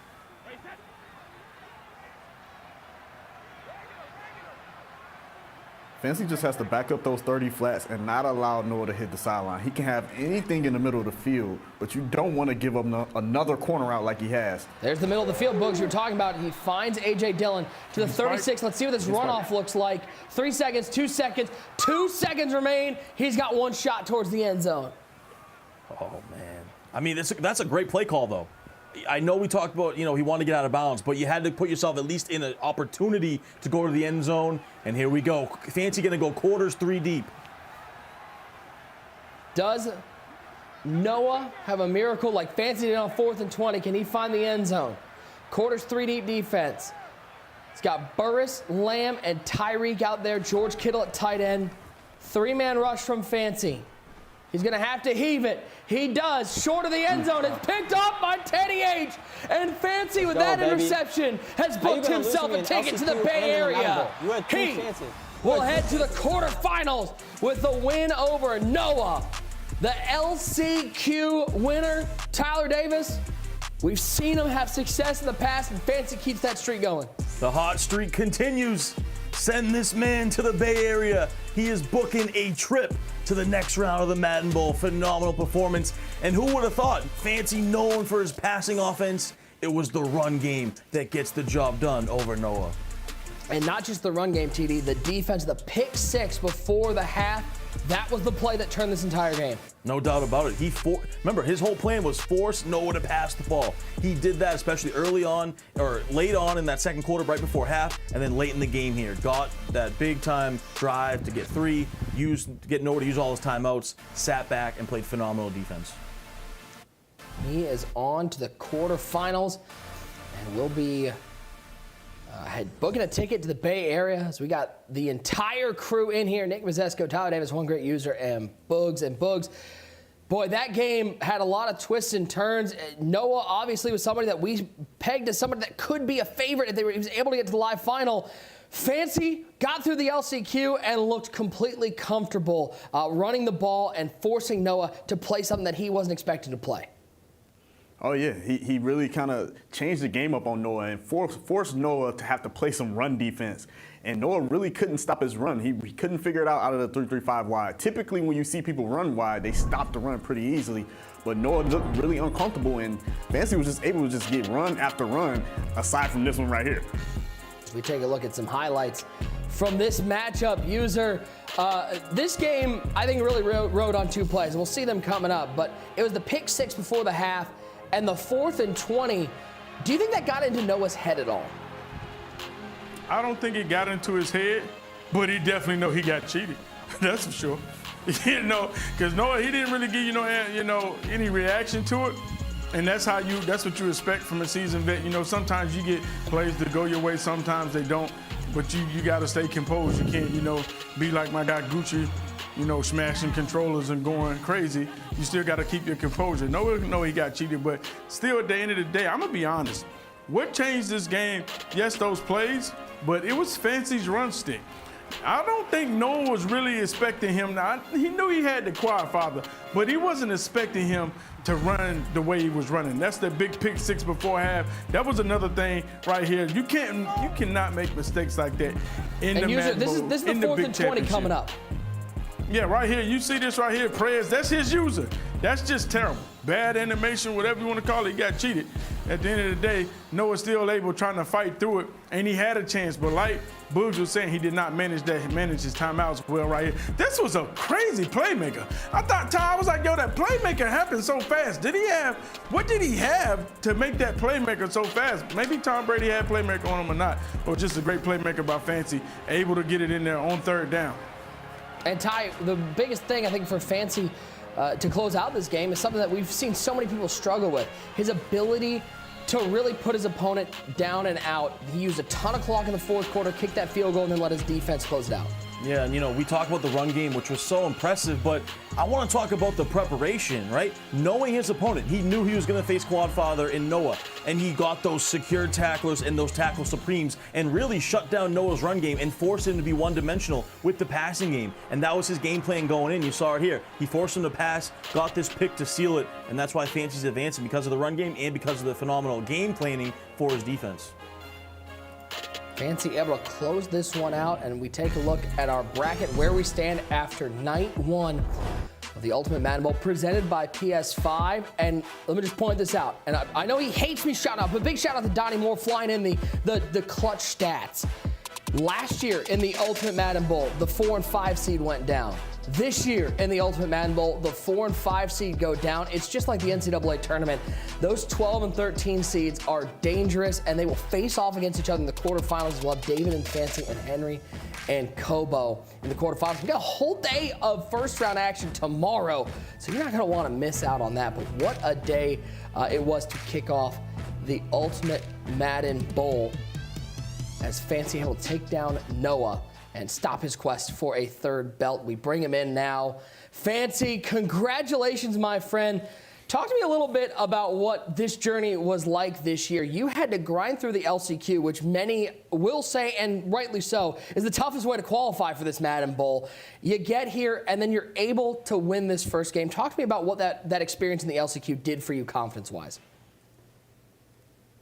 S5: Fancy just has to back up those 30 flats and not allow Noah to hit the sideline. He can have anything in the middle of the field, but you don't want to give up another corner out like he has.
S6: There's the middle of the field, Boogs, you're talking about. He finds A.J. Dillon to the 36. Let's see what this runoff looks like. 3 seconds, 2 seconds, 2 seconds remain. He's got one shot towards the end zone.
S1: Oh, man. I mean, that's a great play call, though. I know we talked about, he wanted to get out of bounds, but you had to put yourself at least in an opportunity to go to the end zone. And here we go. Fancy going to go quarters 3 deep.
S6: Does Noah have a miracle like Fancy did on 4th and 20? Can he find the end zone? Quarters 3 deep defense. He's got Burris, Lamb, and Tyreek out there. George Kittle at tight end. 3-man rush from Fancy. He's going to have to heave it. He does. Short of the end zone. It's picked up by Teddy H. And Fancy with that interception has booked himself a ticket to the Bay Area. He will head to the quarterfinals with the win over Noah. The LCQ winner, Tyler Davis. We've seen him have success in the past, and Fancy keeps that streak going.
S1: The hot streak continues. Send this man to the Bay Area. He is booking a trip to the next round of the Madden Bowl. Phenomenal performance. And who would have thought? Fancy, known for his passing offense, it was the run game that gets the job done over Noah.
S6: And not just the run game, TD, the defense, the pick 6 before the half, that was the play that turned this entire game.
S1: No doubt about it. Remember, his whole plan was force Noah to pass the ball. He did that especially early on, or late on in that second quarter, right before half, and then late in the game here. Got that big time drive to get 3, get Noah to use all his timeouts, sat back, and played phenomenal defense.
S6: He is on to the quarterfinals, and will be booking a ticket to the Bay Area. As we got the entire crew in here. Nick Mazesco, Tyler Davis, one great user, and Boogs. Boy, that game had a lot of twists and turns. Noah obviously was somebody that we pegged as somebody that could be a favorite if he was able to get to the live final. Fancy got through the LCQ and looked completely comfortable running the ball and forcing Noah to play something that he wasn't expecting to play.
S5: Oh, yeah. He really kind of changed the game up on Noah and forced Noah to have to play some run defense. And Noah really couldn't stop his run. He couldn't figure it out of the 3-3-5 wide. Typically, when you see people run wide, they stop the run pretty easily. But Noah looked really uncomfortable, and Fancy was just able to just get run after run, aside from this one right here.
S6: As we take a look at some highlights from this matchup, user. This game, I think, really rode on 2 plays. We'll see them coming up. But it was the pick 6 before the half. And the 4th and 20, do you think that got into Noah's head at all?
S4: I don't think it got into his head, but he definitely know he got cheated. That's for sure. Because Noah, he didn't really give any reaction to it. And that's what you expect from a seasoned vet. Sometimes you get plays that go your way, sometimes they don't. But you got to stay composed. You can't, be like my guy Gucci, smashing controllers and going crazy. You still got to keep your composure. No, he got cheated, but still at the end of the day, I'm going to be honest. What changed this game? Yes, those plays, but it was Fancy's run stick. I don't think Noah was really expecting him. Now, he knew he had the quad father, but he wasn't expecting him to run the way he was running. That's the big pick 6 before half. That was another thing right here. You cannot make mistakes like that in the Madden Bowl.
S6: This is the 4th and 20 coming up.
S4: Yeah, right here. You see this right here, Prez. That's his user. That's just terrible. Bad animation, whatever you want to call it. He got cheated. at the end of the day, Noah's still able trying to fight through it, and he had a chance. But like Boogs was saying, he did not manage his timeouts well right here. This was a crazy playmaker. I was like, yo, that playmaker happened so fast. What did he have to make that playmaker so fast? Maybe Tom Brady had playmaker on him or not, or just a great playmaker by Fancy, able to get it in there on third down.
S6: And Ty, the biggest thing I think for Fancy to close out this game is something that we've seen so many people struggle with. His ability to really put his opponent down and out. He used a ton of clock in the fourth quarter, kicked that field goal, and then let his defense close it out.
S1: Yeah, and we talk about the run game, which was so impressive, but I want to talk about the preparation, right? Knowing his opponent, he knew he was going to face Quadfather in Noah, and he got those secured tacklers and those tackle supremes and really shut down Noah's run game and forced him to be one-dimensional with the passing game. And that was his game plan going in. You saw it here. He forced him to pass, got this pick to seal it, and that's why Fancy's advancing, because of the run game and because of the phenomenal game planning for his defense.
S6: Fancy able to close this one out, and we take a look at our bracket, where we stand after night one of the Ultimate Madden Bowl presented by PS5. And let me just point this out. And I know he hates me shouting out, but big shout out to Donnie Moore flying in the clutch stats. Last year in the Ultimate Madden Bowl, the 4 and 5 seed went down. This year in the Ultimate Madden Bowl, the 4 and 5 seed go down. It's just like the NCAA tournament. Those 12 and 13 seeds are dangerous, and they will face off against each other in the quarterfinals as well. David and Fancy and Henry and COBO in the quarterfinals. We got a whole day of first round action tomorrow, so you're not going to want to miss out on that. But what a day it was to kick off the Ultimate Madden Bowl, as Fancy able to take down Noah and stop his quest for a third belt. We bring him in now. Fancy, congratulations, my friend. Talk to me a little bit about what this journey was like this year. You had to grind through the LCQ, which many will say, and rightly so, is the toughest way to qualify for this Madden Bowl. You get here, and then you're able to win this first game. Talk to me about what that experience in the LCQ did for you confidence-wise.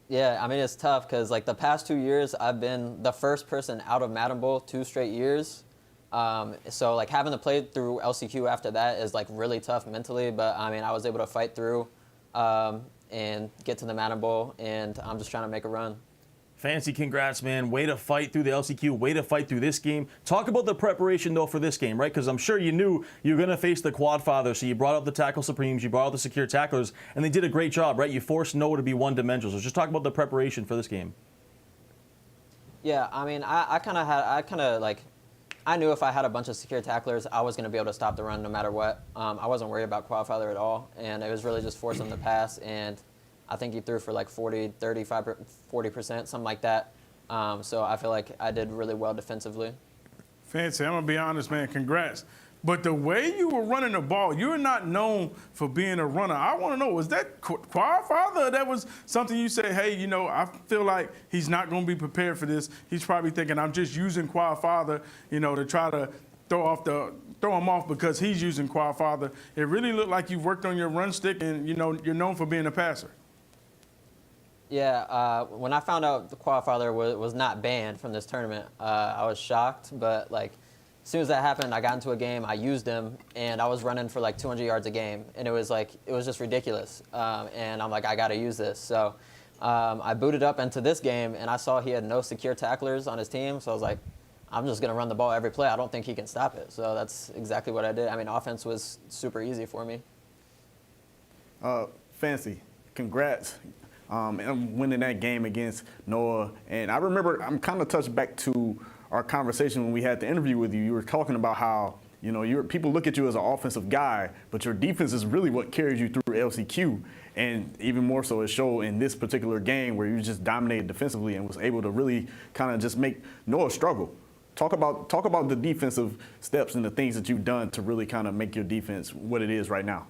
S2: Yeah, I mean, it's tough because, like, the past 2 years, I've been the first person out of Madden Bowl 2 straight years. So, like, having to play through LCQ after that is, like, really tough mentally. But, I mean, I was able to fight through and get to the Madden Bowl, and I'm just trying to make a run.
S1: Fancy, congrats, man. Way to fight through the LCQ. Way to fight through this game. Talk about the preparation, though, for this game, right? Because I'm sure you knew you were going to face the Quadfather, so you brought up the tackle supremes, you brought out the secure tacklers, and they did a great job, right? You forced Noah to be one-dimensional. So just talk about the preparation for this game.
S2: Yeah, I mean, I knew if I had a bunch of secure tacklers, I was going to be able to stop the run no matter what. I wasn't worried about Quadfather at all, and it was really just forcing him to pass, and I think he threw for like 40, 35, 40%, something like that. So I feel like I did really well defensively.
S4: Fancy, I'm going to be honest, man, congrats. But the way you were running the ball, you're not known for being a runner. I want to know, was that Quadfather? That was something you say, hey, I feel like he's not going to be prepared for this. He's probably thinking, I'm just using Quadfather, to try to throw him off because he's using Quadfather. It really looked like you worked on your run stick, and, you're known for being a passer.
S2: Yeah, when I found out the Quadfather was not banned from this tournament, I was shocked. But like, as soon as that happened, I got into a game, I used him, and I was running for like 200 yards a game, and it was just ridiculous. And I'm like, I got to use this. So I booted up into this game, and I saw he had no secure tacklers on his team. So I was like, I'm just going to run the ball every play. I don't think he can stop it. So that's exactly what I did. I mean, offense was super easy for me.
S5: Fancy, congrats. And winning that game against Noah. And I remember, I'm kind of touched back to our conversation when we had the interview with you. You were talking about how, people look at you as an offensive guy, but your defense is really what carries you through LCQ. And even more so, it showed in this particular game where you just dominated defensively and was able to really kind of just make Noah struggle. Talk about the defensive steps and the things that you've done to really kind of make your defense what it is right now.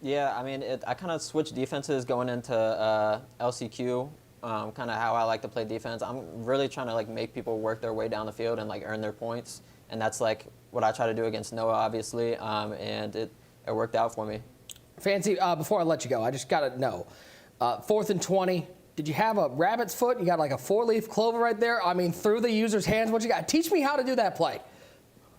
S2: Yeah, I mean, I kind of switched defenses going into LCQ, kind of how I like to play defense. I'm really trying to make people work their way down the field and earn their points, and that's what I try to do against Noah, obviously, and it worked out for me.
S6: Fancy, before I let you go, I just got to know, 4th and 20. Did you have a rabbit's foot? You got a 4-leaf clover right there? I mean, through the user's hands. What you got? Teach me how to do that play.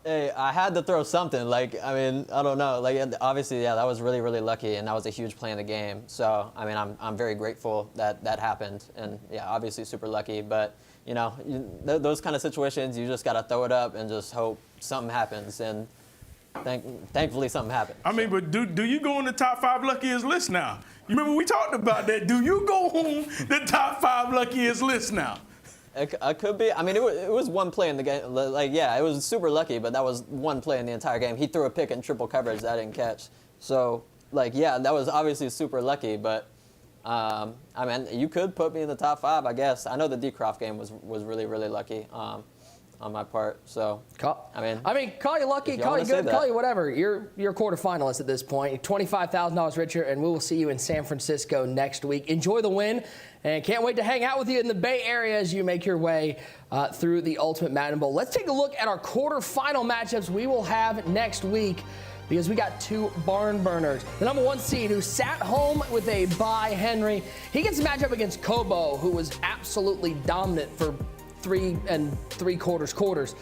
S2: Hey, I had to throw something. Like, I mean, I don't know. Like, obviously, yeah, that was really, really lucky, and that was a huge play in the game. So, I mean, I'm very grateful that that happened, and yeah, obviously super lucky. But you know, those kind of situations, you just gotta throw it up and just hope something happens. And thankfully, something happened.
S4: I mean, but do you go on the top 5 luckiest list now? You remember we talked about that? Do you go on the top 5 luckiest list now?
S2: I could be. I mean, it was one play in the game. Like, yeah, it was super lucky, but that was one play in the entire game. He threw a pick in triple coverage that I didn't catch. So, like, yeah, that was obviously super lucky, but I mean, you could put me in the top 5, I guess. I know the D-Croft game was really, really lucky on my part. So, I mean,
S6: call you lucky, call you good, call you whatever. You're a quarterfinalist at this point. $25,000 richer, and we will see you in San Francisco next week. Enjoy the win, and can't wait to hang out with you in the Bay Area as you make your way through the Ultimate Madden Bowl. Let's take a look at our quarterfinal matchups we will have next week, because we got 2 barn burners. The number 1 seed who sat home with a bye, Henry. He gets a matchup against COBO, who was absolutely dominant for 3 3/4 quarters.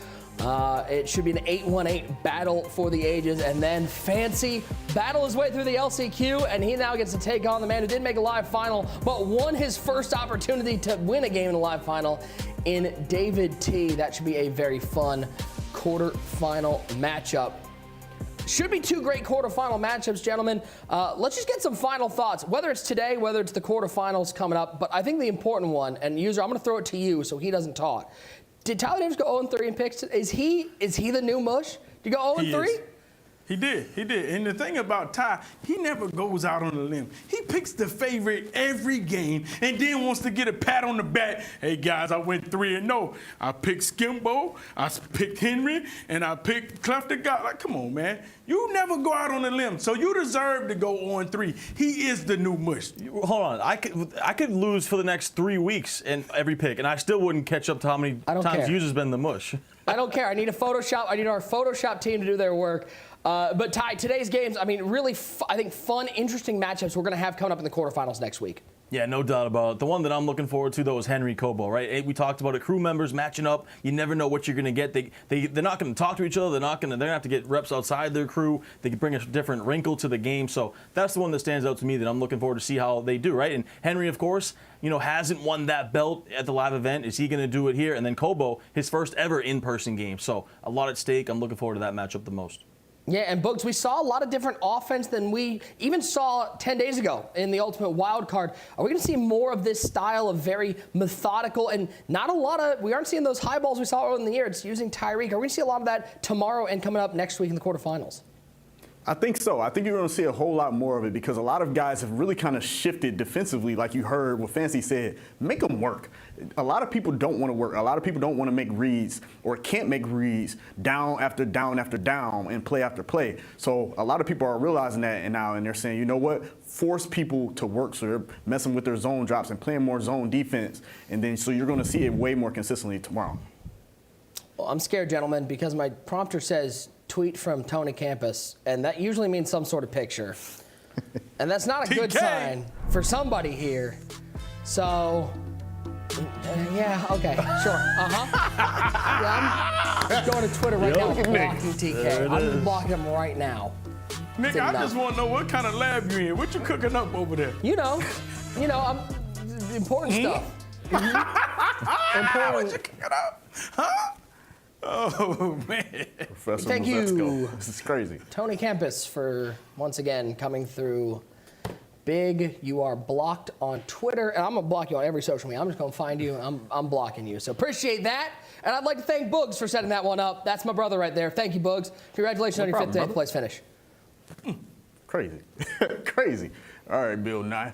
S6: It should be an 8-1-8 battle for the ages. And then Fancy battled his way through the LCQ, and he now gets to take on the man who didn't make a live final, but won his first opportunity to win a game in a live final in David T. That should be a very fun quarterfinal matchup. Should be 2 great quarterfinal matchups, gentlemen. Let's just get some final thoughts, whether it's today, whether it's the quarterfinals coming up. But I think the important one, and User, I'm going to throw it to you so he doesn't talk. Did Tyler Davis go 0-3 in picks? Is he the new Mush? Did you go 0-3?
S4: He did. And the thing about Ty, he never goes out on a limb. He picks the favorite every game and then wants to get a pat on the back. Hey, guys, I went 3-0. I picked Skimbo, I picked Henry, and I picked Clef the God. Like, come on, man. You never go out on a limb, so you deserve to go 0-3. He is the new Mush.
S1: Hold on. I could lose for the next 3 weeks in every pick, and I still wouldn't catch up to how many times User's been the Mush.
S6: I don't care. I need our Photoshop team to do their work. But Ty, today's games, I mean, really, I think fun, interesting matchups we're going to have coming up in the quarterfinals next week.
S1: Yeah, no doubt about it. The one that I'm looking forward to, though, is Henry COBO, right? We talked about it. Crew members matching up. You never know what you're going to get. They're not going to talk to each other. They're going to have to get reps outside their crew. They can bring a different wrinkle to the game. So that's the one that stands out to me that I'm looking forward to see how they do, right? And Henry, of course, hasn't won that belt at the live event. Is he going to do it here? And then COBO, his first ever in-person game. So a lot at stake. I'm looking forward to that matchup the most.
S6: Yeah, and Boogs, we saw a lot of different offense than we even saw 10 days ago in the Ultimate Wild Card. Are we going to see more of this style of very methodical and not a lot of, we aren't seeing those high balls we saw earlier in the year. It's using Tyreek. Are we going to see a lot of that tomorrow and coming up next week in the quarterfinals?
S5: I think so. I think you're going to see a whole lot more of it because a lot of guys have really kind of shifted defensively, like you heard what Fancy said. Make them work. A lot of people don't want to work. A lot of people don't want to make reads or can't make reads down after down after down and play after play. So a lot of people are realizing that now, and they're saying, you know what? Force people to work. So they're messing with their zone drops and playing more zone defense. And then so you're going to see it way more consistently tomorrow.
S6: Well, I'm scared, gentlemen, because my prompter says tweet from Tony Campus, and that usually means some sort of picture. And that's not a good sign for somebody here. So, yeah, okay, sure, Yeah, I'm going to Twitter right now and blocking TK. I'm blocking him right now.
S4: Nick, I just want to know what kind of lab you in. What you cooking up over there?
S6: I'm important stuff.
S4: What you cooking up? Huh? Oh, man.
S5: Professor
S6: Thank
S5: Mozetsko.
S6: you.
S5: This is crazy.
S6: Tony Campus for, once again, coming through big. You are blocked on Twitter, and I'm going to block you on every social media. I'm just going to find you, and I'm blocking you. So appreciate that. And I'd like to thank Boogs for setting that one up. That's my brother right there. Thank you, Boogs. Congratulations on your 5th place finish.
S5: Crazy. Crazy. All right, Bill Nye.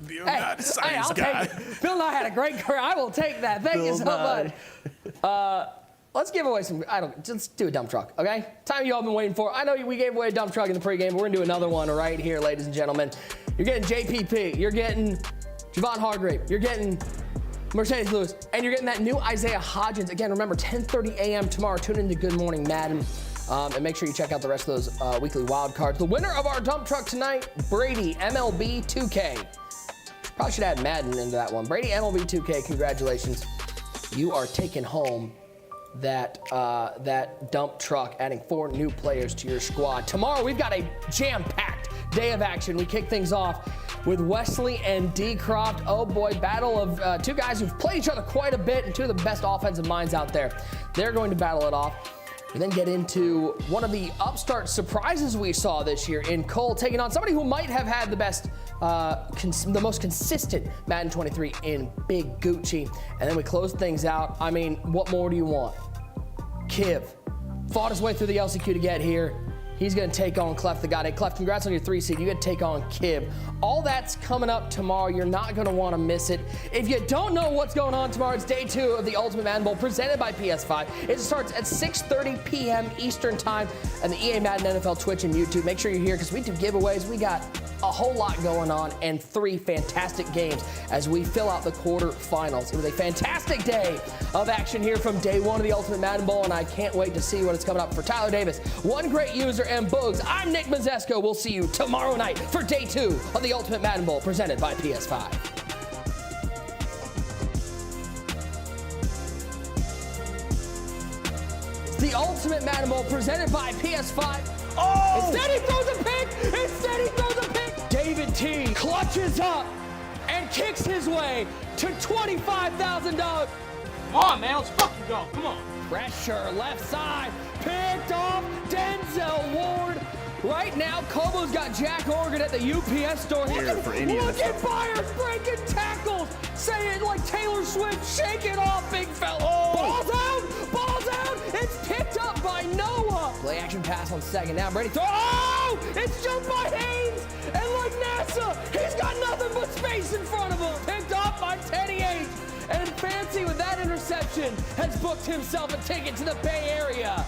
S5: Bill Nye, the science guy.
S6: Bill Nye had a great career. I will take that. Thank you so much. Let's give away some, just do a dump truck, okay? Time you all been waiting for. I know we gave away a dump truck in the pregame, but we're gonna do another one right here, ladies and gentlemen. You're getting JPP, you're getting Javon Hargrave, you're getting Mercedes Lewis, and you're getting that new Isaiah Hodgins. Again, remember, 10:30 a.m. tomorrow. Tune into Good Morning Madden. And make sure you check out the rest of those weekly wild cards. The winner of our dump truck tonight, Brady, MLB 2K. Probably should add Madden into that one. Brady, MLB 2K, congratulations. You are taking home that dump truck, adding 4 new players to your squad. Tomorrow, we've got a jam-packed day of action. We kick things off with Wesley and D. Croft. Oh boy, battle of 2 guys who've played each other quite a bit and 2 of the best offensive minds out there. They're going to battle it off. We then get into one of the upstart surprises we saw this year in Cole, taking on somebody who might have had the best, the most consistent Madden 23 in Big Gucci. And then we close things out. I mean, what more do you want? Kiv fought his way through the LCQ to get here. He's going to take on Clef the God. Hey, Clef, congrats on your 3 seed. You get to take on Kib. All that's coming up tomorrow. You're not going to want to miss it. If you don't know what's going on tomorrow, it's day 2 of the Ultimate Madden Bowl presented by PS5. It starts at 6:30 p.m. Eastern Time and the EA Madden NFL Twitch and YouTube. Make sure you're here because we do giveaways. We got a whole lot going on and 3 fantastic games as we fill out the quarterfinals. It was a fantastic day of action here from day 1 of the Ultimate Madden Bowl, and I can't wait to see what is coming up for Tyler Davis, One Great User, and Boogs. I'm Nick Mazesco. We'll see you tomorrow night for day 2 of the Ultimate Madden Bowl presented by PS5. The Ultimate Madden Bowl presented by PS5. Oh! Instead he throws a pick! Instead he throws a pick! David T clutches up and kicks his way to $25,000. Come on, man, let's fucking go. Come on. Pressure, left side, picked off Denzel Ward. Right now, COBO's got Jack Oregon at the UPS store. Look at Byers breaking tackles. Say it like Taylor Swift, shake it off, big fella. Oh. Ball's out, it's picked up by Noah. Play action pass on second, now Brady throw. Oh, it's jumped by Haynes. And like NASA, he's got nothing but space in front of him. Picked off by Teddy H. And Fancy with that interception has booked himself a ticket to the Bay Area.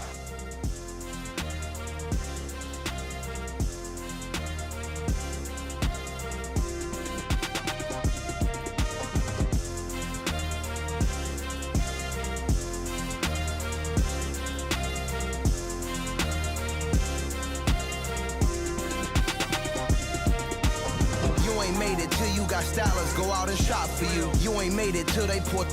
S8: Made it till you got stylers go out and shop for you. You ain't made it till they put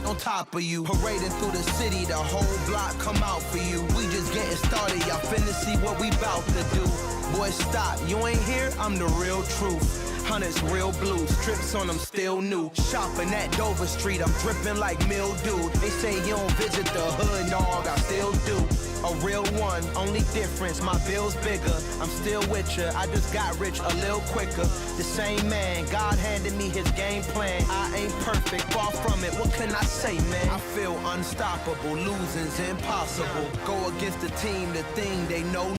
S8: on top of you. Parading through the city, the whole block come out for you. We just getting started, y'all finna see what we bout to do. Boy, stop, you ain't here, I'm the real truth. Hunters, real blues, trips on them still new. Shopping at Dover Street, I'm dripping like mildew. They say you don't visit the hood, dog, I still do. A real one, only difference, my bill's bigger. I'm still with ya, I just got rich a little quicker. The same man, God handed me his game plan. I ain't perfect, far from it, what can I say, man? I feel unstoppable, losing's impossible. Go against the team, the thing they know.